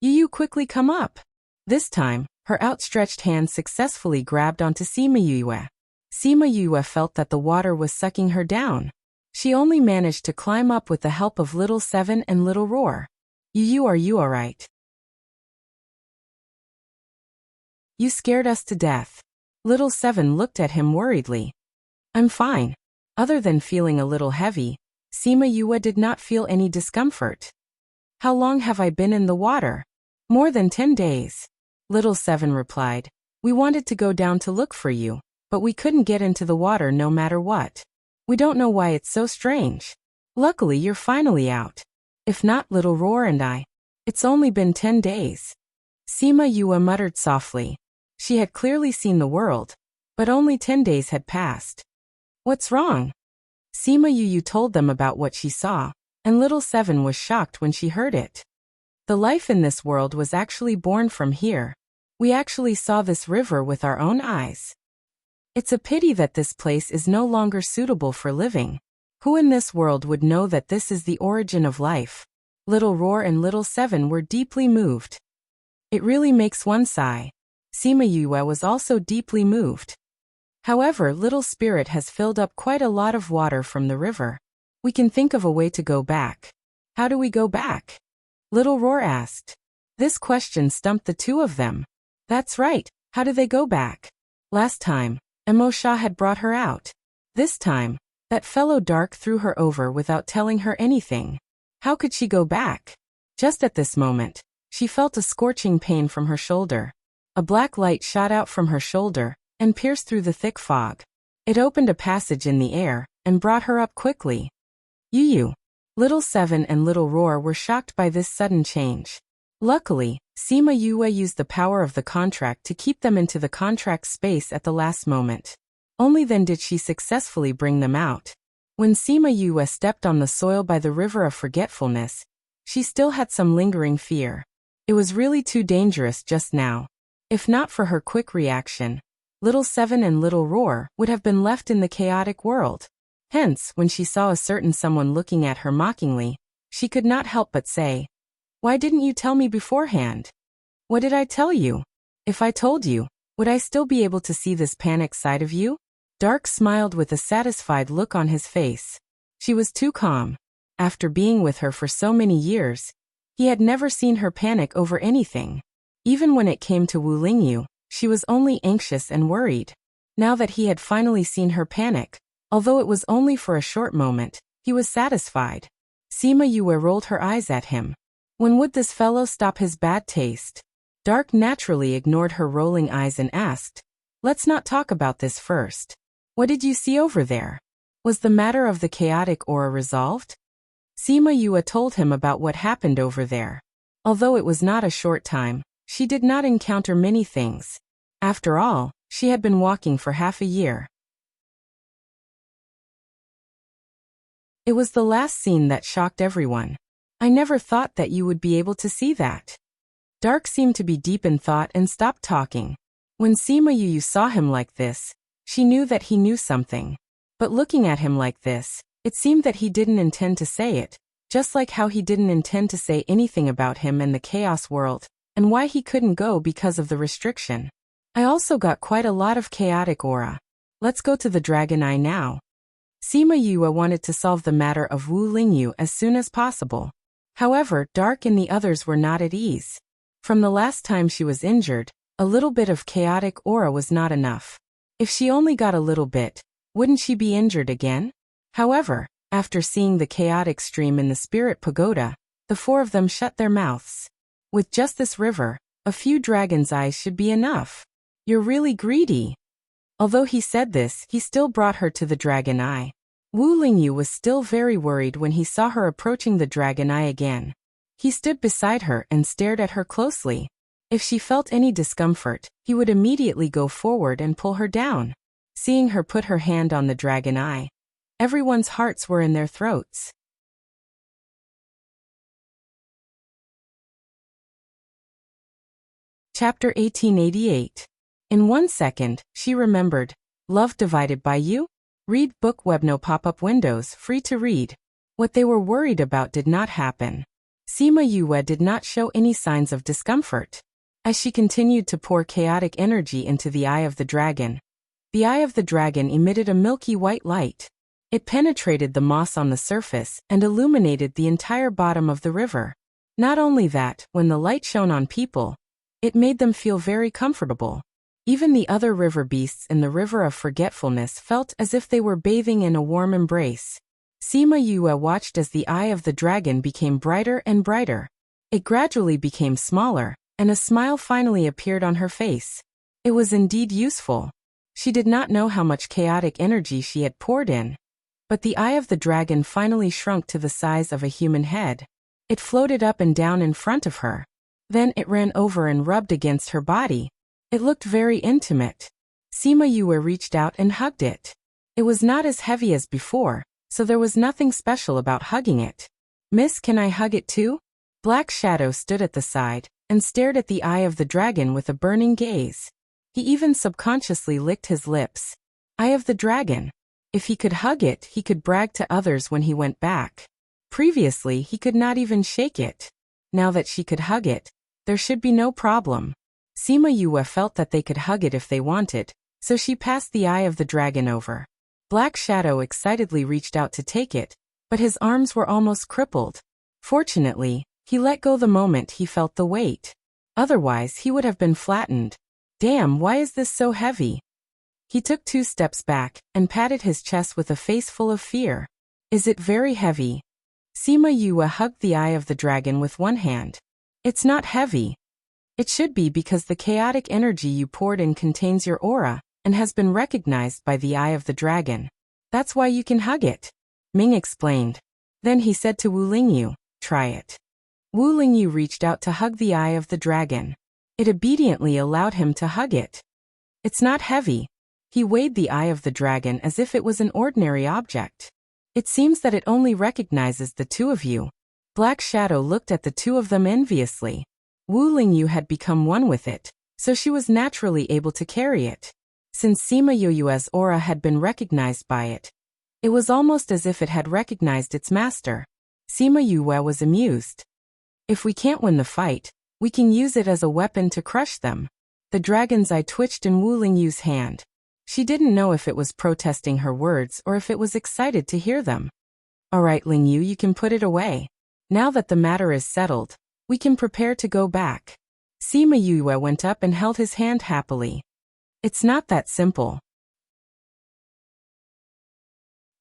"You quickly come up." This time, her outstretched hand successfully grabbed onto Sima Yue. Sima Yue felt that the water was sucking her down. She only managed to climb up with the help of Little Seven and Little Roar. Are you alright? You scared us to death. Little Seven looked at him worriedly. I'm fine. Other than feeling a little heavy, Sima Yue did not feel any discomfort. How long have I been in the water? More than 10 days. Little Seven replied. We wanted to go down to look for you, but we couldn't get into the water no matter what. We don't know why it's so strange. Luckily you're finally out. If not, Little Roar and I. It's only been 10 days. Sima Yue muttered softly. She had clearly seen the world, but only 10 days had passed. What's wrong? Sima Yue told them about what she saw, and Little Seven was shocked when she heard it. The life in this world was actually born from here. We actually saw this river with our own eyes. It's a pity that this place is no longer suitable for living. Who in this world would know that this is the origin of life? Little Roar and Little Seven were deeply moved. It really makes one sigh. Sima Yue was also deeply moved. However, Little Spirit has filled up quite a lot of water from the river. We can think of a way to go back. How do we go back? Little Roar asked. This question stumped the two of them. That's right, how do they go back? Last time, Emosha had brought her out. This time, that fellow Dark threw her over without telling her anything. How could she go back? Just at this moment, she felt a scorching pain from her shoulder. A black light shot out from her shoulder and pierced through the thick fog. It opened a passage in the air and brought her up quickly. Yu. Little Seven and Little Roar were shocked by this sudden change. Luckily, Sima Yue used the power of the contract to keep them into the contract space at the last moment. Only then did she successfully bring them out. When Sima Yue stepped on the soil by the river of forgetfulness, she still had some lingering fear. It was really too dangerous just now. If not for her quick reaction, Little Seven and Little Roar would have been left in the chaotic world. Hence, when she saw a certain someone looking at her mockingly, she could not help but say, "Why didn't you tell me beforehand?" What did I tell you? If I told you, would I still be able to see this panic side of you? Dark smiled with a satisfied look on his face. She was too calm. After being with her for so many years, he had never seen her panic over anything. Even when it came to Wu Lingyu, she was only anxious and worried. Now that he had finally seen her panic, although it was only for a short moment, he was satisfied. Sima Yue rolled her eyes at him. When would this fellow stop his bad taste? Dark naturally ignored her rolling eyes and asked, "Let's not talk about this first. What did you see over there? Was the matter of the chaotic aura resolved?" Sima Yue told him about what happened over there. Although it was not a short time, she did not encounter many things. After all, she had been walking for half a year. It was the last scene that shocked everyone. I never thought that you would be able to see that. Dark seemed to be deep in thought and stopped talking. When Sima Yu saw him like this, she knew that he knew something. But looking at him like this, it seemed that he didn't intend to say it, just like how he didn't intend to say anything about him and the chaos world, and why he couldn't go because of the restriction. I also got quite a lot of chaotic aura. Let's go to the Dragon Eye now. Sima Yue wanted to solve the matter of Wu Lingyu as soon as possible. However, Dark and the others were not at ease. From the last time she was injured, a little bit of chaotic aura was not enough. If she only got a little bit, wouldn't she be injured again? However, after seeing the chaotic stream in the spirit pagoda, the four of them shut their mouths. With just this river, a few dragon's eyes should be enough. You're really greedy. Although he said this, he still brought her to the Dragon Eye. Wu Lingyu was still very worried when he saw her approaching the Dragon Eye again. He stood beside her and stared at her closely. If she felt any discomfort, he would immediately go forward and pull her down. Seeing her put her hand on the Dragon Eye, everyone's hearts were in their throats. Chapter 1888. In 1 second, she remembered. Love divided by you? Read book web, no pop-up windows, free to read. What they were worried about did not happen. Sima Yue did not show any signs of discomfort. As she continued to pour chaotic energy into the eye of the dragon, the eye of the dragon emitted a milky white light. It penetrated the moss on the surface and illuminated the entire bottom of the river. Not only that, when the light shone on people, it made them feel very comfortable. Even the other river beasts in the river of forgetfulness felt as if they were bathing in a warm embrace. Sima Yue watched as the eye of the dragon became brighter and brighter. It gradually became smaller, and a smile finally appeared on her face. It was indeed useful. She did not know how much chaotic energy she had poured in. But the eye of the dragon finally shrunk to the size of a human head. It floated up and down in front of her. Then it ran over and rubbed against her body. It looked very intimate. Sima Yue reached out and hugged it. It was not as heavy as before, so there was nothing special about hugging it. Miss, can I hug it too? Black Shadow stood at the side and stared at the eye of the dragon with a burning gaze. He even subconsciously licked his lips. Eye of the dragon. If he could hug it, he could brag to others when he went back. Previously, he could not even shake it. Now that she could hug it, there should be no problem. Sima Yue felt that they could hug it if they wanted, so she passed the eye of the dragon over. Black Shadow excitedly reached out to take it, but his arms were almost crippled. Fortunately, he let go the moment he felt the weight. Otherwise, he would have been flattened. Damn, why is this so heavy? He took 2 steps back and patted his chest with a face full of fear. Is it very heavy? Sima Yue hugged the eye of the dragon with one hand. It's not heavy. It should be because the chaotic energy you poured in contains your aura and has been recognized by the eye of the dragon. That's why you can hug it. Ming explained. Then he said to Wu Lingyu, try it. Wu Lingyu reached out to hug the eye of the dragon. It obediently allowed him to hug it. It's not heavy. He weighed the eye of the dragon as if it was an ordinary object. It seems that it only recognizes the two of you. Black Shadow looked at the two of them enviously. Wu Lingyu had become one with it, so she was naturally able to carry it. Since Sima Yue's aura had been recognized by it, it was almost as if it had recognized its master. Sima Yue was amused. If we can't win the fight, we can use it as a weapon to crush them. The dragon's eye twitched in Wu Lingyu's hand. She didn't know if it was protesting her words or if it was excited to hear them. Alright Lingyu, you can put it away. Now that the matter is settled, we can prepare to go back. Sima Yue went up and held his hand happily. It's not that simple.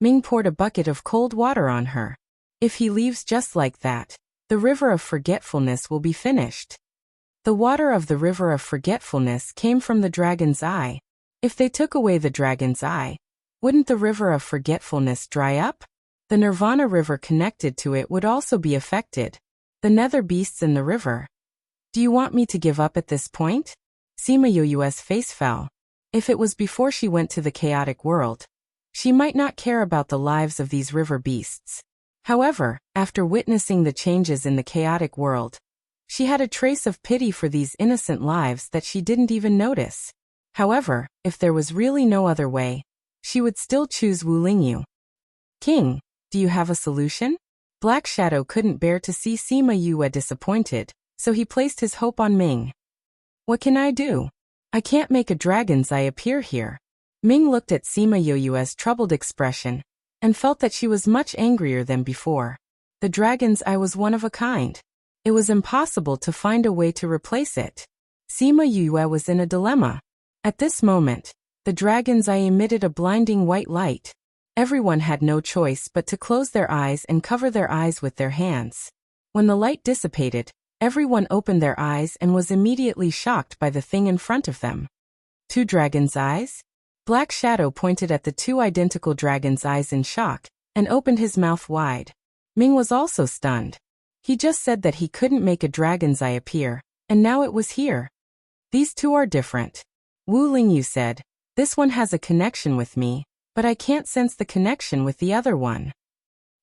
Ming poured a bucket of cold water on her. If he leaves just like that, the river of forgetfulness will be finished. The water of the river of forgetfulness came from the dragon's eye. If they took away the dragon's eye, wouldn't the river of forgetfulness dry up? The Nirvana river connected to it would also be affected. The nether beasts in the river. Do you want me to give up at this point? Sima Yue's face fell. If it was before she went to the chaotic world, she might not care about the lives of these river beasts. However, after witnessing the changes in the chaotic world, She had a trace of pity for these innocent lives that she didn't even notice. However, if there was really no other way, she would still choose Wu Lingyu. King, do you have a solution? Black Shadow couldn't bear to see Sima Yue disappointed, so he placed his hope on Ming. What can I do? I can't make a dragon's eye appear here. Ming looked at Sima Yue's troubled expression and felt that she was much angrier than before. The dragon's eye was one of a kind. It was impossible to find a way to replace it. Sima Yue was in a dilemma. At this moment, the dragon's eye emitted a blinding white light. Everyone had no choice but to close their eyes and cover their eyes with their hands. When the light dissipated, everyone opened their eyes and was immediately shocked by the thing in front of them. 2 dragons' eyes? Black Shadow pointed at the 2 identical dragon's eyes in shock and opened his mouth wide. Ming was also stunned. He just said that he couldn't make a dragon's eye appear, and now it was here. These 2 are different. Wu Lingyu said, this one has a connection with me, but I can't sense the connection with the other one.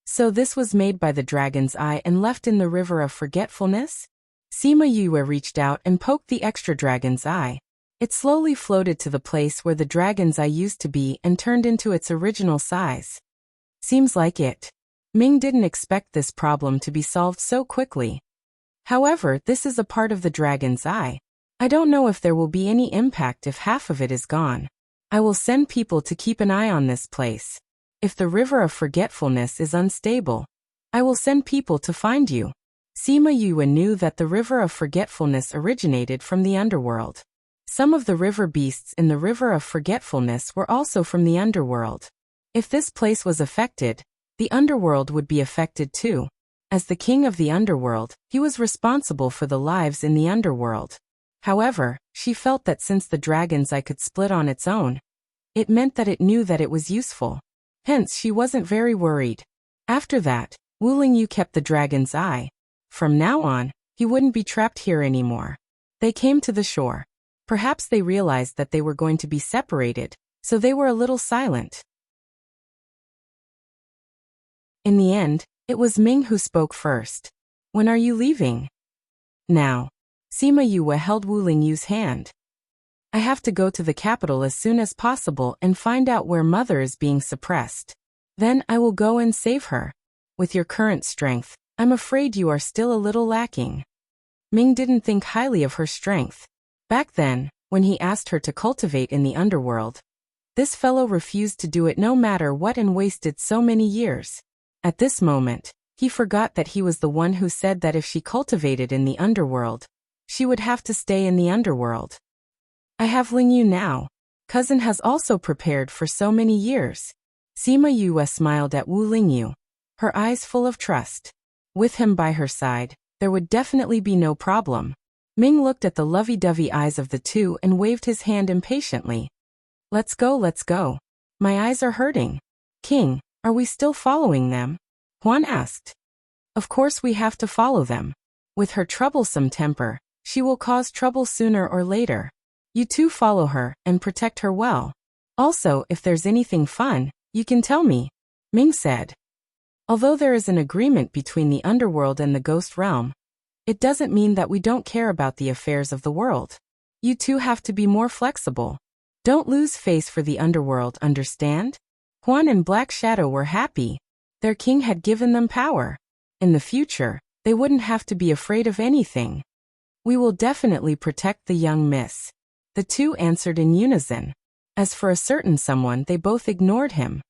So this was made by the dragon's eye and left in the river of forgetfulness? Sima Yue reached out and poked the extra dragon's eye. It slowly floated to the place where the dragon's eye used to be and turned into its original size. Seems like it. Ming didn't expect this problem to be solved so quickly. However, this is a part of the dragon's eye. I don't know if there will be any impact if half of it is gone. I will send people to keep an eye on this place. If the river of forgetfulness is unstable, I will send people to find you. Sima Yue knew that the river of forgetfulness originated from the underworld. Some of the river beasts in the river of forgetfulness were also from the underworld. If this place was affected, the underworld would be affected too. As the king of the underworld, he was responsible for the lives in the underworld. However, she felt that since the dragon's eye could split on its own, it meant that it knew that it was useful. Hence, she wasn't very worried. After that, Wu Lingyu kept the dragon's eye. From now on, he wouldn't be trapped here anymore. They came to the shore. Perhaps they realized that they were going to be separated, so they were a little silent. In the end, it was Ming who spoke first. When are you leaving? Now. Sima Yue held Wu Lingyu's hand. I have to go to the capital as soon as possible and find out where Mother is being suppressed. Then I will go and save her. With your current strength, I'm afraid you are still a little lacking. Ming didn't think highly of her strength. Back then, when he asked her to cultivate in the underworld, this fellow refused to do it no matter what and wasted so many years. At this moment, he forgot that he was the one who said that if she cultivated in the underworld, she would have to stay in the underworld. I have Lingyu now. Cousin has also prepared for so many years. Sima Yue smiled at Wu Lingyu, her eyes full of trust. With him by her side, there would definitely be no problem. Ming looked at the lovey-dovey eyes of the 2 and waved his hand impatiently. Let's go, let's go. My eyes are hurting. King, are we still following them? Huan asked. Of course we have to follow them. With her troublesome temper, she will cause trouble sooner or later. You 2 follow her and protect her well. Also, if there's anything fun, you can tell me, Ming said. Although there is an agreement between the underworld and the ghost realm, it doesn't mean that we don't care about the affairs of the world. You 2 have to be more flexible. Don't lose face for the underworld, understand? Huan and Black Shadow were happy. Their king had given them power. In the future, they wouldn't have to be afraid of anything. We will definitely protect the young miss. The 2 answered in unison. As for a certain someone, they both ignored him.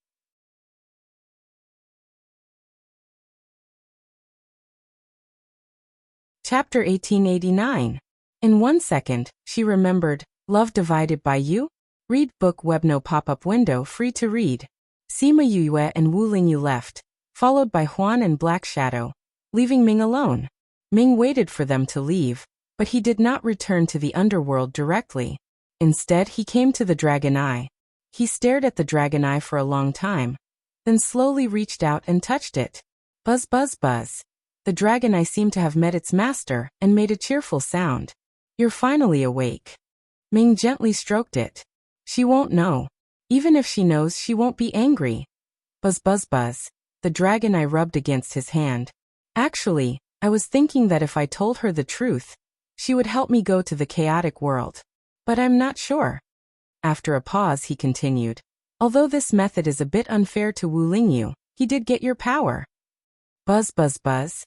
Chapter 1889. In 1 second, she remembered, Love Divided by You? Read book web no pop-up window free to read. Sima Yue and Wu Lingyu left, followed by Huan and Black Shadow, leaving Ming alone. Ming waited for them to leave, but he did not return to the underworld directly. Instead, he came to the Dragon Eye. He stared at the Dragon Eye for a long time, then slowly reached out and touched it. Buzz buzz buzz. The Dragon Eye seemed to have met its master and made a cheerful sound. You're finally awake. Ming gently stroked it. She won't know. Even if she knows, she won't be angry. Buzz buzz buzz. The Dragon Eye rubbed against his hand. Actually, I was thinking that if I told her the truth, she would help me go to the chaotic world. But I'm not sure. After a pause, he continued. Although this method is a bit unfair to Wu Lingyu, he did get your power. Buzz buzz buzz.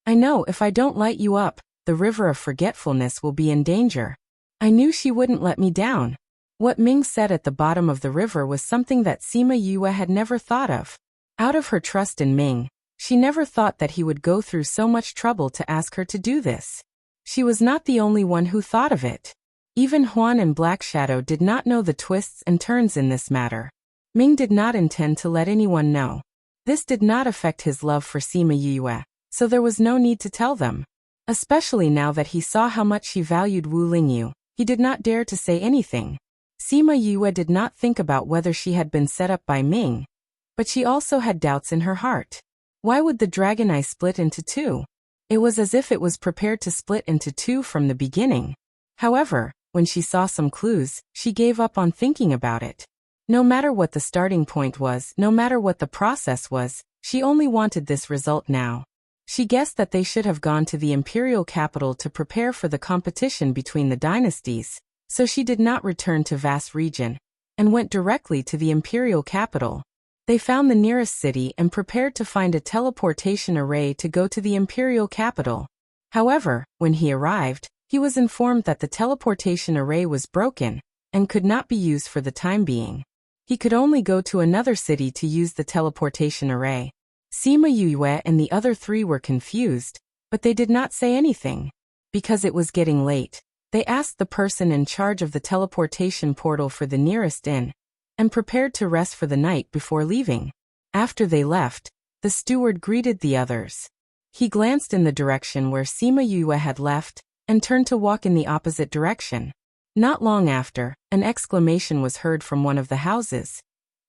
I know if I don't light you up, the river of forgetfulness will be in danger. I knew she wouldn't let me down. What Ming said at the bottom of the river was something that Sima Yue had never thought of. Out of her trust in Ming, she never thought that he would go through so much trouble to ask her to do this. She was not the only one who thought of it. Even Huan and Black Shadow did not know the twists and turns in this matter. Ming did not intend to let anyone know. This did not affect his love for Sima Yue, so there was no need to tell them. Especially now that he saw how much she valued Wu Lingyu, he did not dare to say anything. Sima Yue did not think about whether she had been set up by Ming, but she also had doubts in her heart. Why would the dragon eye split into two? It was as if it was prepared to split into two from the beginning. However, when she saw some clues, she gave up on thinking about it. No matter what the starting point was, no matter what the process was, she only wanted this result now. She guessed that they should have gone to the imperial capital to prepare for the competition between the dynasties, so she did not return to vast region, and went directly to the imperial capital. They found the nearest city and prepared to find a teleportation array to go to the imperial capital. However, when he arrived, he was informed that the teleportation array was broken and could not be used for the time being. He could only go to another city to use the teleportation array. Sima Yue and the other three were confused, but they did not say anything. Because it was getting late, they asked the person in charge of the teleportation portal for the nearest inn, and prepared to rest for the night before leaving. After they left, the steward greeted the others. He glanced in the direction where Sima Yue had left, and turned to walk in the opposite direction. Not long after, an exclamation was heard from one of the houses.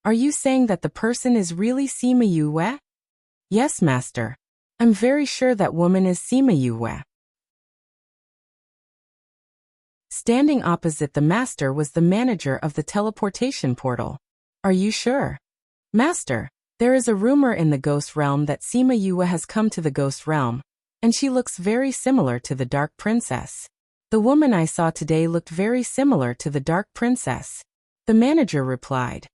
Are you saying that the person is really Sima Yue? Yes, master. I'm very sure that woman is Sima Yue. Standing opposite the master was the manager of the teleportation portal. Are you sure? Master, there is a rumor in the ghost realm that Sima Yue has come to the ghost realm, and she looks very similar to the Dark Princess. The woman I saw today looked very similar to the Dark Princess. The manager replied.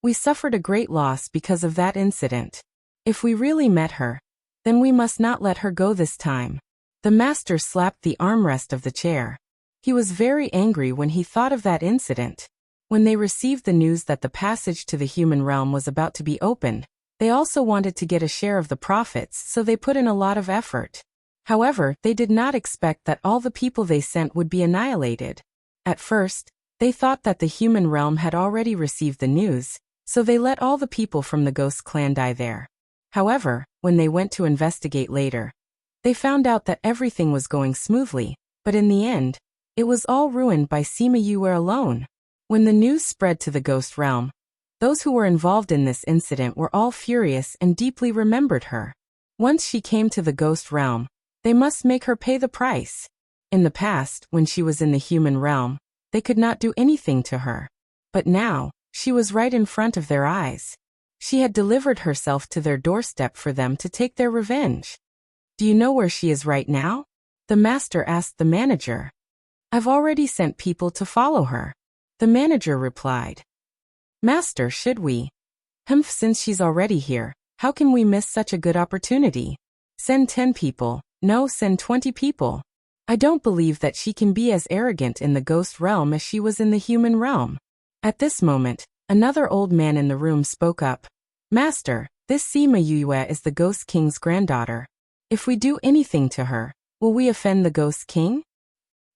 We suffered a great loss because of that incident. If we really met her, then we must not let her go this time. The master slapped the armrest of the chair. He was very angry when he thought of that incident. When they received the news that the passage to the human realm was about to be opened, they also wanted to get a share of the profits, so they put in a lot of effort. However, they did not expect that all the people they sent would be annihilated. At first, they thought that the human realm had already received the news, so they let all the people from the ghost clan die there. However, when they went to investigate later, they found out that everything was going smoothly, but in the end, it was all ruined by Sima Yue alone. When the news spread to the ghost realm, those who were involved in this incident were all furious and deeply remembered her. Once she came to the ghost realm, they must make her pay the price. In the past, when she was in the human realm, they could not do anything to her. But now, she was right in front of their eyes. She had delivered herself to their doorstep for them to take their revenge. Do you know where she is right now? The master asked the manager. I've already sent people to follow her. The manager replied. Master, should we? Since she's already here, how can we miss such a good opportunity? Send 10 people, no, send 20 people. I don't believe that she can be as arrogant in the ghost realm as she was in the human realm. At this moment, another old man in the room spoke up. Master, this Sima Yue is the Ghost King's granddaughter. If we do anything to her, will we offend the Ghost King?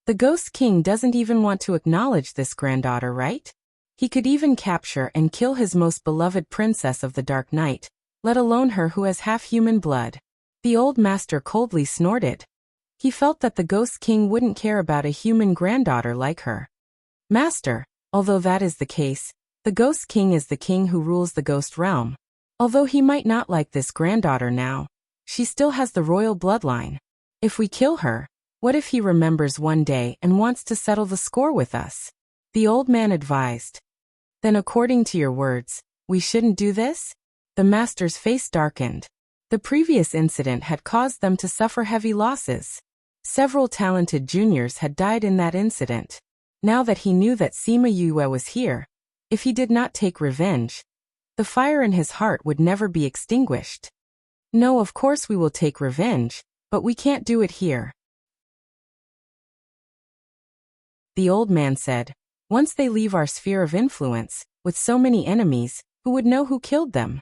The Ghost King doesn't even want to acknowledge this granddaughter, right? He could even capture and kill his most beloved princess of the Dark Night, let alone her who has half human blood. The old master coldly snorted. He felt that the Ghost King wouldn't care about a human granddaughter like her. Master, although that is the case, the Ghost King is the king who rules the ghost realm. Although he might not like this granddaughter now, she still has the royal bloodline. If we kill her, what if he remembers one day and wants to settle the score with us? The old man advised. Then according to your words, we shouldn't do this? The master's face darkened. The previous incident had caused them to suffer heavy losses. Several talented juniors had died in that incident. Now that he knew that Sima Yue was here, if he did not take revenge, the fire in his heart would never be extinguished. No, of course we will take revenge, but we can't do it here. The old man said, once they leave our sphere of influence, with so many enemies, who would know who killed them?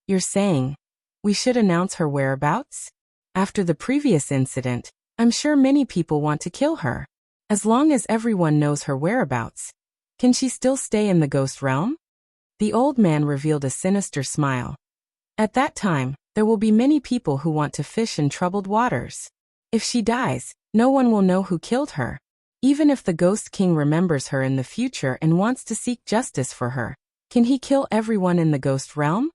You're saying, we should announce her whereabouts? After the previous incident, I'm sure many people want to kill her. As long as everyone knows her whereabouts, can she still stay in the ghost realm? The old man revealed a sinister smile. At that time, there will be many people who want to fish in troubled waters. If she dies, no one will know who killed her. Even if the Ghost King remembers her in the future and wants to seek justice for her, can he kill everyone in the ghost realm?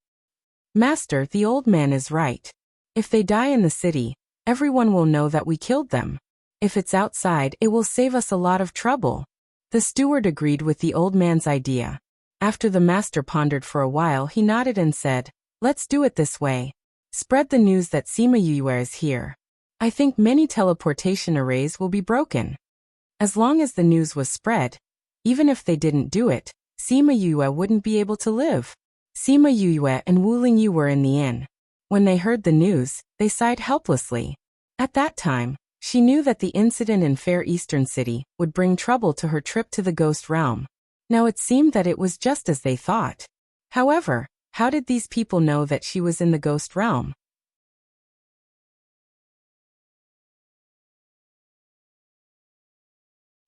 Master, the old man is right. If they die in the city, everyone will know that we killed them. If it's outside, it will save us a lot of trouble. The steward agreed with the old man's idea. After the master pondered for a while, he nodded and said, let's do it this way. Spread the news that Sima Yue is here. I think many teleportation arrays will be broken. As long as the news was spread, even if they didn't do it, Sima Yue wouldn't be able to live. Sima Yue and Wu Lingyu were in the inn. When they heard the news, they sighed helplessly. At that time, she knew that the incident in Fair Eastern City would bring trouble to her trip to the ghost realm. Now it seemed that it was just as they thought. However, how did these people know that she was in the ghost realm?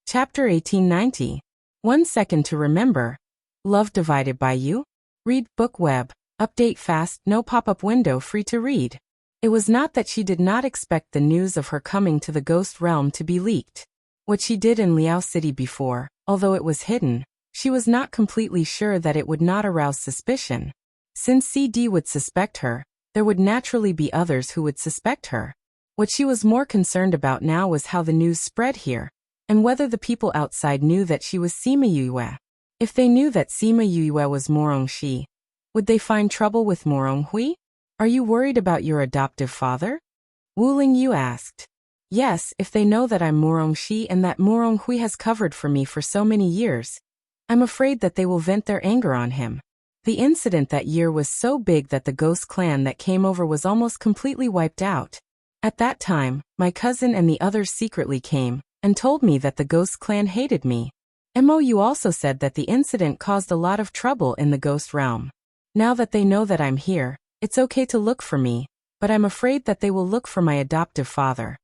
Chapter 1890. 1 second to remember. Love divided by you? Read book web. Update fast, no pop-up window, free to read. It was not that she did not expect the news of her coming to the ghost realm to be leaked. What she did in Liao City before, although it was hidden, she was not completely sure that it would not arouse suspicion. Since CD would suspect her, there would naturally be others who would suspect her. What she was more concerned about now was how the news spread here, and whether the people outside knew that she was Sima Yue. If they knew that Sima Yue was Morong Shi, would they find trouble with Morong Hui? Are you worried about your adoptive father? Wu Lingyu asked. Yes, if they know that I'm Morong Shi and that Morong Hui has covered for me for so many years, I'm afraid that they will vent their anger on him. The incident that year was so big that the ghost clan that came over was almost completely wiped out. At that time, my cousin and the others secretly came and told me that the ghost clan hated me. MOU also said that the incident caused a lot of trouble in the ghost realm. Now that they know that I'm here, it's okay to look for me, but I'm afraid that they will look for my adoptive father.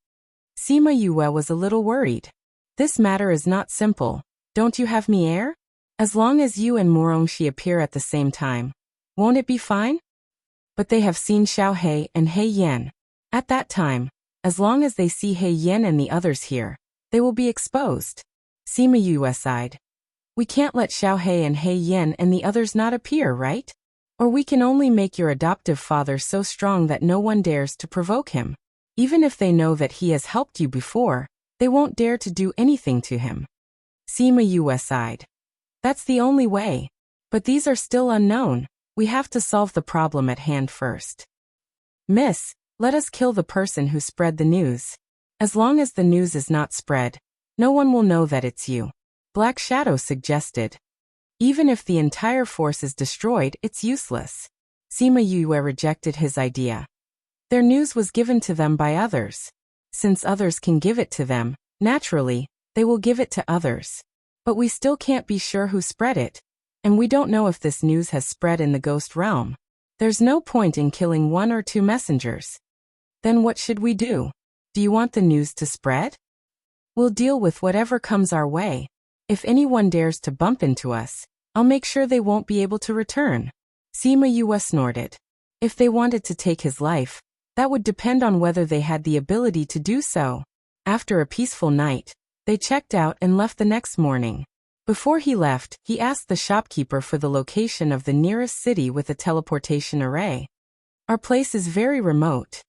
Sima Yue was a little worried. This matter is not simple. Don't you have me heir? As long as you and Morongshi appear at the same time, won't it be fine? But they have seen Xiao He and He Yan. At that time, as long as they see He Yan and the others here, they will be exposed. Sima Yue sighed. We can't let Xiao He and He Yan and the others not appear, right? Or we can only make your adoptive father so strong that no one dares to provoke him. Even if they know that he has helped you before, they won't dare to do anything to him. Sima Yue sighed. That's the only way. But these are still unknown. We have to solve the problem at hand first. Miss, let us kill the person who spread the news. As long as the news is not spread, no one will know that it's you. Black Shadow suggested. Even if the entire force is destroyed, it's useless. Sima Yue rejected his idea. Their news was given to them by others. Since others can give it to them, naturally, they will give it to others. But we still can't be sure who spread it, and we don't know if this news has spread in the ghost realm. There's no point in killing 1 or 2 messengers. Then what should we do? Do you want the news to spread? We'll deal with whatever comes our way. If anyone dares to bump into us, I'll make sure they won't be able to return. Sima Yue snorted. If they wanted to take his life, that would depend on whether they had the ability to do so. After a peaceful night, they checked out and left the next morning. Before he left, he asked the shopkeeper for the location of the nearest city with a teleportation array. Our place is very remote.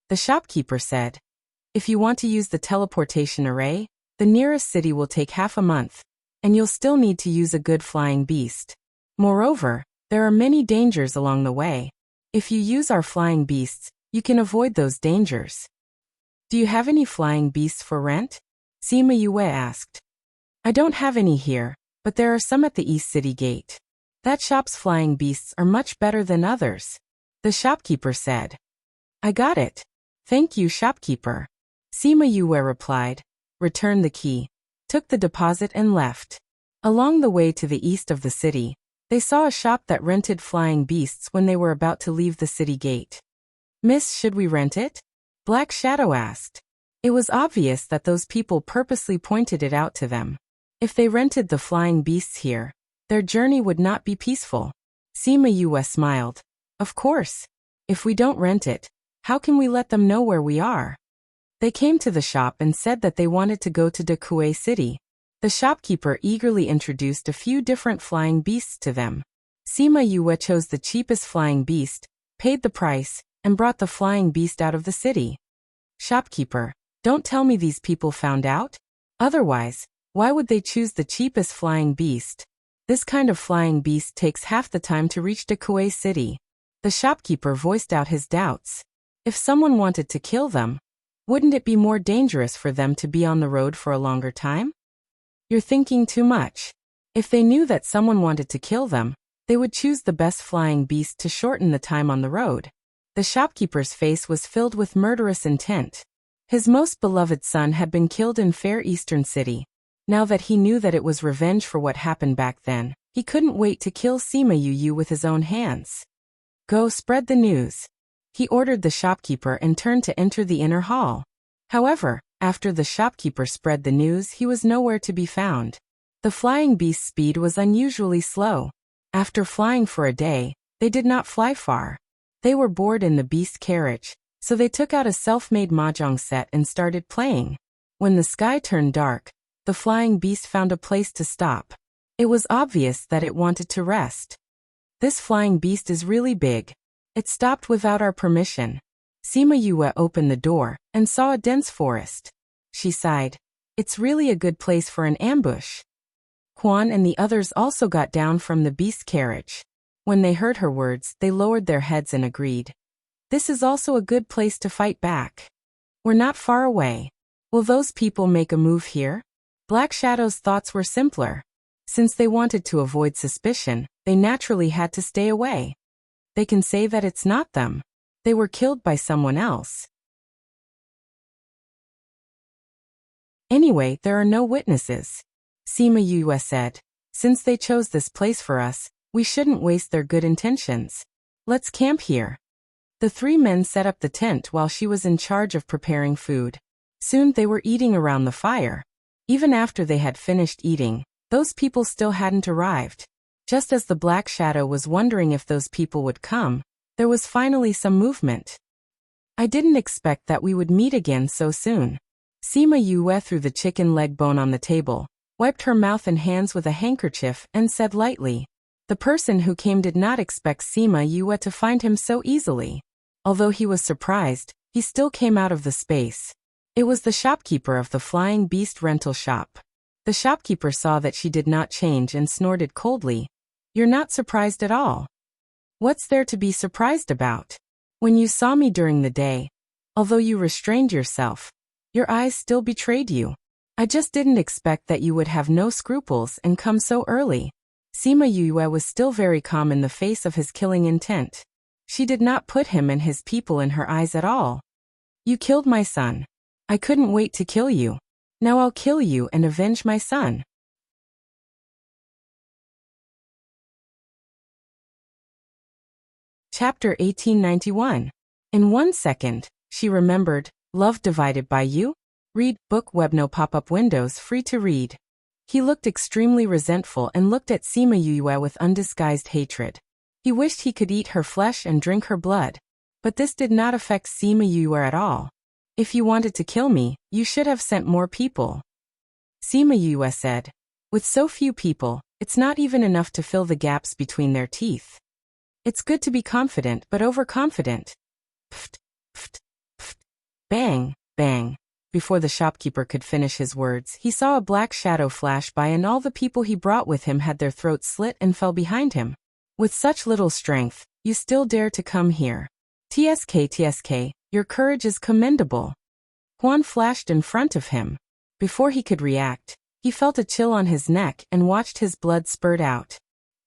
The shopkeeper said, if you want to use the teleportation array, the nearest city will take half a month, and you'll still need to use a good flying beast. Moreover, There are many dangers along the way. If you use our flying beasts, you can avoid those dangers. Do you have any flying beasts for rent? Sima Yue asked. I don't have any here, but there are some at the East City Gate. That shop's flying beasts are much better than others, the shopkeeper said. I got it. Thank you, shopkeeper. Sima Yue replied, returned the key, took the deposit and left. Along the way to the east of the city, they saw a shop that rented flying beasts when they were about to leave the city gate. Miss, should we rent it? Black Shadow asked. It was obvious that those people purposely pointed it out to them. If they rented the flying beasts here, their journey would not be peaceful. Sima Yue smiled. Of course. If we don't rent it, how can we let them know where we are? They came to the shop and said that they wanted to go to Dekue City. The shopkeeper eagerly introduced a few different flying beasts to them. Sima Yue chose the cheapest flying beast, paid the price, and brought the flying beast out of the city. Shopkeeper, don't tell me these people found out? Otherwise, why would they choose the cheapest flying beast? This kind of flying beast takes half the time to reach Dekue City. The shopkeeper voiced out his doubts. If someone wanted to kill them, wouldn't it be more dangerous for them to be on the road for a longer time? You're thinking too much. If they knew that someone wanted to kill them, they would choose the best flying beast to shorten the time on the road. The shopkeeper's face was filled with murderous intent. His most beloved son had been killed in Fair Eastern City. Now that he knew that it was revenge for what happened back then, he couldn't wait to kill Sima Yue with his own hands. Go spread the news. He ordered the shopkeeper and turned to enter the inner hall. However, after the shopkeeper spread the news, he was nowhere to be found. The flying beast's speed was unusually slow. After flying for a day, they did not fly far. They were bored in the beast carriage, so they took out a self-made mahjong set and started playing. When the sky turned dark, the flying beast found a place to stop. It was obvious that it wanted to rest. This flying beast is really big. It stopped without our permission. Sima Yue opened the door and saw a dense forest. She sighed. It's really a good place for an ambush. Quan and the others also got down from the beast carriage. When they heard her words, they lowered their heads and agreed. This is also a good place to fight back. We're not far away. Will those people make a move here? Black Shadow's thoughts were simpler. Since they wanted to avoid suspicion, they naturally had to stay away. They can say that it's not them. They were killed by someone else. Anyway, there are no witnesses. Sima Yue said. Since they chose this place for us, we shouldn't waste their good intentions. Let's camp here. The three men set up the tent while she was in charge of preparing food. Soon they were eating around the fire. Even after they had finished eating, those people still hadn't arrived. Just as the Black Shadow was wondering if those people would come, there was finally some movement. I didn't expect that we would meet again so soon. Sima Yue threw the chicken leg bone on the table, wiped her mouth and hands with a handkerchief, and said lightly. The person who came did not expect Sima Yue to find him so easily. Although he was surprised, he still came out of the space. It was the shopkeeper of the flying beast rental shop. The shopkeeper saw that she did not change and snorted coldly. You're not surprised at all. What's there to be surprised about? When you saw me during the day, although you restrained yourself, your eyes still betrayed you. I just didn't expect that you would have no scruples and come so early. Sima Yue was still very calm in the face of his killing intent. She did not put him and his people in her eyes at all. You killed my son. I couldn't wait to kill you. Now I'll kill you and avenge my son. Chapter 1891. In 1 second, she remembered, Love Divided by You? Read, book web no pop-up windows free to read. He looked extremely resentful and looked at Sima Yue with undisguised hatred. He wished he could eat her flesh and drink her blood. But this did not affect Sima Yue at all. If you wanted to kill me, you should have sent more people. Sima Yue said. With so few people, it's not even enough to fill the gaps between their teeth. It's good to be confident but overconfident. Pft, pft, pft. Bang, bang. Before the shopkeeper could finish his words, he saw a black shadow flash by and all the people he brought with him had their throats slit and fell behind him. With such little strength, you still dare to come here. TSK, your courage is commendable. Huan flashed in front of him. Before he could react, he felt a chill on his neck and watched his blood spurt out.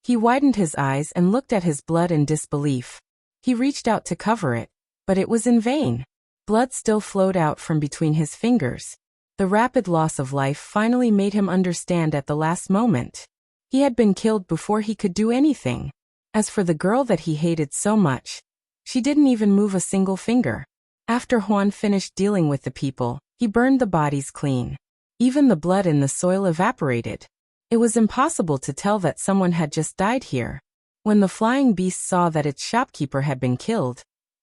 He widened his eyes and looked at his blood in disbelief. He reached out to cover it, but it was in vain. Blood still flowed out from between his fingers. The rapid loss of life finally made him understand at the last moment. He had been killed before he could do anything. As for the girl that he hated so much, she didn't even move a single finger. After Huan finished dealing with the people, he burned the bodies clean. Even the blood in the soil evaporated. It was impossible to tell that someone had just died here. When the flying beast saw that its shopkeeper had been killed,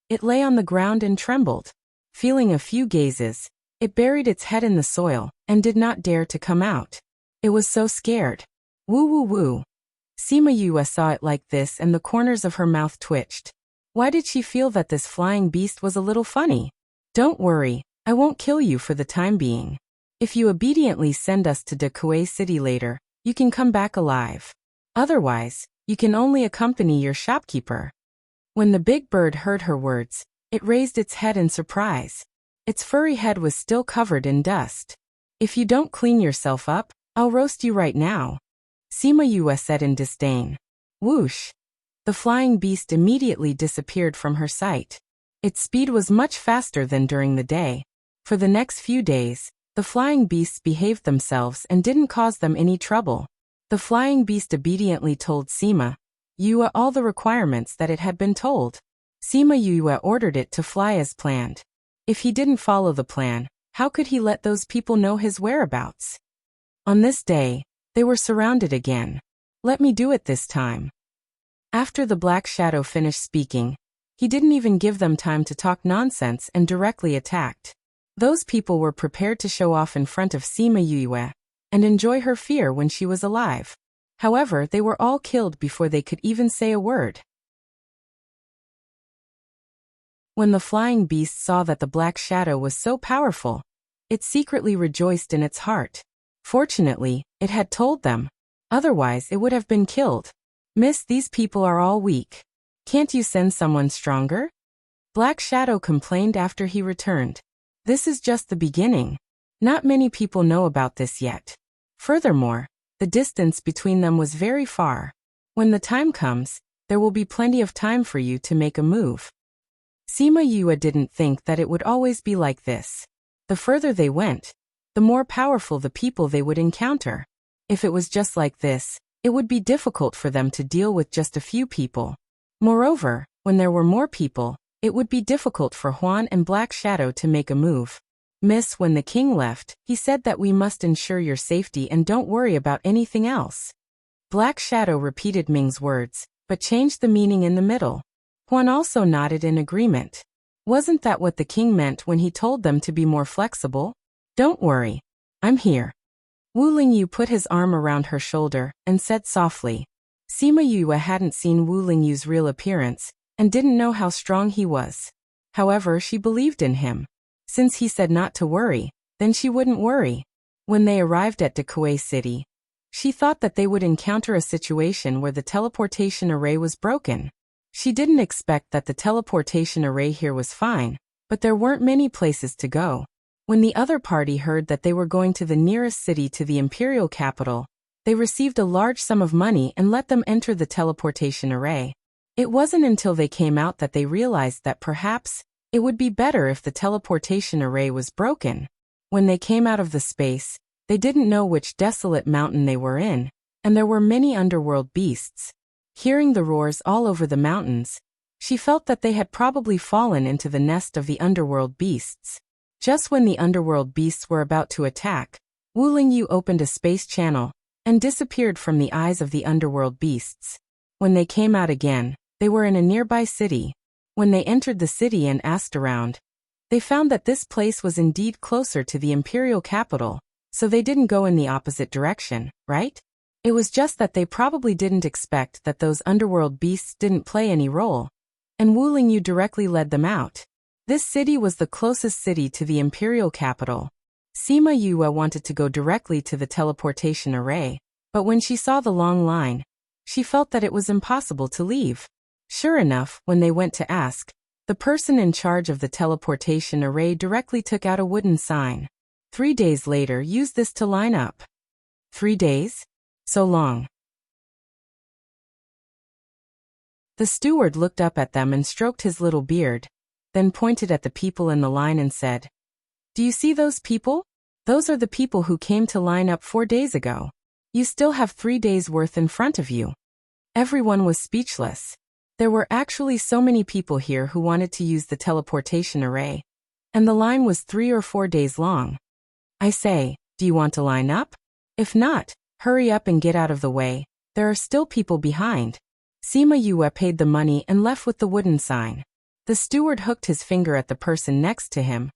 it lay on the ground and trembled. Feeling a few gazes, it buried its head in the soil and did not dare to come out. It was so scared. Woo woo woo. Sima Yue saw it like this and the corners of her mouth twitched. Why did she feel that this flying beast was a little funny? Don't worry, I won't kill you for the time being. If you obediently send us to Dakue City later, you can come back alive. Otherwise, you can only accompany your shopkeeper. When the big bird heard her words, it raised its head in surprise. Its furry head was still covered in dust. If you don't clean yourself up, I'll roast you right now. Sima Yue said in disdain. Whoosh! The flying beast immediately disappeared from her sight. Its speed was much faster than during the day. For the next few days, the flying beasts behaved themselves and didn't cause them any trouble. The flying beast obediently told Sima Yue all the requirements that it had been told. Sima Yue ordered it to fly as planned. If he didn't follow the plan, how could he let those people know his whereabouts? On this day, they were surrounded again. Let me do it this time. After the Black Shadow finished speaking, he didn't even give them time to talk nonsense and directly attacked. Those people were prepared to show off in front of Sima Yue and enjoy her fear when she was alive. However, they were all killed before they could even say a word. When the flying beast saw that the Black Shadow was so powerful, it secretly rejoiced in its heart. Fortunately, it had told them. Otherwise, it would have been killed. Miss, these people are all weak. Can't you send someone stronger? Black Shadow complained after he returned. This is just the beginning. Not many people know about this yet. Furthermore, the distance between them was very far. When the time comes, there will be plenty of time for you to make a move. Sima Yue didn't think that it would always be like this. The further they went, the more powerful the people they would encounter. If it was just like this, it would be difficult for them to deal with just a few people. Moreover, when there were more people, it would be difficult for Huan and Black Shadow to make a move. Miss, when the king left, he said that we must ensure your safety and don't worry about anything else. Black Shadow repeated Ming's words, but changed the meaning in the middle. Huan also nodded in agreement. Wasn't that what the king meant when he told them to be more flexible? Don't worry. I'm here. Wu Lingyu put his arm around her shoulder and said softly. Sima Yue hadn't seen Wu Lingyu's real appearance and didn't know how strong he was. However, she believed in him. Since he said not to worry, then she wouldn't worry. When they arrived at Dakue City, she thought that they would encounter a situation where the teleportation array was broken. She didn't expect that the teleportation array here was fine, but there weren't many places to go. When the other party heard that they were going to the nearest city to the imperial capital, they received a large sum of money and let them enter the teleportation array. It wasn't until they came out that they realized that perhaps it would be better if the teleportation array was broken. When they came out of the space, they didn't know which desolate mountain they were in, and there were many underworld beasts. Hearing the roars all over the mountains, she felt that they had probably fallen into the nest of the underworld beasts. Just when the underworld beasts were about to attack, Wu Lingyu opened a space channel and disappeared from the eyes of the underworld beasts. When they came out again, they were in a nearby city. When they entered the city and asked around, they found that this place was indeed closer to the imperial capital, so they didn't go in the opposite direction, right? It was just that they probably didn't expect that those underworld beasts didn't play any role, and Wu Lingyu directly led them out. This city was the closest city to the imperial capital. Sima Yue wanted to go directly to the teleportation array, but when she saw the long line, She felt that it was impossible to leave. Sure enough, when they went to ask, the person in charge of the teleportation array directly took out a wooden sign. 3 days later, use this to line up. 3 days? So long. The steward looked up at them and stroked his little beard, then pointed at the people in the line and said, "Do you see those people? Those are the people who came to line up 4 days ago. You still have 3 days' worth in front of you." Everyone was speechless. There were actually so many people here who wanted to use the teleportation array, and the line was 3 or 4 days long. I say, do you want to line up? If not, hurry up and get out of the way. There are still people behind. Sima Yue paid the money and left with the wooden sign. The steward hooked his finger at the person next to him,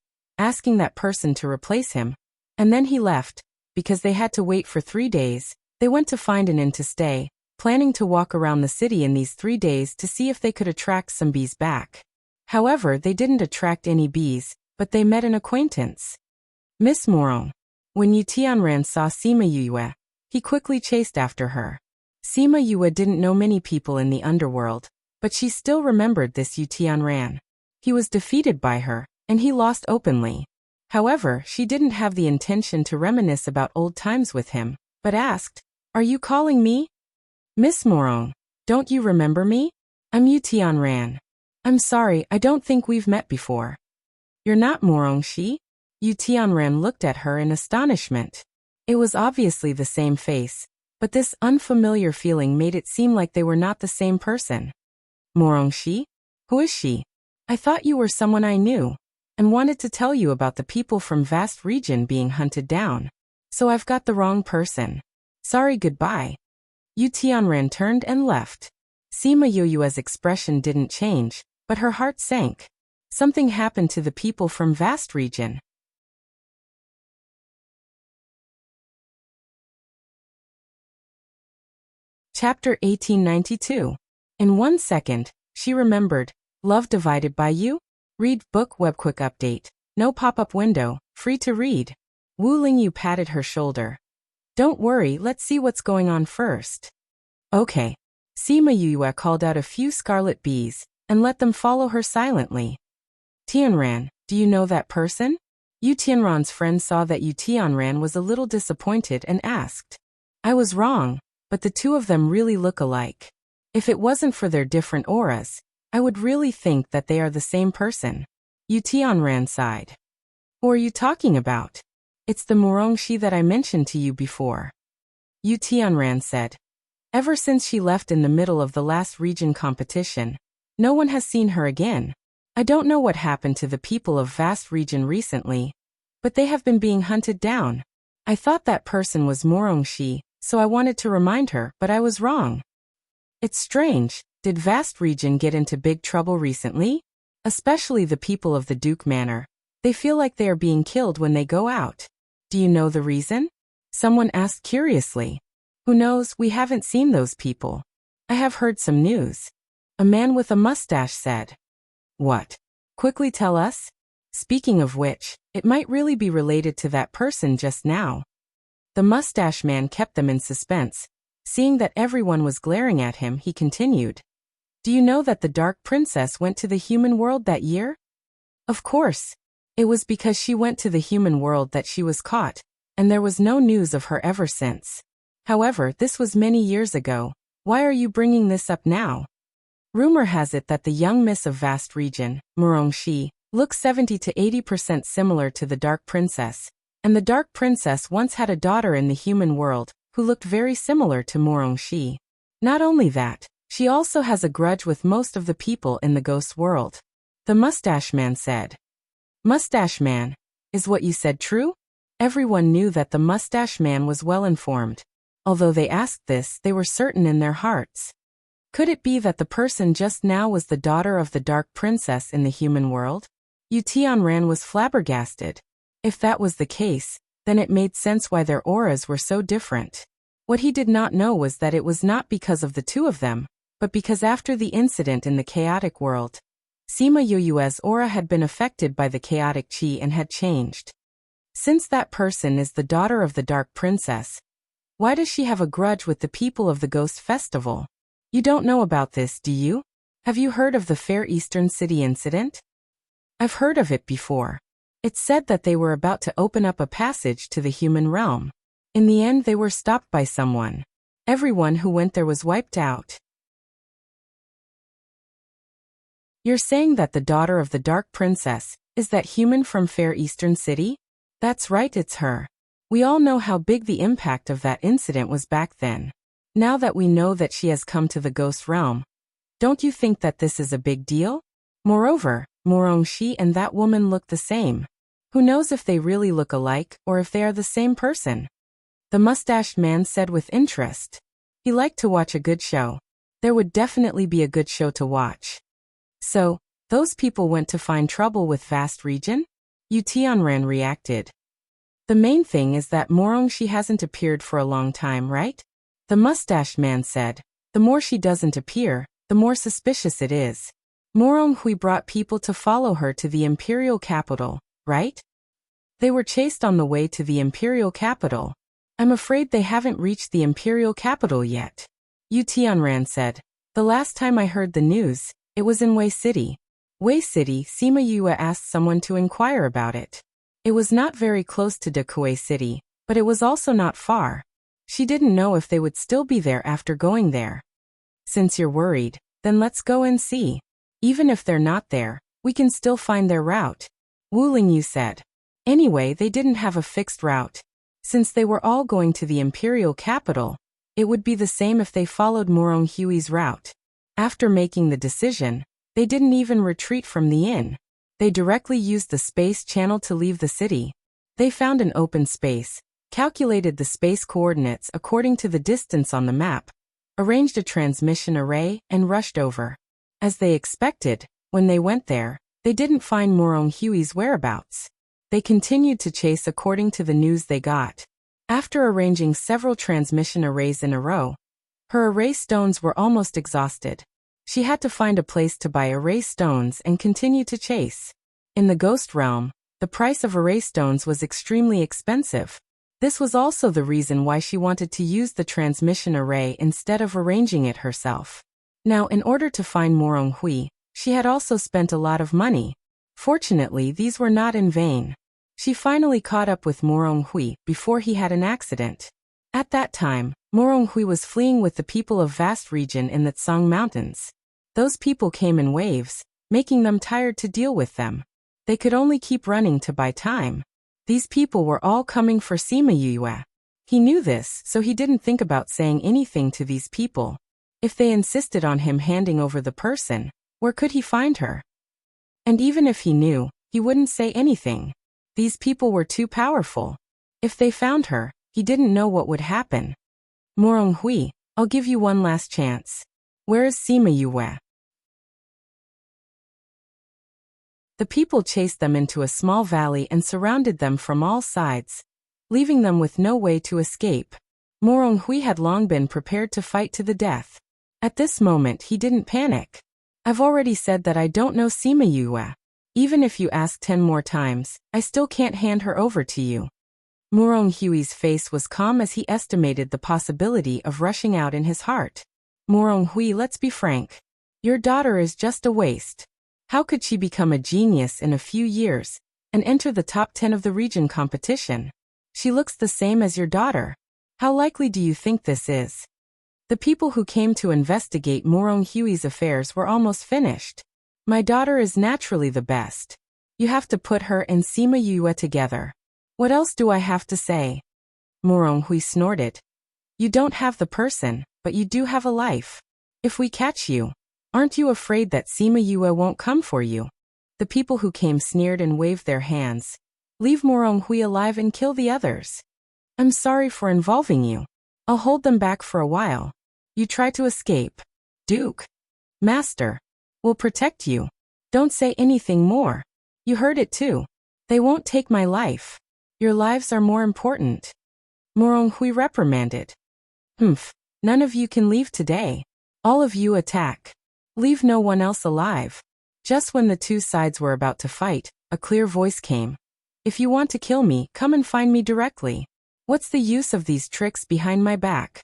asking that person to replace him, and then he left. Because they had to wait for 3 days, they went to find an inn to stay, planning to walk around the city in these 3 days to see if they could attract some bees back. However, they didn't attract any bees, but they met an acquaintance. Miss Morong. When Yu Tianran saw Sima Yue, he quickly chased after her. Sima Yue didn't know many people in the underworld, but she still remembered this Yu Tianran. He was defeated by her, and he lost openly. However, she didn't have the intention to reminisce about old times with him, but asked, "Are you calling me?" "Miss Morong, don't you remember me? I'm Yu Tianran. I'm sorry, I don't think we've met before." "You're not Morong Shi?" Yu Tianran looked at her in astonishment. It was obviously the same face, but this unfamiliar feeling made it seem like they were not the same person. "Morong Shi? Who is she? I thought you were someone I knew, and wanted to tell you about the people from vast region being hunted down. So I've got the wrong person. Sorry, goodbye." Yu Tianran turned and left. Sima Yue's expression didn't change, but her heart sank. Something happened to the people from vast region. Chapter 1892. In 1 second, she remembered. Love divided by you? Read book web quick update. No pop-up window, free to read. Wu Lingyu patted her shoulder. "Don't worry, let's see what's going on first." Okay. Sima Yue called out a few scarlet bees, and let them follow her silently. "Tianran, do you know that person?" Yu Tianran's friend saw that Yu Tianran was a little disappointed and asked. "I was wrong, but the two of them really look alike. If it wasn't for their different auras, I would really think that they are the same person." Yu Tianran sighed. "Who are you talking about?" "It's the Morong Shi that I mentioned to you before." Yu Tianran said. "Ever since she left in the middle of the last region competition, no one has seen her again. I don't know what happened to the people of vast region recently, but they have been being hunted down. I thought that person was Morong Shi, so I wanted to remind her, but I was wrong." "It's strange. Did vast region get into big trouble recently? Especially the people of the Duke Manor. They feel like they are being killed when they go out. Do you know the reason?" Someone asked curiously. "Who knows, we haven't seen those people. I have heard some news." A man with a mustache said. "What? Quickly tell us." Speaking of which, it might really be related to that person just now. The mustache man kept them in suspense. Seeing that everyone was glaring at him, he continued. "Do you know that the Dark Princess went to the human world that year?" "Of course. It was because she went to the human world that she was caught, and there was no news of her ever since. However, this was many years ago. Why are you bringing this up now?" Rumor has it that the young miss of vast region, Morong Shi, looks 70 to 80% similar to the Dark Princess, and the Dark Princess once had a daughter in the human world who looked very similar to Morong Shi. Not only that, she also has a grudge with most of the people in the ghost world. The mustache man said. "Mustache man, is what you said true?" Everyone knew that the mustache man was well informed. Although they asked this, they were certain in their hearts. Could it be that the person just now was the daughter of the Dark Princess in the human world? Yu Tianran was flabbergasted. If that was the case, then it made sense why their auras were so different. What he did not know was that it was not because of the two of them, but because after the incident in the chaotic world, Sima Yue's aura had been affected by the chaotic qi and had changed. Since that person is the daughter of the Dark Princess, Why does she have a grudge with the people of the Ghost Festival? You don't know about this, do you? Have you heard of the Fair Eastern City incident? I've heard of it before. It's said that they were about to open up a passage to the human realm. In the end, they were stopped by someone. Everyone who went there was wiped out. You're saying that the daughter of the Dark Princess is that human from Fair Eastern City? That's right, it's her. We all know how big the impact of that incident was back then. Now that we know that she has come to the ghost realm, don't you think that this is a big deal? Moreover, Morongxi and that woman look the same. Who knows if they really look alike or if they are the same person? The mustached man said with interest. He liked to watch a good show. There would definitely be a good show to watch. So, those people went to find trouble with Vast Region? Yu Tianran reacted. The main thing is that Morongxi hasn't appeared for a long time, right? The mustached man said. The more she doesn't appear, the more suspicious it is. Moronghui brought people to follow her to the imperial capital, right? They were chased on the way to the imperial capital. I'm afraid they haven't reached the imperial capital yet. Yu Tianran said. The last time I heard the news, it was in Wei City. Wei City, Sima Yue asked someone to inquire about it. It was not very close to Dekui City, but it was also not far. She didn't know if they would still be there after going there. Since you're worried, then let's go and see. Even if they're not there, we can still find their route. Wu Lingyu said. Anyway, they didn't have a fixed route. Since they were all going to the imperial capital, it would be the same if they followed Moronghui's route. After making the decision, they didn't even retreat from the inn. They directly used the space channel to leave the city. They found an open space, calculated the space coordinates according to the distance on the map, arranged a transmission array, and rushed over. As they expected, when they went there, they didn't find Moronghui's whereabouts. They continued to chase according to the news they got. After arranging several transmission arrays in a row, her array stones were almost exhausted. She had to find a place to buy array stones and continue to chase. In the ghost realm, the price of array stones was extremely expensive. This was also the reason why she wanted to use the transmission array instead of arranging it herself. Now, in order to find Moronghui, she had also spent a lot of money. Fortunately, these were not in vain. She finally caught up with Moronghui before he had an accident. At that time, Moronghui was fleeing with the people of Vast Region in the Tsang Mountains. Those people came in waves, making them tired to deal with them. They could only keep running to buy time. These people were all coming for Sima Yue. He knew this, so he didn't think about saying anything to these people. If they insisted on him handing over the person, where could he find her? And even if he knew, he wouldn't say anything. These people were too powerful. If they found her, he didn't know what would happen. Moronghui, I'll give you one last chance. Where is Sima Yue? The people chased them into a small valley and surrounded them from all sides, leaving them with no way to escape. Moronghui had long been prepared to fight to the death. At this moment he didn't panic. I've already said that I don't know Sima Yue. Even if you ask 10 more times, I still can't hand her over to you. Moronghui's face was calm as he estimated the possibility of rushing out in his heart. Moronghui, let's be frank. Your daughter is just a waste. How could she become a genius in a few years and enter the top 10 of the region competition? She looks the same as your daughter. How likely do you think this is? The people who came to investigate Moronghui's affairs were almost finished. My daughter is naturally the best. You have to put her and Sima Yue together. What else do I have to say? Moronghui snorted. You don't have the person, but you do have a life. If we catch you, aren't you afraid that Sima Yue won't come for you? The people who came sneered and waved their hands. Leave Moronghui alive and kill the others. I'm sorry for involving you. I'll hold them back for a while. You try to escape. Duke. Master. We'll protect you. Don't say anything more. You heard it too. They won't take my life. Your lives are more important. Moronghui reprimanded. None of you can leave today. All of you attack. Leave no one else alive. Just when the two sides were about to fight, a clear voice came. If you want to kill me, come and find me directly. What's the use of these tricks behind my back?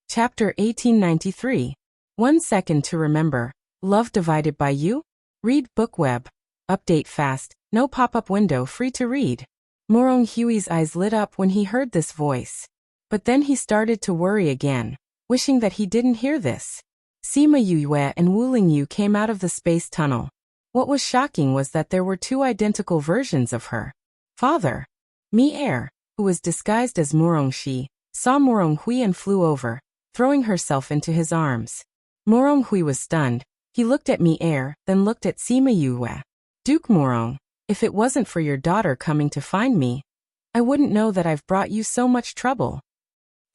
Chapter 1893. 1 second to remember. Love divided by you? Read book web. Update fast. No pop-up window, free to read. Morong Hui's eyes lit up when he heard this voice. But then he started to worry again, wishing that he didn't hear this. Sima Yue and Wu Lingyu came out of the space tunnel. What was shocking was that there were two identical versions of her. Father, Mi Er, who was disguised as Morong Shi, saw Morong Hui and flew over, throwing herself into his arms. Morong Hui was stunned. He looked at Mi Er, then looked at Sima Yue. Duke Morong, if it wasn't for your daughter coming to find me, I wouldn't know that I've brought you so much trouble.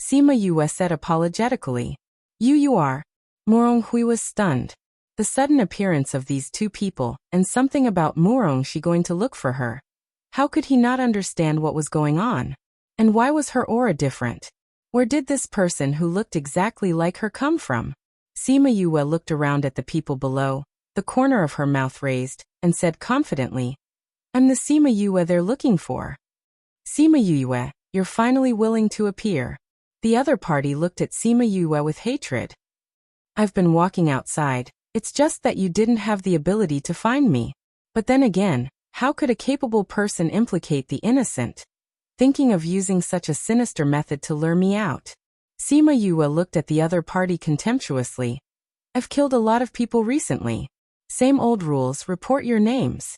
Sima Yue said apologetically. You are. Morong Hui was stunned. The sudden appearance of these two people, and something about Morong Shi going to look for her. How could he not understand what was going on? And why was her aura different? Where did this person who looked exactly like her come from? Sima Yue looked around at the people below, the corner of her mouth raised, and said confidently, I'm the Sima Yue they're looking for. Sima Yue, you're finally willing to appear. The other party looked at Sima Yue with hatred. I've been walking outside, it's just that you didn't have the ability to find me. But then again, how could a capable person implicate the innocent? Thinking of using such a sinister method to lure me out. Sima Yue looked at the other party contemptuously. I've killed a lot of people recently. Same old rules, report your names.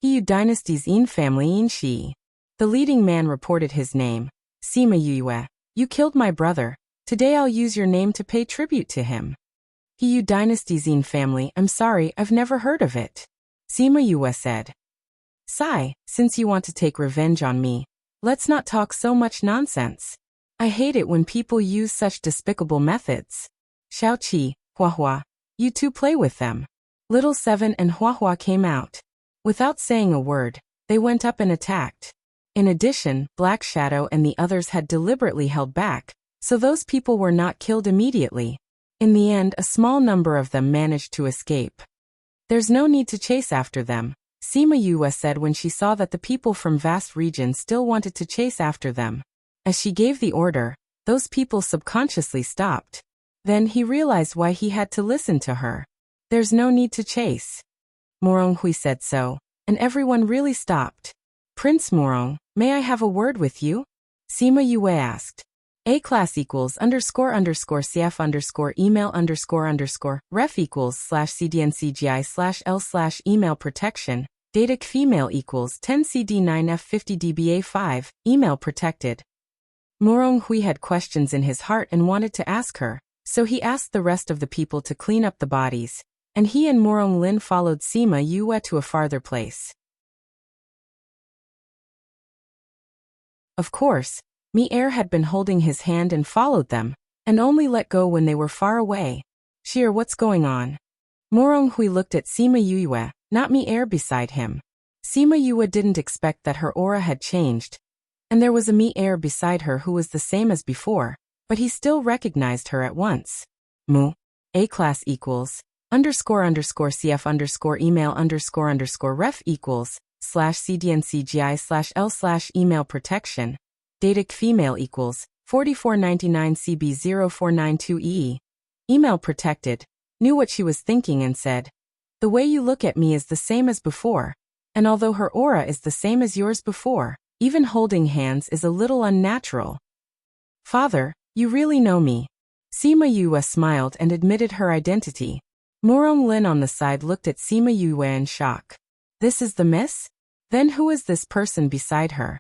Yu Dynasty's Yin family Yin Shi. The leading man reported his name. Sima Yue, you killed my brother. Today I'll use your name to pay tribute to him. Yu Dynasty's Yin family, I'm sorry, I've never heard of it. Sima Yue said. Sai, since you want to take revenge on me, let's not talk so much nonsense. I hate it when people use such despicable methods. Xiaoqi, Huahua, you two play with them. Little Seven and Huahua came out. Without saying a word, they went up and attacked. In addition, Black Shadow and the others had deliberately held back, so those people were not killed immediately. In the end, a small number of them managed to escape. There's no need to chase after them, Sima Yue said when she saw that the people from vast regions still wanted to chase after them. As she gave the order, those people subconsciously stopped. Then he realized why he had to listen to her. There's no need to chase. Morong Hui said so, and everyone really stopped. Prince Morong, may I have a word with you? Sima Yue asked. A-class equals __cf email _ref equals /cdncgi/l/ email protection. Data female equals 10cd9f50dba5, email protected. Morong Hui had questions in his heart and wanted to ask her, so he asked the rest of the people to clean up the bodies, and he and Morong Lin followed Sima Yue to a farther place. Of course, Mi Er had been holding his hand and followed them, and only let go when they were far away. Sheer, what's going on? Morong Hui looked at Sima Yue, not Mi Er beside him. Sima Yue didn't expect that her aura had changed, and there was a Mi Er beside her who was the same as before, but he still recognized her at once. Mu. A-class equals __cf email _ref equals /cdncgi/l/ email protection. Data female equals 4499cb0492e. Email protected. Knew what she was thinking and said, the way you look at me is the same as before, and although her aura is the same as yours before, even holding hands is a little unnatural. Father, you really know me. Sima Yue smiled and admitted her identity. Morong Lin on the side looked at Sima Yue in shock. This is the miss? Then who is this person beside her?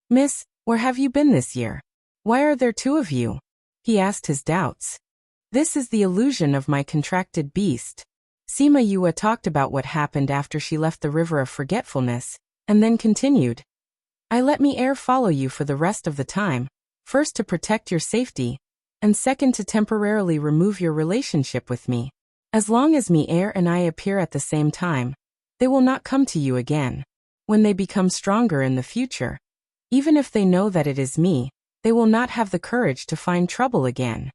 Miss, where have you been this year? Why are there two of you? He asked his doubts. This is the illusion of my contracted beast. Sima Yue talked about what happened after she left the River of Forgetfulness, and then continued. I let Mi Er follow you for the rest of the time, first to protect your safety, and second to temporarily remove your relationship with me. As long as Mi Er and I appear at the same time, they will not come to you again. When they become stronger in the future, even if they know that it is me, they will not have the courage to find trouble again.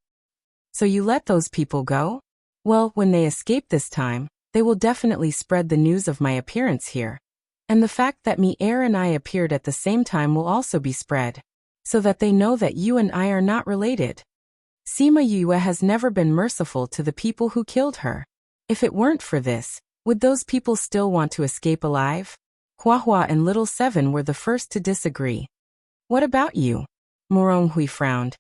So you let those people go? Well, when they escape this time, They will definitely spread the news of my appearance here. And the fact that me heir and I appeared at the same time will also be spread, so that they know that you and I are not related. Sima Yue has never been merciful to the people who killed her. If it weren't for this, would those people still want to escape alive? Huahua and Little Seven were the first to disagree. What about you? Moronghui frowned.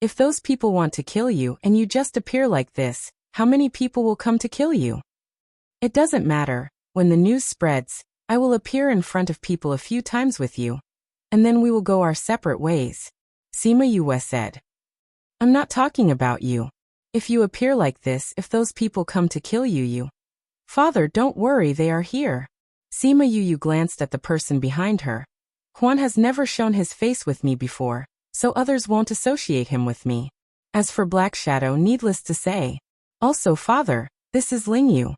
If those people want to kill you and you just appear like this, how many people will come to kill you? It doesn't matter. When the news spreads, I will appear in front of people a few times with you, and then we will go our separate ways. Sima Yue said. I'm not talking about you. If you appear like this, if those people come to kill you. Father, don't worry, they are here. Sima Yue glanced at the person behind her. Huan has never shown his face with me before, so others won't associate him with me. As for Black Shadow, needless to say. Also, Father, this is Ling Yu.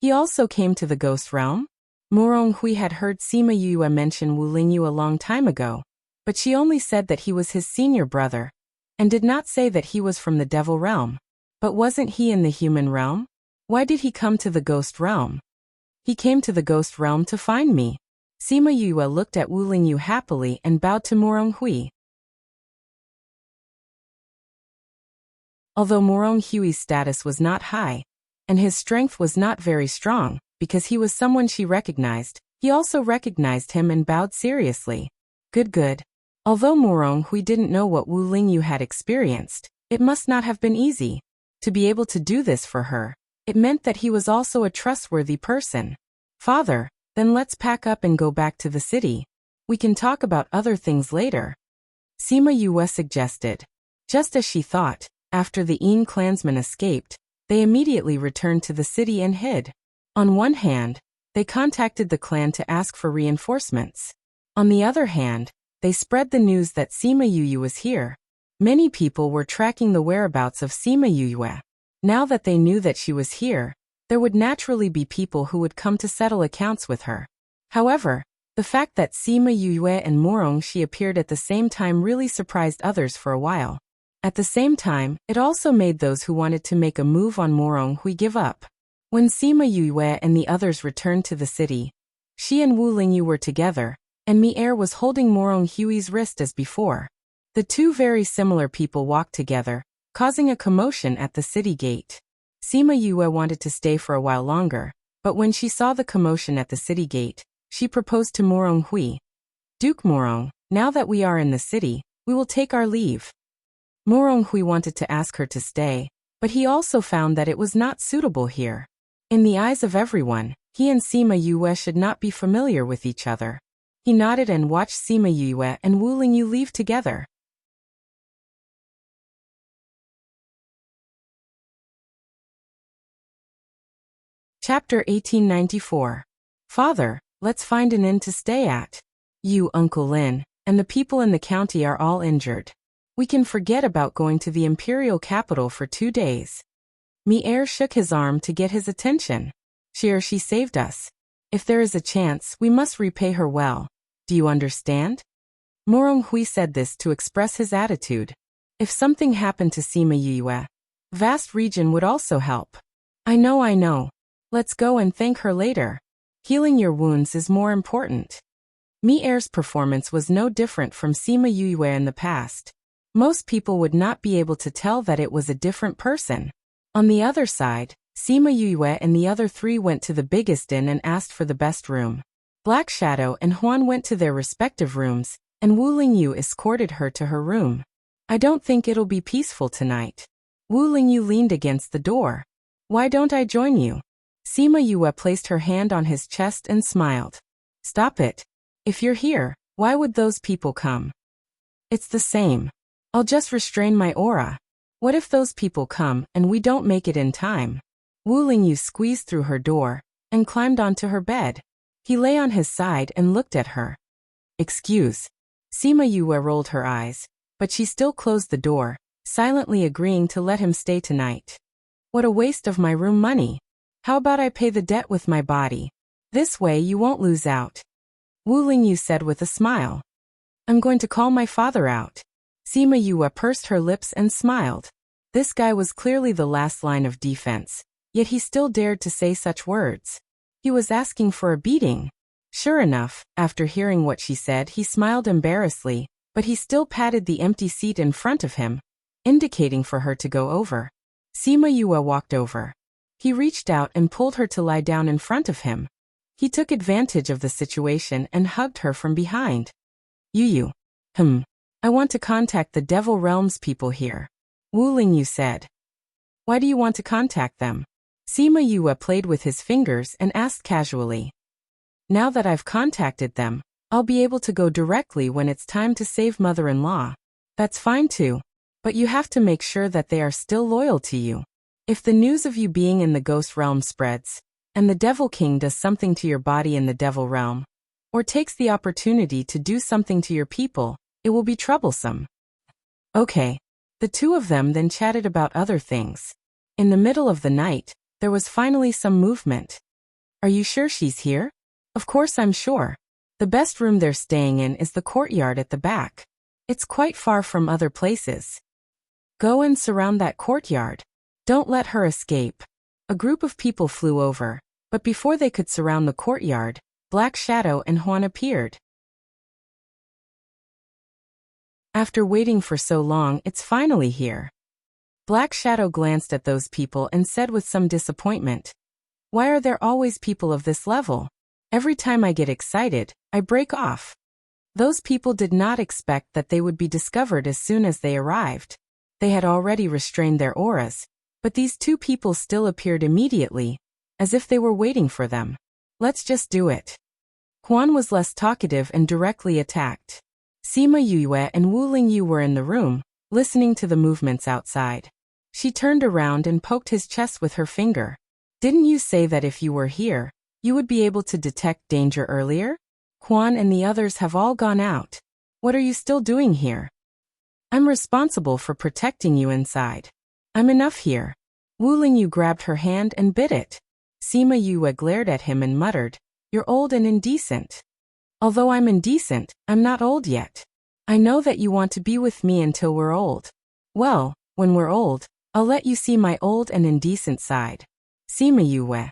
He also came to the ghost realm? Moronghui had heard Sima Yue mention Wu Lingyu a long time ago, but she only said that he was his senior brother, and did not say that he was from the devil realm. But wasn't he in the human realm? Why did he come to the ghost realm? He came to the ghost realm to find me. Sima Yue looked at Wu Lingyu happily and bowed to Moronghui. Although Moronghui's status was not high, and his strength was not very strong, because he was someone she recognized, he also recognized him and bowed seriously. Good. Although Moronghui didn't know what Wu Lingyu had experienced, it must not have been easy. To be able to do this for her, it meant that he was also a trustworthy person. Father, then let's pack up and go back to the city. We can talk about other things later. Sima Yue suggested. Just as she thought, after the Yin clansmen escaped, they immediately returned to the city and hid. On one hand, they contacted the clan to ask for reinforcements. On the other hand, they spread the news that Sima Yue was here. Many people were tracking the whereabouts of Sima Yue. Now that they knew that she was here, there would naturally be people who would come to settle accounts with her. However, the fact that Sima Yue and Moronghui appeared at the same time really surprised others for a while. At the same time, it also made those who wanted to make a move on Moronghui give up. When Sima Yue and the others returned to the city, she and Wu Lingyu were together, and Mi-er was holding Moronghui's wrist as before. The two very similar people walked together, causing a commotion at the city gate. Sima Yue wanted to stay for a while longer, but when she saw the commotion at the city gate, she proposed to Moronghui. Duke Morong, now that we are in the city, we will take our leave. Moronghui wanted to ask her to stay, but he also found that it was not suitable here. In the eyes of everyone, he and Sima Yue should not be familiar with each other. He nodded and watched Sima Yue and Wu Lingyu leave together. Chapter 1894. Father, let's find an inn to stay at. You, Uncle Lin, and the people in the county are all injured. We can forget about going to the imperial capital for 2 days. Mi-er shook his arm to get his attention. She saved us. If there is a chance, we must repay her well. Do you understand? Moronghui said this to express his attitude. If something happened to Sima Yue, vast region would also help. I know. Let's go and thank her later. Healing your wounds is more important. Mi-er's performance was no different from Sima Yue in the past. Most people would not be able to tell that it was a different person. On the other side, Sima Yue and the other 3 went to the biggest inn and asked for the best room. Black Shadow and Huan went to their respective rooms, and Wu Lingyu escorted her to her room. I don't think it'll be peaceful tonight. Wu Lingyu leaned against the door. Why don't I join you? Sima Yue placed her hand on his chest and smiled. Stop it. If you're here, why would those people come? It's the same. I'll just restrain my aura. What if those people come and we don't make it in time? Wu Lingyu squeezed through her door and climbed onto her bed. He lay on his side and looked at her. Excuse. Sima Yue rolled her eyes, but she still closed the door, silently agreeing to let him stay tonight. What a waste of my room money. How about I pay the debt with my body? This way you won't lose out. Wu Lingyu said with a smile. I'm going to call my father out. Sima Yue pursed her lips and smiled. This guy was clearly the last line of defense. Yet he still dared to say such words. He was asking for a beating. Sure enough, after hearing what she said, he smiled embarrassedly, but he still patted the empty seat in front of him, indicating for her to go over. Sima Yue walked over. He reached out and pulled her to lie down in front of him. He took advantage of the situation and hugged her from behind. Yu. I want to contact the Devil Realms people here. Wu Lingyu said. Why do you want to contact them? Sima Yue played with his fingers and asked casually. Now that I've contacted them, I'll be able to go directly when it's time to save mother-in-law. That's fine too. But you have to make sure that they are still loyal to you. If the news of you being in the ghost realm spreads, and the Devil King does something to your body in the Devil Realm, or takes the opportunity to do something to your people, it will be troublesome. Okay. The two of them then chatted about other things. In the middle of the night, there was finally some movement. Are you sure she's here? Of course I'm sure. The best room they're staying in is the courtyard at the back. It's quite far from other places. Go and surround that courtyard. Don't let her escape. A group of people flew over, but before they could surround the courtyard, Black Shadow and Huan appeared. After waiting for so long, it's finally here. Black Shadow glanced at those people and said with some disappointment, why are there always people of this level? Every time I get excited, I break off. Those people did not expect that they would be discovered as soon as they arrived. They had already restrained their auras, but these two people still appeared immediately, as if they were waiting for them. Let's just do it. Huan was less talkative and directly attacked. Sima Yue and Wu Lingyu were in the room, listening to the movements outside. She turned around and poked his chest with her finger. Didn't you say that if you were here, you would be able to detect danger earlier? Huan and the others have all gone out. What are you still doing here? I'm responsible for protecting you inside. I'm enough here. Wu Lingyu grabbed her hand and bit it. Sima Yue glared at him and muttered, you're old and indecent. Although I'm indecent, I'm not old yet. I know that you want to be with me until we're old. Well, when we're old, I'll let you see my old and indecent side. Sima Yue.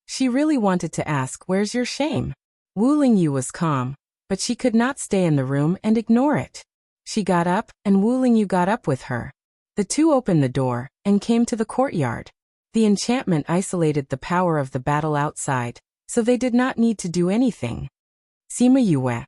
She really wanted to ask, where's your shame? Wu Lingyu was calm, but she could not stay in the room and ignore it. She got up, and Wu Lingyu got up with her. The two opened the door, and came to the courtyard. The enchantment isolated the power of the battle outside, so they did not need to do anything. Sima Yue.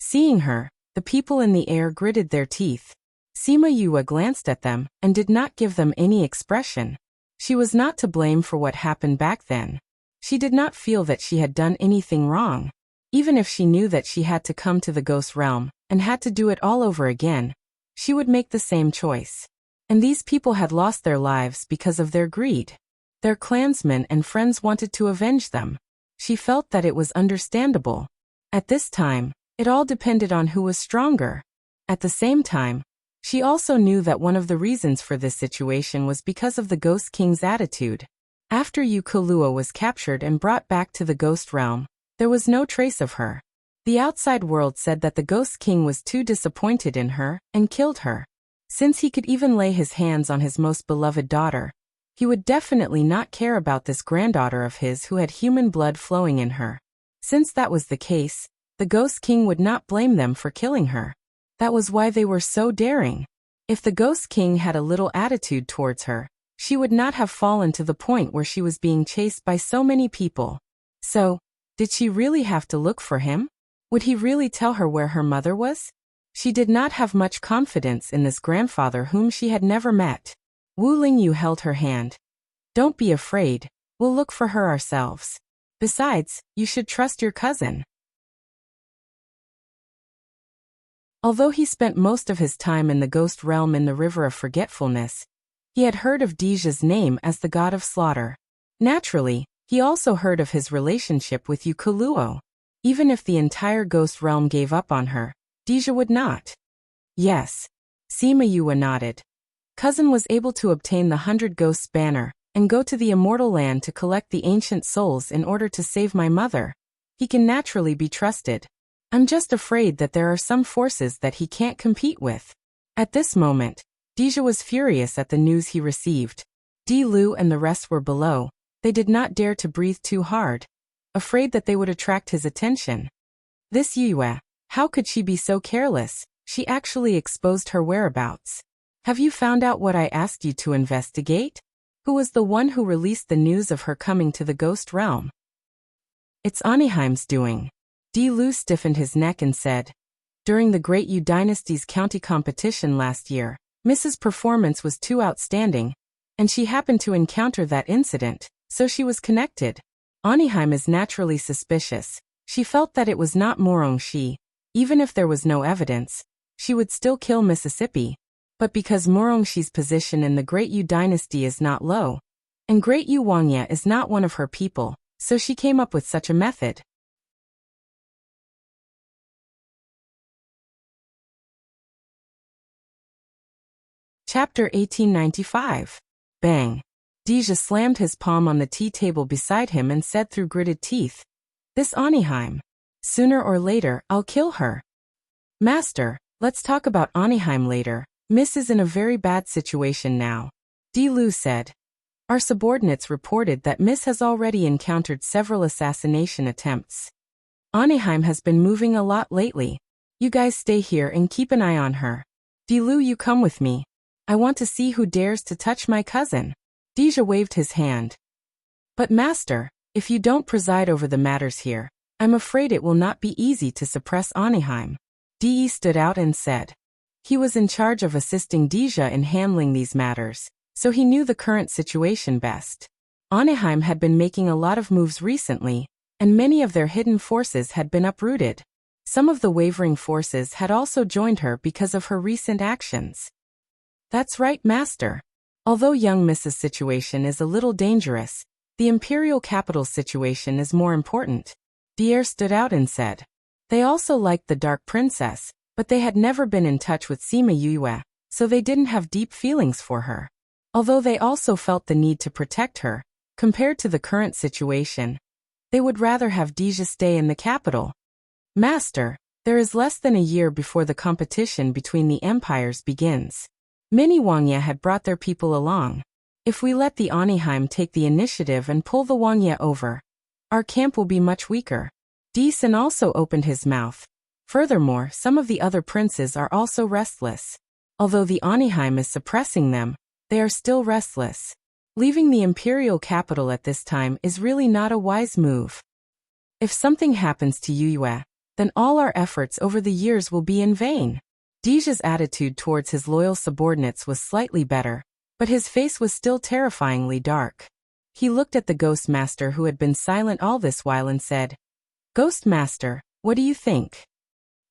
Seeing her, the people in the air gritted their teeth. Sima Yue glanced at them, and did not give them any expression. She was not to blame for what happened back then. She did not feel that she had done anything wrong. Even if she knew that she had to come to the ghost realm, and had to do it all over again, she would make the same choice. And these people had lost their lives because of their greed. Their clansmen and friends wanted to avenge them. She felt that it was understandable. At this time, it all depended on who was stronger. At the same time, she also knew that one of the reasons for this situation was because of the Ghost King's attitude. After Yu Kalua was captured and brought back to the Ghost Realm, there was no trace of her. The outside world said that the Ghost King was too disappointed in her and killed her. Since he could even lay his hands on his most beloved daughter, he would definitely not care about this granddaughter of his who had human blood flowing in her. Since that was the case, the Ghost King would not blame them for killing her. That was why they were so daring. If the Ghost King had a little attitude towards her, she would not have fallen to the point where she was being chased by so many people. So, did she really have to look for him? Would he really tell her where her mother was? She did not have much confidence in this grandfather whom she had never met. Wu Lingyu held her hand. Don't be afraid, we'll look for her ourselves. Besides, you should trust your cousin. Although he spent most of his time in the ghost realm in the River of Forgetfulness, he had heard of Deja's name as the god of slaughter. Naturally, he also heard of his relationship with Yu Kaluo. Even if the entire ghost realm gave up on her, Deja would not. Yes. Sima Yue nodded. Cousin was able to obtain the 100 Ghosts banner, and go to the Immortal Land to collect the ancient souls in order to save my mother. He can naturally be trusted. I'm just afraid that there are some forces that he can't compete with. At this moment, Deja was furious at the news he received. Di Lu and the rest were below, They did not dare to breathe too hard, afraid that they would attract his attention. This Yue, how could she be so careless? She actually exposed her whereabouts. Have you found out what I asked you to investigate? Who was the one who released the news of her coming to the ghost realm? It's Aniheim's doing. Di Lu stiffened his neck and said, during the Great Yu Dynasty's county competition last year, Mrs. Performance was too outstanding, and she happened to encounter that incident, so she was connected. Aniheim is naturally suspicious. She felt that it was not Morongshi. Even if there was no evidence, she would still kill Mississippi. But because Morongshi's position in the Great Yu Dynasty is not low, and Great Yu Wangya is not one of her people, so she came up with such a method. Chapter 1895. Bang. Deja slammed his palm on the tea table beside him and said through gritted teeth, "This Aniheim. Sooner or later, I'll kill her." "Master, let's talk about Aniheim later. Miss is in a very bad situation now," Di Lu said. "Our subordinates reported that Miss has already encountered several assassination attempts. Aniheim has been moving a lot lately. You guys stay here and keep an eye on her. Di Lu, you come with me. I want to see who dares to touch my cousin." Deja waved his hand. "But master, if you don't preside over the matters here, I'm afraid it will not be easy to suppress Aniheim." Di stood out and said. He was in charge of assisting Deja in handling these matters, so he knew the current situation best. Aniheim had been making a lot of moves recently, and many of their hidden forces had been uprooted. Some of the wavering forces had also joined her because of her recent actions. "That's right, master. Although young Mrs.'s situation is a little dangerous, the imperial capital's situation is more important." Dier stood out and said. They also liked the Dark Princess, but they had never been in touch with Sima Yue, so they didn't have deep feelings for her. Although they also felt the need to protect her, compared to the current situation, they would rather have Deja stay in the capital. "Master, there is less than a year before the competition between the empires begins. Many Wangya had brought their people along. If we let the Aniheim take the initiative and pull the Wangya over, our camp will be much weaker." Deason also opened his mouth. Furthermore, some of the other princes are also restless. Although the Aniheim is suppressing them, they are still restless. Leaving the imperial capital at this time is really not a wise move. If something happens to Yue, then all our efforts over the years will be in vain. Deja's attitude towards his loyal subordinates was slightly better, but his face was still terrifyingly dark. He looked at the Ghost Master who had been silent all this while and said, "Ghost Master, what do you think?"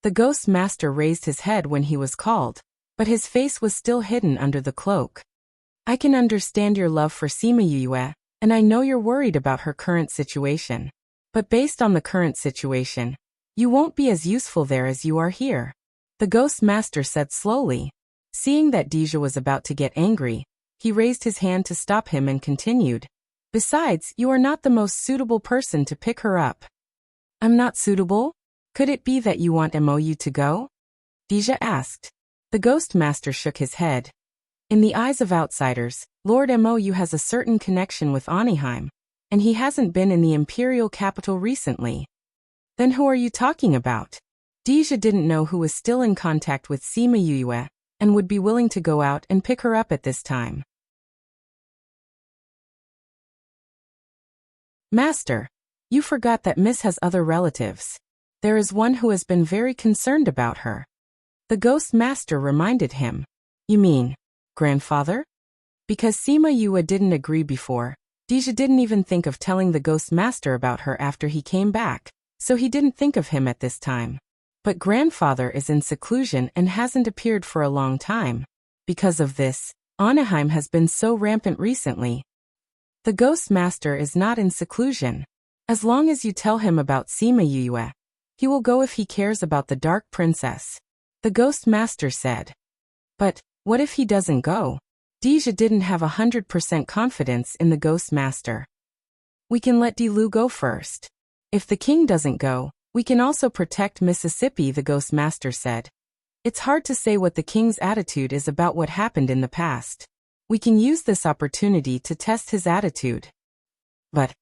The Ghost Master raised his head when he was called, but his face was still hidden under the cloak. "I can understand your love for Sima Yue, and I know you're worried about her current situation. But based on the current situation, you won't be as useful there as you are here," the Ghost Master said slowly. Seeing that Deja was about to get angry, he raised his hand to stop him and continued. "Besides, you are not the most suitable person to pick her up." "I'm not suitable? Could it be that you want Mou to go?" Deja asked. The Ghost Master shook his head. In the eyes of outsiders, Lord Mou has a certain connection with Aniheim, and he hasn't been in the imperial capital recently. "Then who are you talking about?" Deja didn't know who was still in contact with Sima Yue and would be willing to go out and pick her up at this time. "Master, you forgot that Miss has other relatives. There is one who has been very concerned about her." The Ghost Master reminded him. "You mean, grandfather?" Because Sima Yue didn't agree before, Deja didn't even think of telling the Ghost Master about her after he came back, so he didn't think of him at this time. But grandfather is in seclusion and hasn't appeared for a long time. Because of this, Anaheim has been so rampant recently. The Ghost Master is not in seclusion. As long as you tell him about Sima Yue, he will go if he cares about the Dark Princess, the Ghost Master said. But what if he doesn't go? Deja didn't have 100% confidence in the Ghost Master. "We can let Di Lu go first. If the king doesn't go, we can also protect Mississippi," the Ghost Master said. "It's hard to say what the king's attitude is about what happened in the past. We can use this opportunity to test his attitude." But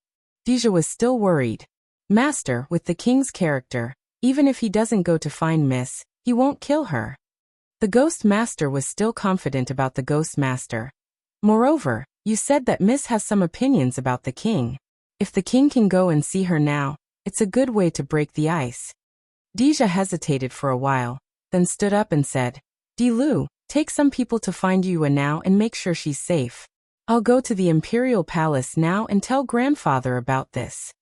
Deja was still worried. Master, with the king's character, even if he doesn't go to find Miss, he won't kill her. The ghost master was still confident about the ghost master. Moreover, you said that Miss has some opinions about the king. If the king can go and see her now, it's a good way to break the ice. Deja hesitated for a while, then stood up and said, Lu, take some people to find Yue now and make sure she's safe. I'll go to the imperial palace now and tell grandfather about this.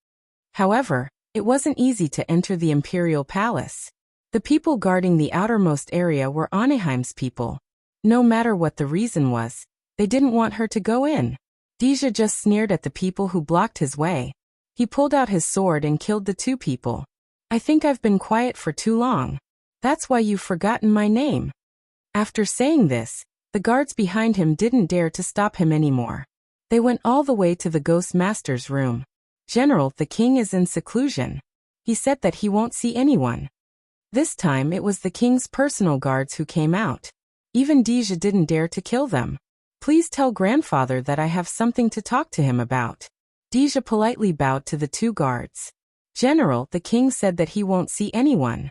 However, it wasn't easy to enter the imperial palace. The people guarding the outermost area were Anaheim's people. No matter what the reason was, they didn't want her to go in. Deja just sneered at the people who blocked his way. He pulled out his sword and killed the two people. I think I've been quiet for too long. That's why you've forgotten my name. After saying this, the guards behind him didn't dare to stop him anymore. They went all the way to the ghost master's room. General, the king is in seclusion. He said that he won't see anyone. This time it was the king's personal guards who came out. Even Deja didn't dare to kill them. Please tell grandfather that I have something to talk to him about. Deja politely bowed to the two guards. General, the king said that he won't see anyone.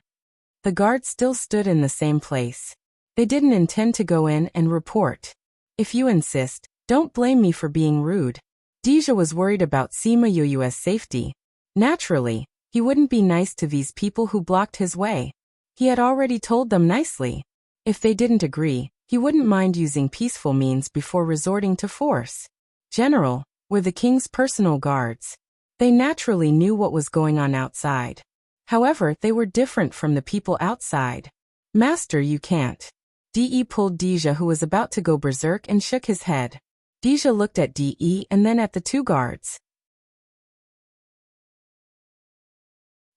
The guards still stood in the same place. They didn't intend to go in and report. If you insist, don't blame me for being rude. Deja was worried about Sima Yu's safety. Naturally, he wouldn't be nice to these people who blocked his way. He had already told them nicely. If they didn't agree, he wouldn't mind using peaceful means before resorting to force. General, were the king's personal guards. They naturally knew what was going on outside. However, they were different from the people outside. Master, you can't. De pulled Deja, who was about to go berserk, and shook his head. Deja looked at De and then at the two guards.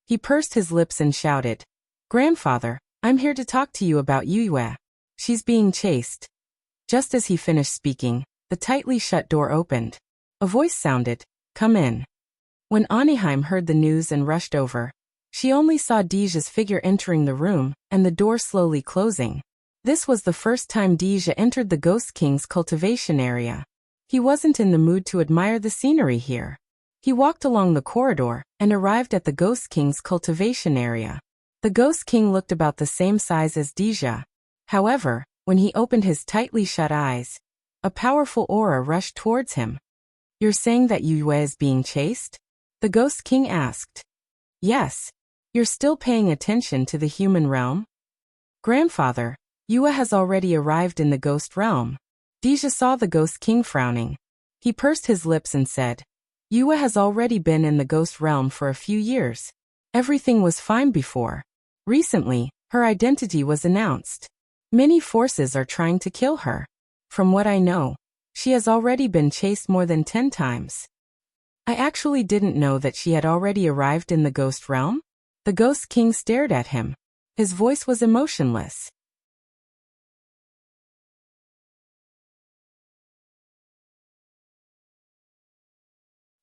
He pursed his lips and shouted, Grandfather, I'm here to talk to you about Yue. She's being chased. Just as he finished speaking, the tightly shut door opened. A voice sounded, Come in. When Anaheim heard the news and rushed over, she only saw Deja's figure entering the room and the door slowly closing. This was the first time Deja entered the Ghost King's cultivation area. He wasn't in the mood to admire the scenery here. He walked along the corridor and arrived at the Ghost King's cultivation area. The Ghost King looked about the same size as Deja. However, when he opened his tightly shut eyes, a powerful aura rushed towards him. You're saying that Yue is being chased? The Ghost King asked. Yes. You're still paying attention to the human realm? Grandfather, Yue has already arrived in the ghost realm. Deja saw the Ghost King frowning. He pursed his lips and said, Yue has already been in the ghost realm for a few years. Everything was fine before. Recently, her identity was announced. Many forces are trying to kill her. From what I know, she has already been chased more than 10 times. I actually didn't know that she had already arrived in the ghost realm. The Ghost King stared at him. His voice was emotionless.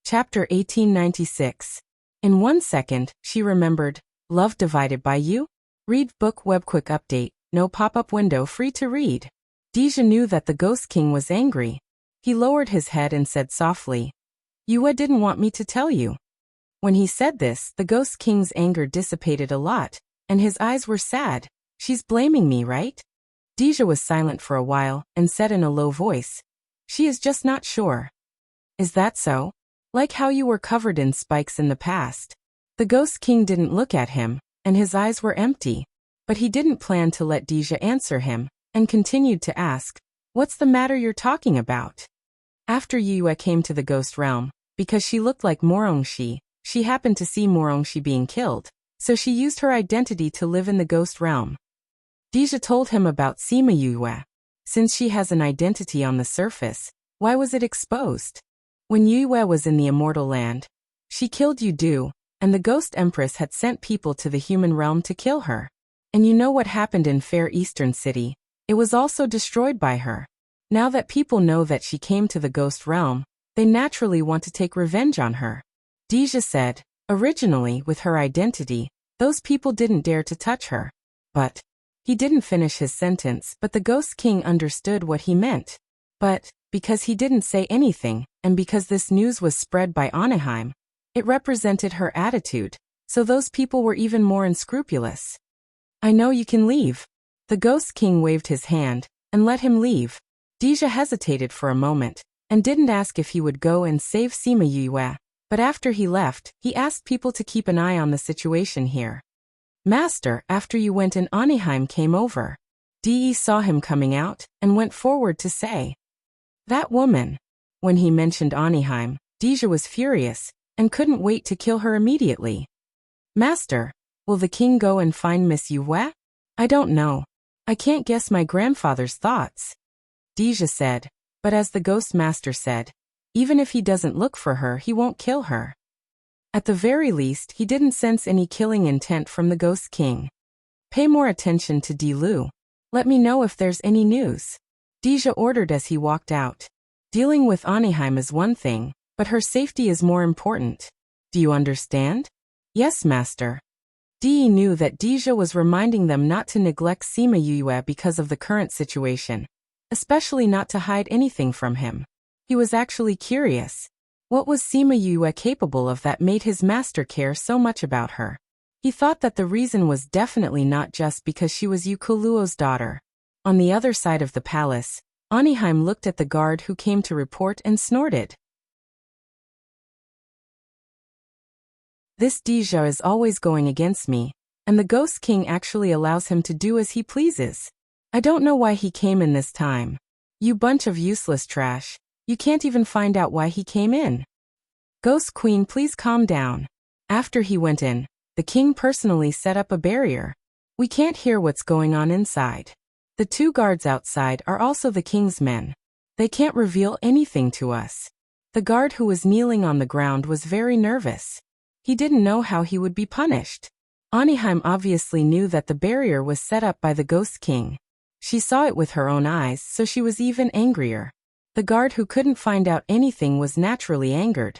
Chapter 1896. In 1 second, she remembered, Love divided by you? Read book web quick update, no pop-up window, free to read. Deja knew that the Ghost King was angry. He lowered his head and said softly, Yue didn't want me to tell you. When he said this, the Ghost King's anger dissipated a lot, and his eyes were sad. She's blaming me, right? Deja was silent for a while, and said in a low voice, She is just not sure. Is that so? Like how you were covered in spikes in the past. The Ghost King didn't look at him, and his eyes were empty. But he didn't plan to let Deja answer him, and continued to ask, What's the matter you're talking about? After Yue came to the ghost realm, because she looked like Morongshi, she happened to see Morongshi being killed, so she used her identity to live in the ghost realm. Deja told him about Sima Yue. Since she has an identity on the surface, why was it exposed? When Yue was in the immortal land, she killed Yudu, and the Ghost Empress had sent people to the human realm to kill her. And you know what happened in Fair Eastern City? It was also destroyed by her. Now that people know that she came to the ghost realm, they naturally want to take revenge on her. Deja said, originally, with her identity, those people didn't dare to touch her. But he didn't finish his sentence, but the Ghost King understood what he meant. But because he didn't say anything, and because this news was spread by Anaheim. It represented her attitude, so those people were even more unscrupulous. I know you can leave. The Ghost King waved his hand and let him leave. Deja hesitated for a moment and didn't ask if he would go and save Sima Yue, but after he left, he asked people to keep an eye on the situation here. Master, after you went and Anaheim came over. De saw him coming out and went forward to say, "That woman." When he mentioned Anaheim, Deja was furious and couldn't wait to kill her immediately. Master, will the king go and find Miss Yue? I don't know. I can't guess my grandfather's thoughts. Deja said, but as the Ghost Master said, even if he doesn't look for her, he won't kill her. At the very least, he didn't sense any killing intent from the Ghost King. Pay more attention to Di Lu. Let me know if there's any news. Deja ordered as he walked out. Dealing with Anaheim is one thing, but her safety is more important. Do you understand? Yes, Master. Dee knew that Deja was reminding them not to neglect Sima Yue because of the current situation, especially not to hide anything from him. He was actually curious. What was Sima Yue capable of that made his master care so much about her? He thought that the reason was definitely not just because she was Yukuluo's daughter. On the other side of the palace, Anaheim looked at the guard who came to report and snorted. This Deja is always going against me, and the Ghost King actually allows him to do as he pleases. I don't know why he came in this time. You bunch of useless trash. You can't even find out why he came in. Ghost Queen, please calm down. After he went in, the king personally set up a barrier. We can't hear what's going on inside. The two guards outside are also the king's men. They can't reveal anything to us. The guard who was kneeling on the ground was very nervous. He didn't know how he would be punished. Anaheim obviously knew that the barrier was set up by the Ghost King. She saw it with her own eyes, so she was even angrier. The guard who couldn't find out anything was naturally angered.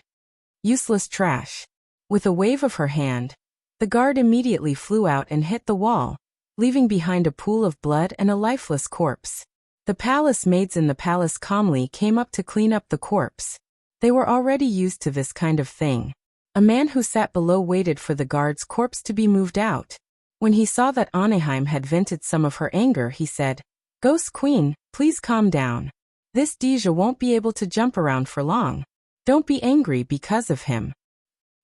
Useless trash. With a wave of her hand, the guard immediately flew out and hit the wall, leaving behind a pool of blood and a lifeless corpse. The palace maids in the palace calmly came up to clean up the corpse. They were already used to this kind of thing. A man who sat below waited for the guard's corpse to be moved out. When he saw that Anaheim had vented some of her anger, he said, "Ghost Queen, please calm down. This Deja won't be able to jump around for long. Don't be angry because of him.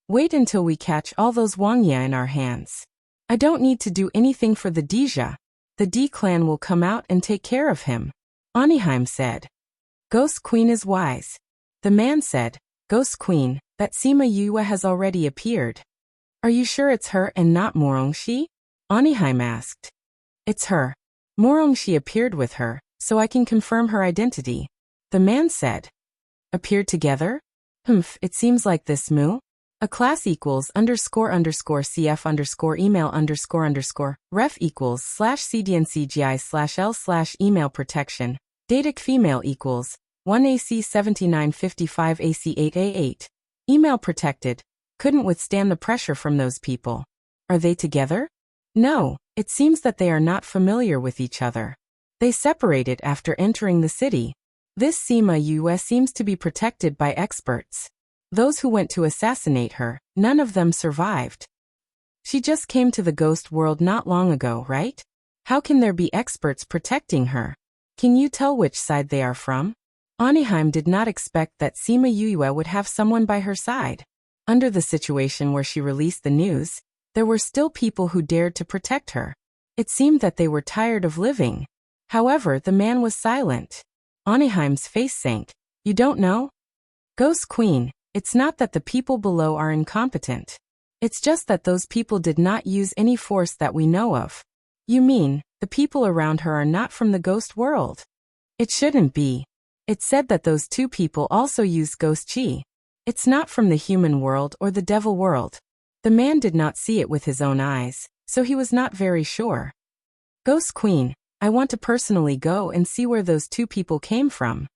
Wait until we catch all those Wangya in our hands. I don't need to do anything for the Deja. The D clan will come out and take care of him." Anaheim said. Ghost Queen is wise. The man said, "Ghost Queen, that Sima Yue has already appeared. Are you sure it's her and not Morongshi?" Anaheim asked. "It's her. Morongshi appeared with her, so I can confirm her identity." The man said. "Appeared together? It seems like this moo. A class equals __cf email __ ref equals /cdncgi/l/ email protection. Datic female equals 1AC7955 AC8A8. Email protected. Couldn't withstand the pressure from those people. Are they together? No, it seems that they are not familiar with each other. They separated after entering the city. This Sima Yue seems to be protected by experts. Those who went to assassinate her, none of them survived. She just came to the ghost world not long ago, right? How can there be experts protecting her? Can you tell which side they are from?" Anaheim did not expect that Sima Yue would have someone by her side. Under the situation where she released the news, there were still people who dared to protect her. It seemed that they were tired of living. However, the man was silent. Anaheim's face sank. "You don't know?" "Ghost Queen, it's not that the people below are incompetent. It's just that those people did not use any force that we know of." "You mean, the people around her are not from the ghost world?" "It shouldn't be. It said that those two people also used ghost chi. It's not from the human world or the devil world." The man did not see it with his own eyes, so he was not very sure. "Ghost Queen, I want to personally go and see where those two people came from."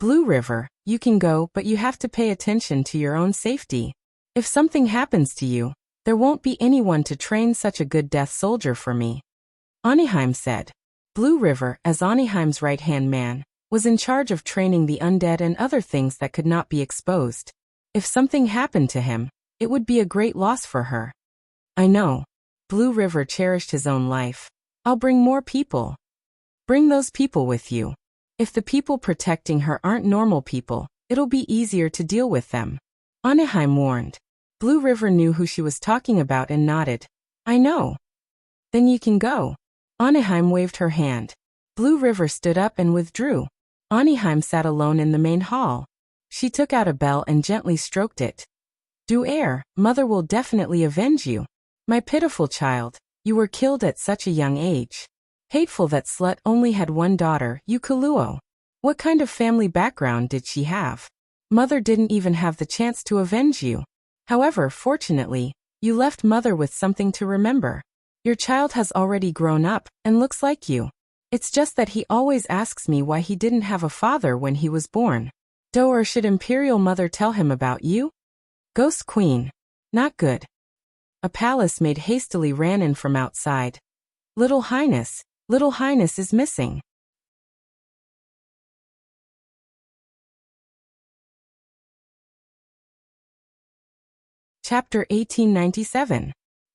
Blue River, you can go, but you have to pay attention to your own safety. If something happens to you, there won't be anyone to train such a good death soldier for me. Anaheim said. Blue River, as Aniheim's right-hand man, was in charge of training the undead and other things that could not be exposed. If something happened to him, it would be a great loss for her. I know. Blue River cherished his own life. I'll bring more people. Bring those people with you. If the people protecting her aren't normal people, it'll be easier to deal with them. Anaheim warned. Blue River knew who she was talking about and nodded. I know. Then you can go. Anaheim waved her hand. Blue River stood up and withdrew. Anaheim sat alone in the main hall. She took out a bell and gently stroked it. Do air, mother will definitely avenge you. My pitiful child, you were killed at such a young age. Hateful that slut only had one daughter, Ukuluo. What kind of family background did she have? Mother didn't even have the chance to avenge you. However, fortunately, you left mother with something to remember. Your child has already grown up and looks like you. It's just that he always asks me why he didn't have a father when he was born. Or should Imperial Mother tell him about you? Ghost Queen. Not good. A palace maid hastily ran in from outside. Little Highness is missing. Chapter 1897.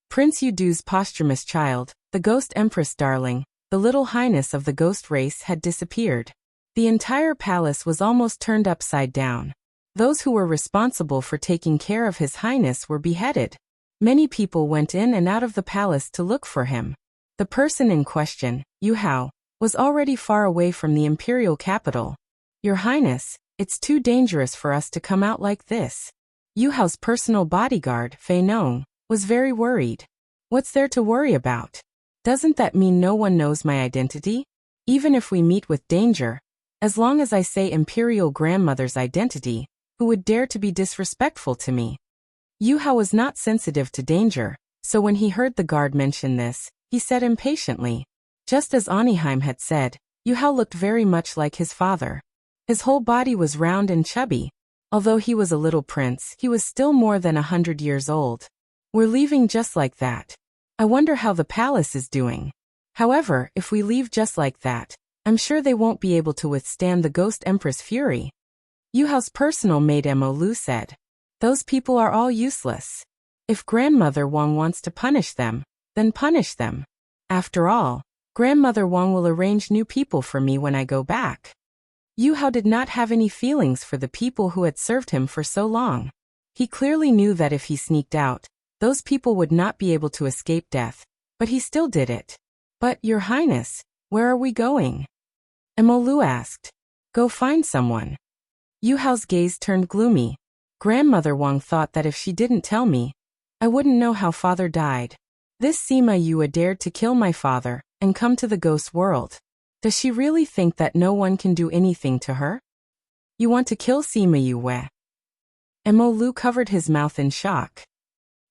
Prince Yudu's posthumous child, the Ghost Empress darling, the Little Highness of the Ghost race had disappeared. The entire palace was almost turned upside down. Those who were responsible for taking care of His Highness were beheaded. Many people went in and out of the palace to look for him. The person in question, Yu Hao, was already far away from the imperial capital. Your Highness, it's too dangerous for us to come out like this. Yu Hao's personal bodyguard, Fei Nong, was very worried. What's there to worry about? Doesn't that mean no one knows my identity? Even if we meet with danger, as long as I say Imperial Grandmother's identity, who would dare to be disrespectful to me? Yu Hao was not sensitive to danger, so when he heard the guard mention this, he said impatiently. Just as Anaheim had said, Yu Hao looked very much like his father. His whole body was round and chubby. Although he was a little prince, he was still more than 100 years old. We're leaving just like that. I wonder how the palace is doing. However, if we leave just like that, I'm sure they won't be able to withstand the Ghost Empress' fury. Yu Hao's personal maid Mo Lu said. Those people are all useless. If Grandmother Wang wants to punish them, then punish them. After all, Grandmother Wang will arrange new people for me when I go back. Yu Hao did not have any feelings for the people who had served him for so long. He clearly knew that if he sneaked out, those people would not be able to escape death, but he still did it. But, Your Highness, where are we going? Mo Lu asked. Go find someone. Yu Hao's gaze turned gloomy. Grandmother Wang thought that if she didn't tell me, I wouldn't know how father died. This Sima Yue dared to kill my father and come to the ghost world. Does she really think that no one can do anything to her? You want to kill Sima Yue? Mo Lu covered his mouth in shock.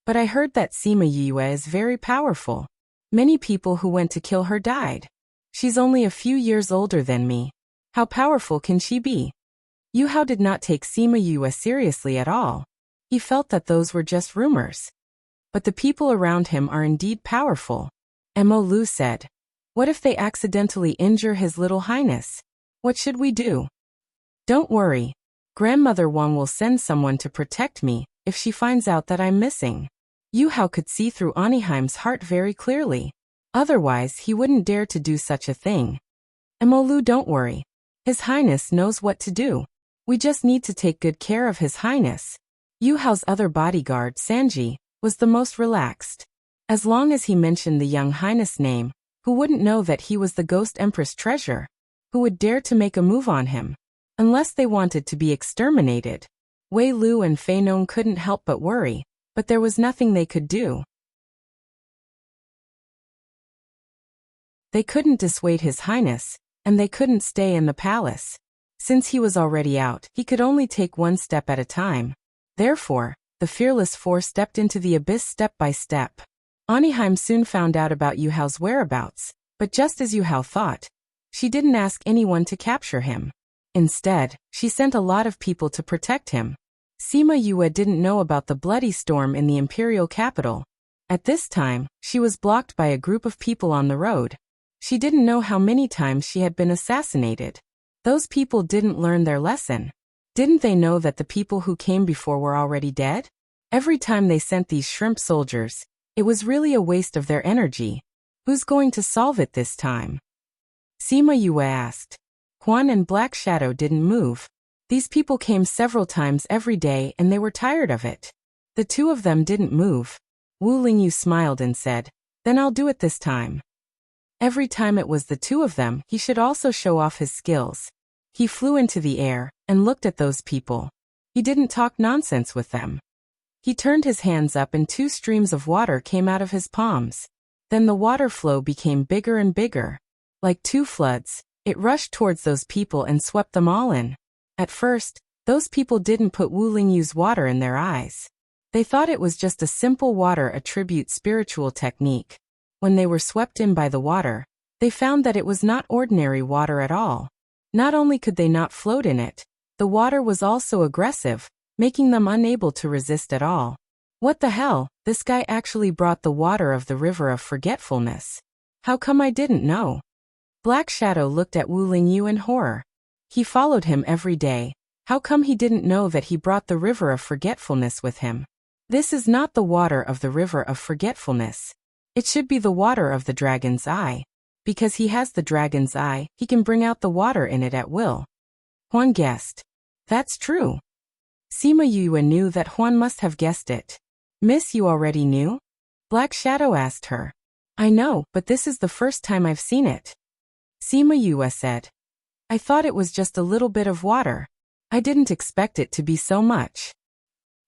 But I heard that Sima Yue is very powerful. Many people who went to kill her died. She's only a few years older than me. How powerful can she be? Yu Hao did not take Sima Yue seriously at all. He felt that those were just rumors. But the people around him are indeed powerful. Mo Lu said. What if they accidentally injure His Little Highness? What should we do? Don't worry. Grandmother Wang will send someone to protect me if she finds out that I'm missing. Yu Hao could see through Anaheim's heart very clearly. Otherwise, he wouldn't dare to do such a thing. Mo Lu, don't worry. His Highness knows what to do. We just need to take good care of His Highness. Yu Hao's other bodyguard, Sanji, was the most relaxed. As long as he mentioned the young Highness name, who wouldn't know that he was the Ghost Empress treasure? Who would dare to make a move on him? Unless they wanted to be exterminated. Wei Lu and Fei Nong couldn't help but worry, but there was nothing they could do. They couldn't dissuade His Highness, and they couldn't stay in the palace. Since he was already out, he could only take one step at a time. Therefore, the fearless four stepped into the abyss step by step. Anaheim soon found out about Yu Hao's whereabouts, but just as Yu Hao thought, she didn't ask anyone to capture him. Instead, she sent a lot of people to protect him. Sima Yue didn't know about the bloody storm in the imperial capital. At this time, she was blocked by a group of people on the road. She didn't know how many times she had been assassinated. Those people didn't learn their lesson. Didn't they know that the people who came before were already dead? Every time they sent these shrimp soldiers, it was really a waste of their energy. Who's going to solve it this time? Sima Yue asked. Huan and Black Shadow didn't move. These people came several times every day and they were tired of it. The two of them didn't move. Wu Lingyu smiled and said, "Then I'll do it this time." Every time it was the two of them, he should also show off his skills. He flew into the air and looked at those people. He didn't talk nonsense with them. He turned his hands up and 2 streams of water came out of his palms. Then the water flow became bigger and bigger. Like 2 floods, it rushed towards those people and swept them all in. At first, those people didn't put Wu Lingyu's water in their eyes. They thought it was just a simple water attribute spiritual technique. When they were swept in by the water, they found that it was not ordinary water at all. Not only could they not float in it, the water was also aggressive, making them unable to resist at all. What the hell, this guy actually brought the water of the river of forgetfulness. How come I didn't know? Black Shadow looked at Wu Lingyu in horror. He followed him every day. How come he didn't know that he brought the river of forgetfulness with him? This is not the water of the river of forgetfulness. It should be the water of the dragon's eye. Because he has the dragon's eye, he can bring out the water in it at will. Huan guessed. That's true. Sima Yue knew that Huan must have guessed it. Miss, you already knew? Black Shadow asked her. I know, but this is the first time I've seen it. Sima Yue said. I thought it was just a little bit of water. I didn't expect it to be so much.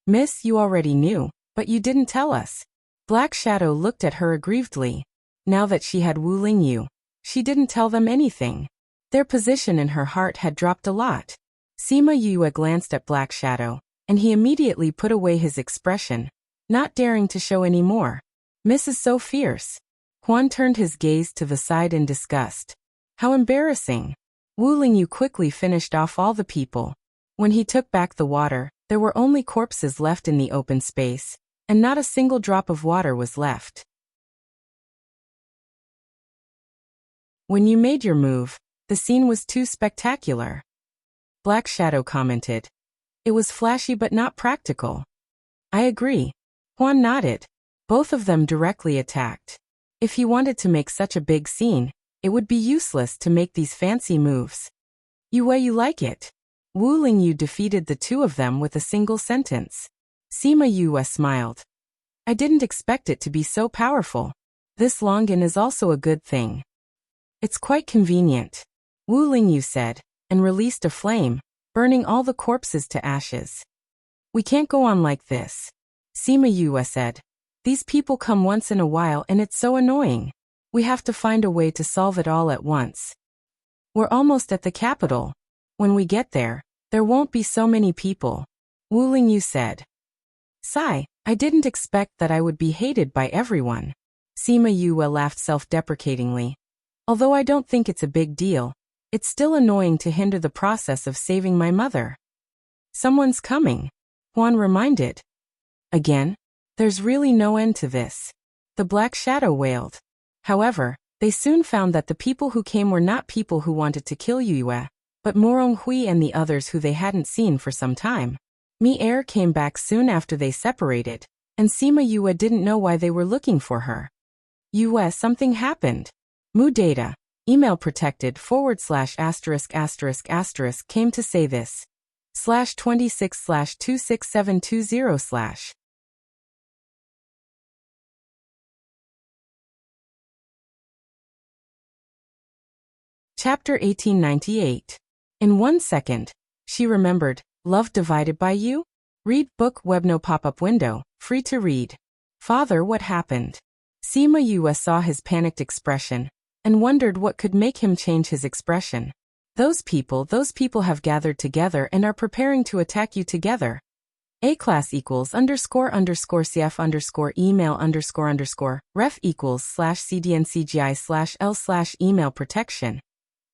Miss, you already knew, but you didn't tell us. Black Shadow looked at her aggrievedly. Now that she had Wu Lingyu, she didn't tell them anything. Their position in her heart had dropped a lot. Sima Yue glanced at Black Shadow, and he immediately put away his expression, not daring to show any more. Miss is so fierce. Huan turned his gaze to the side in disgust. How embarrassing. Wu Lingyu quickly finished off all the people. When he took back the water, there were only corpses left in the open space, and not a single drop of water was left. When you made your move, the scene was too spectacular. Black Shadow commented. It was flashy but not practical. I agree. Huan nodded. Both of them directly attacked. If he wanted to make such a big scene, it would be useless to make these fancy moves. You like it. Wu Lingyu defeated the two of them with a single sentence. Sima Yue smiled. I didn't expect it to be so powerful. This Longan is also a good thing. It's quite convenient. Wu Lingyu said, and released a flame, burning all the corpses to ashes. We can't go on like this. Sima Yue said. These people come once in a while and it's so annoying. We have to find a way to solve it all at once. We're almost at the capital. When we get there, there won't be so many people. Wu Lingyu said. Sigh, I didn't expect that I would be hated by everyone. Sima Yue laughed self-deprecatingly. Although I don't think it's a big deal, it's still annoying to hinder the process of saving my mother. Someone's coming. Huan reminded. Again? There's really no end to this. The Black Shadow wailed. However, they soon found that the people who came were not people who wanted to kill Yue, but Morong Hui and the others who they hadn't seen for some time. Mi Air came back soon after they separated, and Sima Yue didn't know why they were looking for her. Yue, something happened. Mu data, email protected / came to say this. /26/26720/ Chapter 1898. In 1 second, she remembered, Love Divided by You? Read book web no pop-up window, free to read. Father, what happened? Sima Yue saw his panicked expression, and wondered what could make him change his expression. Those people have gathered together and are preparing to attack you together. A-class equals __CF email _ ref equals /CDNCGI/L/ email protection.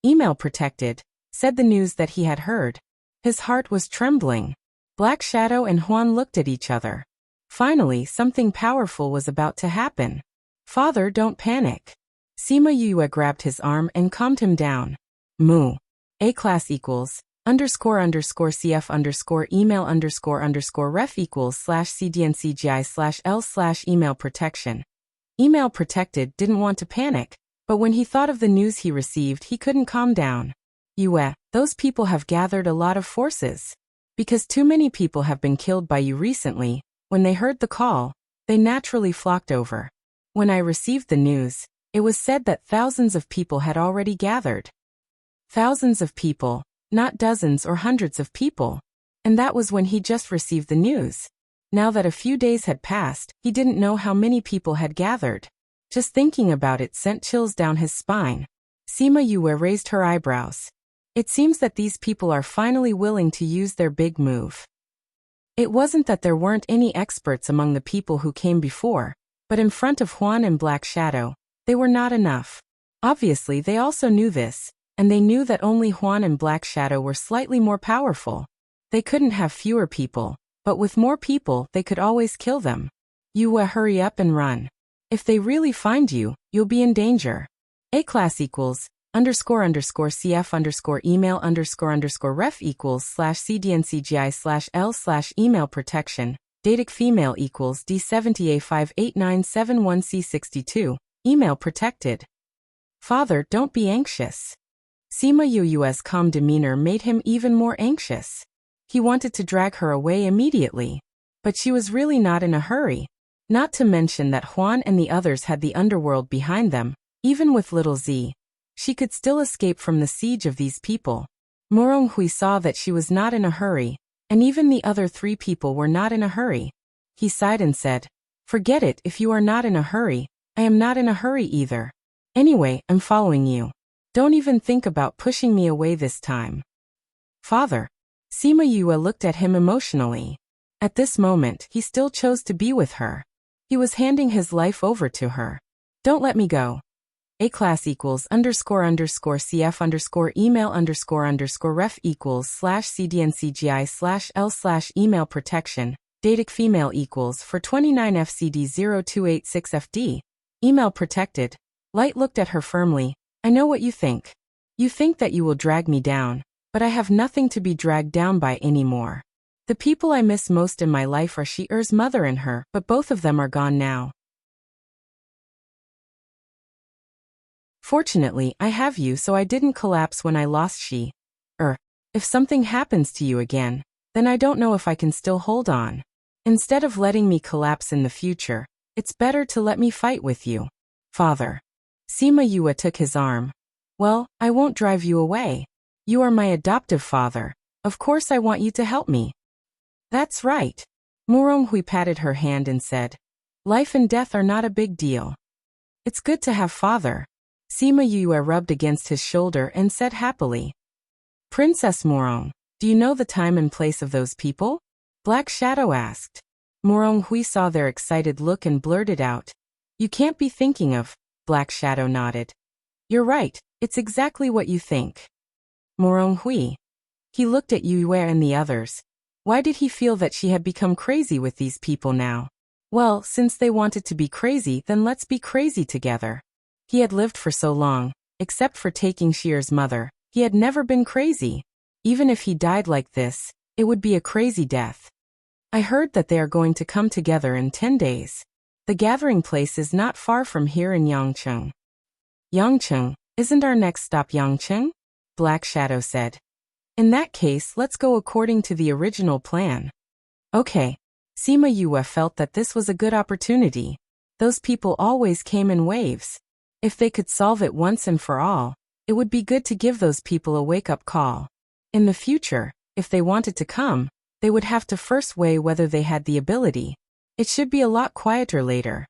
Email protected, said the news that he had heard. His heart was trembling. Black Shadow and Huan looked at each other. Finally, something powerful was about to happen. Father, don't panic. Sima Yue grabbed his arm and calmed him down. Moo. A class equals __CF email _ref equals /CDNCGI/L/email protection. Email protected didn't want to panic, but when he thought of the news he received, he couldn't calm down. Yue, those people have gathered a lot of forces. Because too many people have been killed by you recently, when they heard the call, they naturally flocked over. When I received the news, it was said that thousands of people had already gathered. Thousands of people, not dozens or hundreds of people. And that was when he just received the news. Now that a few days had passed, he didn't know how many people had gathered. Just thinking about it sent chills down his spine. Sima Yue raised her eyebrows. It seems that these people are finally willing to use their big move. It wasn't that there weren't any experts among the people who came before, but in front of Huan and Black Shadow, they were not enough. Obviously, they also knew this, and they knew that only Huan and Black Shadow were slightly more powerful. They couldn't have fewer people, but with more people, they could always kill them. Yue, hurry up and run. If they really find you, you'll be in danger. A class equals __CF email _ref equals /CDNCGI/L/email protection. Datic female equals D70A58971C62. Email protected. Father, don't be anxious. Sima Yue's calm demeanor made him even more anxious. He wanted to drag her away immediately. But she was really not in a hurry. Not to mention that Huan and the others had the underworld behind them, even with little Z. She could still escape from the siege of these people. Morong Hui saw that she was not in a hurry, and even the other three people were not in a hurry. He sighed and said, "Forget it, if you are not in a hurry, I am not in a hurry either. Anyway, I'm following you. Don't even think about pushing me away this time." Father. Sima Yue looked at him emotionally. At this moment, he still chose to be with her. He was handing his life over to her. Don't let me go. A class equals __CF email _ref equals /CDNCGI/L/email protection. Datic female equals for 29FCD0286FD. Email protected. Light looked at her firmly. I know what you think. You think that you will drag me down, but I have nothing to be dragged down by anymore. The people I miss most in my life are Shi-Er's mother and her, but both of them are gone now. Fortunately, I have you, so I didn't collapse when I lost Shi-Er. If something happens to you again, then I don't know if I can still hold on. Instead of letting me collapse in the future, it's better to let me fight with you. Father. Sima Yue took his arm. Well, I won't drive you away. You are my adoptive father. Of course I want you to help me. That's right. Morong Hui patted her hand and said, Life and death are not a big deal. It's good to have father. Sima Yue rubbed against his shoulder and said happily, Princess Morong, do you know the time and place of those people? Black Shadow asked. Morong Hui saw their excited look and blurted out, You can't be thinking of. Black Shadow nodded. You're right, it's exactly what you think. Morong Hui. He looked at Yue and the others. Why did he feel that she had become crazy with these people now? Well, since they wanted to be crazy, then let's be crazy together. He had lived for so long, except for taking Shi-Er's mother, he had never been crazy. Even if he died like this, it would be a crazy death. I heard that they are going to come together in 10 days. The gathering place is not far from here in Yangcheng. Yangcheng, isn't our next stop Yangcheng? Black Shadow said. In that case, let's go according to the original plan. Okay. Sima Yue felt that this was a good opportunity. Those people always came in waves. If they could solve it once and for all, it would be good to give those people a wake-up call. In the future, if they wanted to come, they would have to first weigh whether they had the ability. It should be a lot quieter later.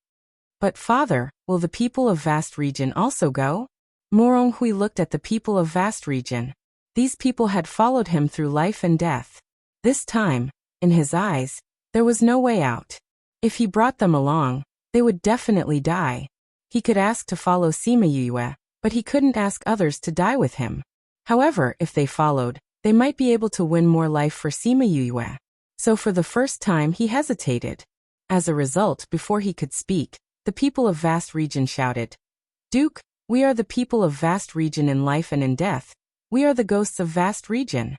But father, will the people of Vast Region also go? Morong Hui looked at the people of Vast Region. These people had followed him through life and death. This time, in his eyes, there was no way out. If he brought them along, they would definitely die. He could ask to follow Sima Yue, but he couldn't ask others to die with him. However, if they followed, they might be able to win more life for Sima Yue. So for the first time he hesitated. As a result, before he could speak, the people of Vast Region shouted, Duke, We are the people of vast region in life and in death. We are the ghosts of vast region.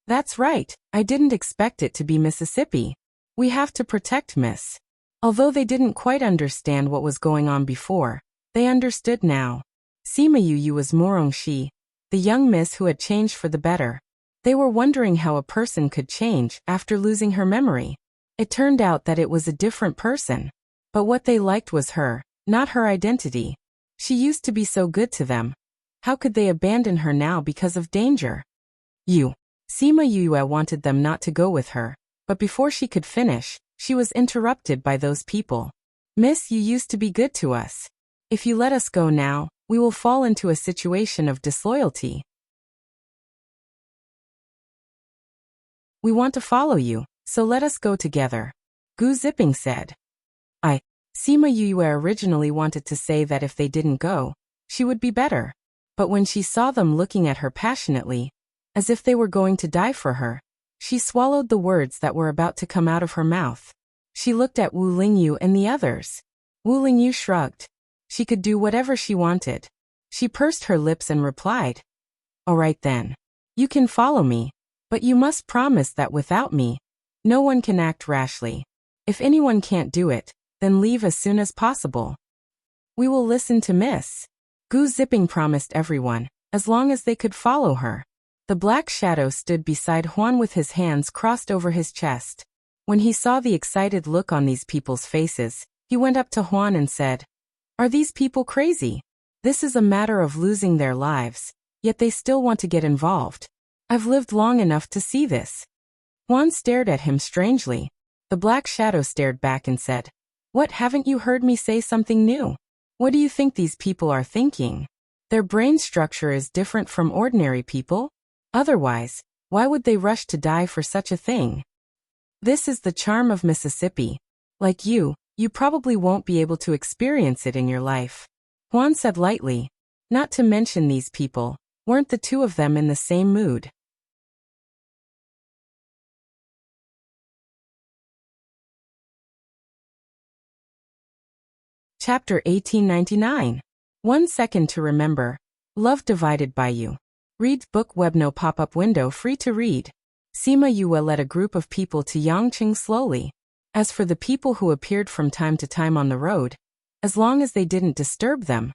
That's right, I didn't expect it to be Mississippi. We have to protect Miss. Although they didn't quite understand what was going on before, they understood now. Sima Yu was Morongshi, the young miss who had changed for the better. They were wondering how a person could change after losing her memory. It turned out that it was a different person. But what they liked was her, not her identity. She used to be so good to them. How could they abandon her now because of danger? Sima Yu wanted them not to go with her, but before she could finish, she was interrupted by those people. Miss, you used to be good to us. If you let us go now, we will fall into a situation of disloyalty. We want to follow you, so let us go together. Gu Zipping said. Sima Yu originally wanted to say that if they didn't go, she would be better. But when she saw them looking at her passionately, as if they were going to die for her, she swallowed the words that were about to come out of her mouth. She looked at Wu Lingyu and the others. Wu Lingyu shrugged. She could do whatever she wanted. She pursed her lips and replied, "All right then. You can follow me, but you must promise that without me, no one can act rashly. If anyone can't do it, then leave as soon as possible. We will listen to Miss." Gu Zipping promised everyone, as long as they could follow her. The black shadow stood beside Huan with his hands crossed over his chest. When he saw the excited look on these people's faces, he went up to Huan and said, "Are these people crazy? This is a matter of losing their lives, yet they still want to get involved. I've lived long enough to see this." Huan stared at him strangely. The black shadow stared back and said, "What, haven't you heard me say something new? What do you think these people are thinking? Their brain structure is different from ordinary people? Otherwise, why would they rush to die for such a thing? This is the charm of Mississippi. Like you probably won't be able to experience it in your life." Huan said lightly. Not to mention these people, weren't the two of them in the same mood? Chapter 1899. 1 second to remember. Love divided by you. Read book web no pop-up window free to read. Sima Yue led a group of people to Yangqing slowly. As for the people who appeared from time to time on the road, as long as they didn't disturb them,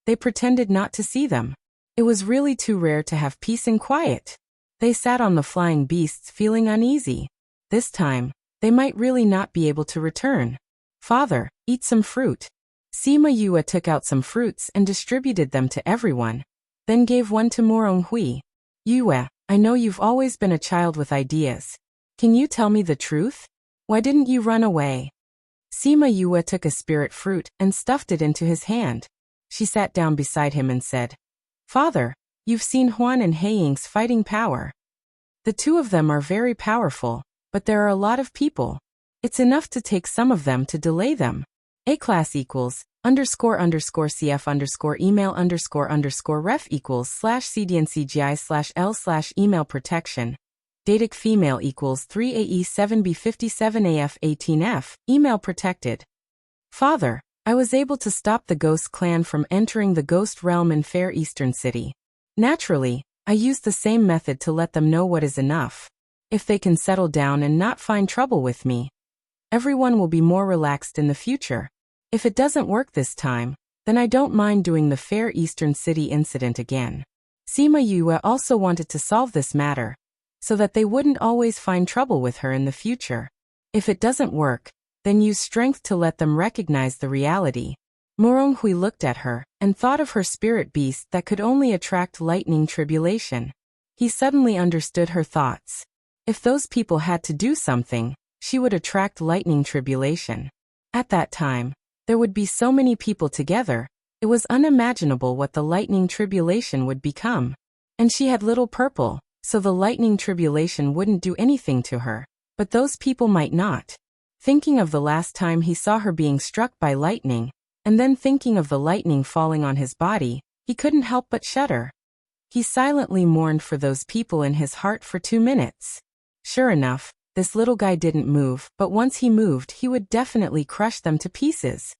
they pretended not to see them. It was really too rare to have peace and quiet. They sat on the flying beasts feeling uneasy. This time, they might really not be able to return. "Father, eat some fruit." Sima Yue took out some fruits and distributed them to everyone, then gave one to Morong Hui. "Yue, I know you've always been a child with ideas. Can you tell me the truth? Why didn't you run away?" Sima Yue took a spirit fruit and stuffed it into his hand. She sat down beside him and said, "Father, you've seen Huan and Heiying's fighting power. The two of them are very powerful, but there are a lot of people. It's enough to take some of them to delay them. A-class equals __CF email _ref equals /CDNCGI/L/ email protection. Datic female equals 3AE7B57AF18F, email protected. Father, I was able to stop the Ghost Clan from entering the Ghost Realm in Fair Eastern City. Naturally, I used the same method to let them know what is enough. If they can settle down and not find trouble with me, everyone will be more relaxed in the future. If it doesn't work this time, then I don't mind doing the Fair Eastern City incident again." Sima Yue also wanted to solve this matter, so that they wouldn't always find trouble with her in the future. If it doesn't work, then use strength to let them recognize the reality. Morong Hui looked at her and thought of her spirit beast that could only attract lightning tribulation. He suddenly understood her thoughts. If those people had to do something, she would attract lightning tribulation. At that time, there would be so many people together, it was unimaginable what the lightning tribulation would become. And she had little purple, so the lightning tribulation wouldn't do anything to her, but those people might not. Thinking of the last time he saw her being struck by lightning, and then thinking of the lightning falling on his body, he couldn't help but shudder. He silently mourned for those people in his heart for 2 minutes. Sure enough, this little guy didn't move, but once he moved, he would definitely crush them to pieces.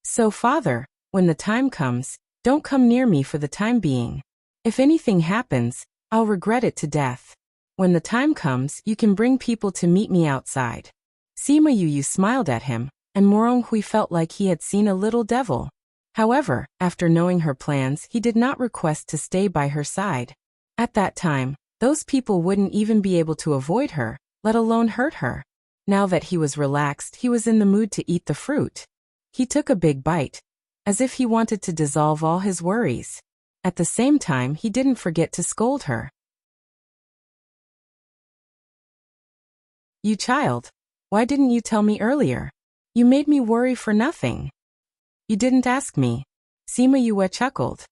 "So father, when the time comes, Don't come near me for the time being. If anything happens, I'll regret it to death. When the time comes, you can bring people to meet me outside. Sima Yu smiled at him, and Morong Hui felt like he had seen a little devil. However, after knowing her plans, he did not request to stay by her side. At that time, those people wouldn't even be able to avoid her, let alone hurt her. Now that he was relaxed, he was in the mood to eat the fruit. He took a big bite, as if he wanted to dissolve all his worries. At the same time, he didn't forget to scold her. You child, why didn't you tell me earlier? You made me worry for nothing. You didn't ask me. Sima Yue chuckled.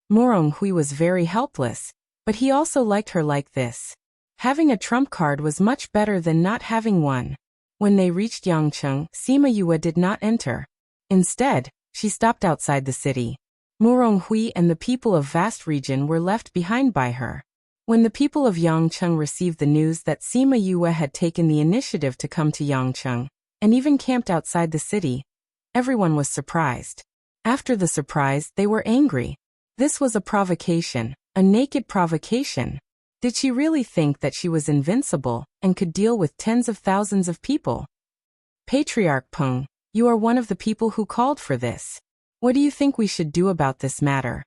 Morong Hui was very helpless, but he also liked her like this. Having a trump card was much better than not having one. When they reached Yangcheng, Sima Yue did not enter. Instead, she stopped outside the city. Morong Hui and the people of vast region were left behind by her. When the people of Yangcheng received the news that Sima Yue had taken the initiative to come to Yangcheng, and even camped outside the city, everyone was surprised. After the surprise, they were angry. This was a provocation, a naked provocation. Did she really think that she was invincible and could deal with tens of thousands of people? Patriarch Peng, you are one of the people who called for this. What do you think we should do about this matter?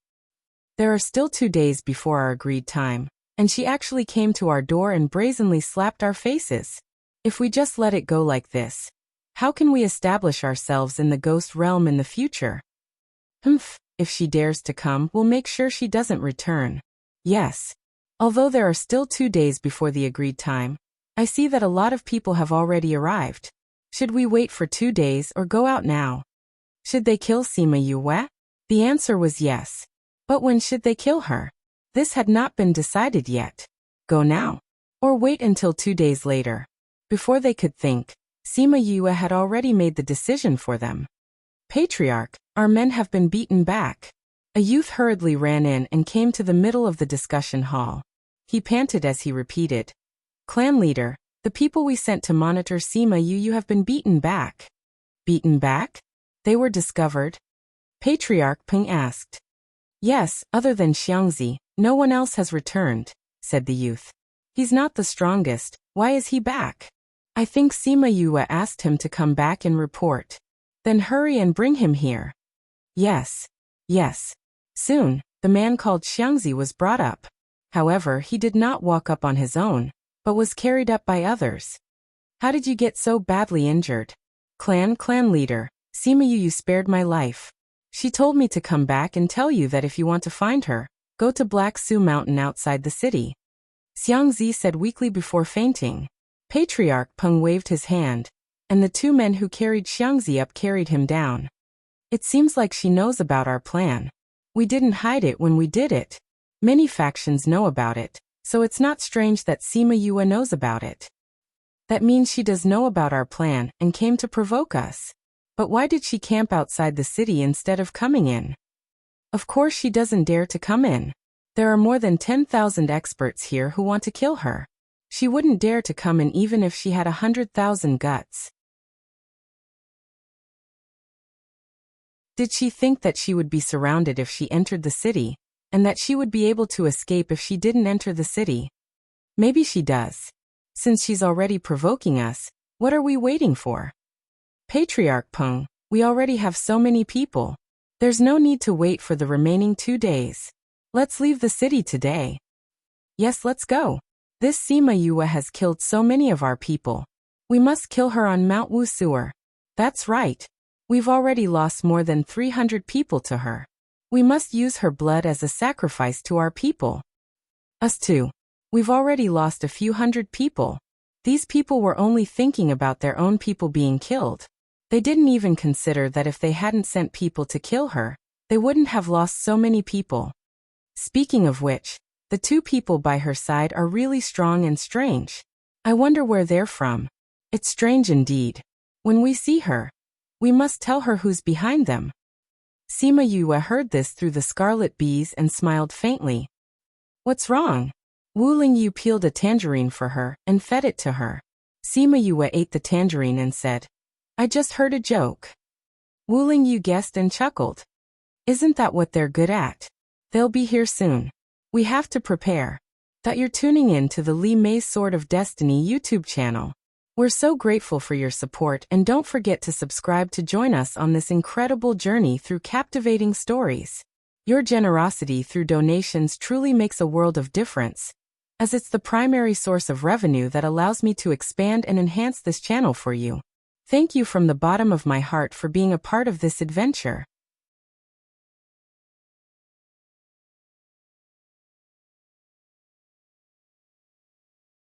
There are still 2 days before our agreed time, and she actually came to our door and brazenly slapped our faces. If we just let it go like this, how can we establish ourselves in the ghost realm in the future? If she dares to come, we'll make sure she doesn't return. Yes. Although there are still 2 days before the agreed time, I see that a lot of people have already arrived. Should we wait for 2 days or go out now? Should they kill Sima Yue? The answer was yes. But when should they kill her? This had not been decided yet. Go now. Or wait until 2 days later. Before they could think, Sima Yue had already made the decision for them. Patriarch, our men have been beaten back. A youth hurriedly ran in and came to the middle of the discussion hall. He panted as he repeated. Clan leader, the people we sent to monitor Sima Yu have been beaten back. Beaten back? They were discovered? Patriarch Peng asked. Yes, other than Xiangzi, no one else has returned, said the youth. He's not the strongest, why is he back? I think Sima Yue asked him to come back and report. Then hurry and bring him here. Yes. Soon, the man called Xiangzi was brought up. However, he did not walk up on his own, but was carried up by others. How did you get so badly injured? Clan leader, Sima Yu spared my life. She told me to come back and tell you that if you want to find her, go to Black Su Mountain outside the city. Xiangzi said weakly before fainting. Patriarch Peng waved his hand, and the 2 men who carried Xiangzi up carried him down. It seems like she knows about our plan. We didn't hide it when we did it. Many factions know about it, so it's not strange that Sima Yue knows about it. That means she does know about our plan and came to provoke us. But why did she camp outside the city instead of coming in? Of course she doesn't dare to come in. There are more than 10,000 experts here who want to kill her. She wouldn't dare to come in even if she had 100,000 guts. Did she think that she would be surrounded if she entered the city, and that she would be able to escape if she didn't enter the city? Maybe she does. Since she's already provoking us, what are we waiting for? Patriarch Peng, we already have so many people. There's no need to wait for the remaining 2 days. Let's leave the city today. Yes, let's go. This Sima Yue has killed so many of our people. We must kill her on Mount Wu Sewer. That's right. We've already lost more than 300 people to her. We must use her blood as a sacrifice to our people. Us too. We've already lost a few hundred people. These people were only thinking about their own people being killed. They didn't even consider that if they hadn't sent people to kill her, they wouldn't have lost so many people. Speaking of which, the 2 people by her side are really strong and strange. I wonder where they're from. It's strange indeed. When we see her, we must tell her who's behind them. Sima Yue heard this through the scarlet bees and smiled faintly. What's wrong? Wu Lingyu peeled a tangerine for her and fed it to her. Sima Yue ate the tangerine and said, I just heard a joke. Wu Lingyu guessed and chuckled. Isn't that what they're good at? They'll be here soon. We have to prepare. That you're tuning in to the Lee May's Sword of Destiny YouTube channel. We're so grateful for your support, and don't forget to subscribe to join us on this incredible journey through captivating stories. Your generosity through donations truly makes a world of difference, as it's the primary source of revenue that allows me to expand and enhance this channel for you. Thank you from the bottom of my heart for being a part of this adventure.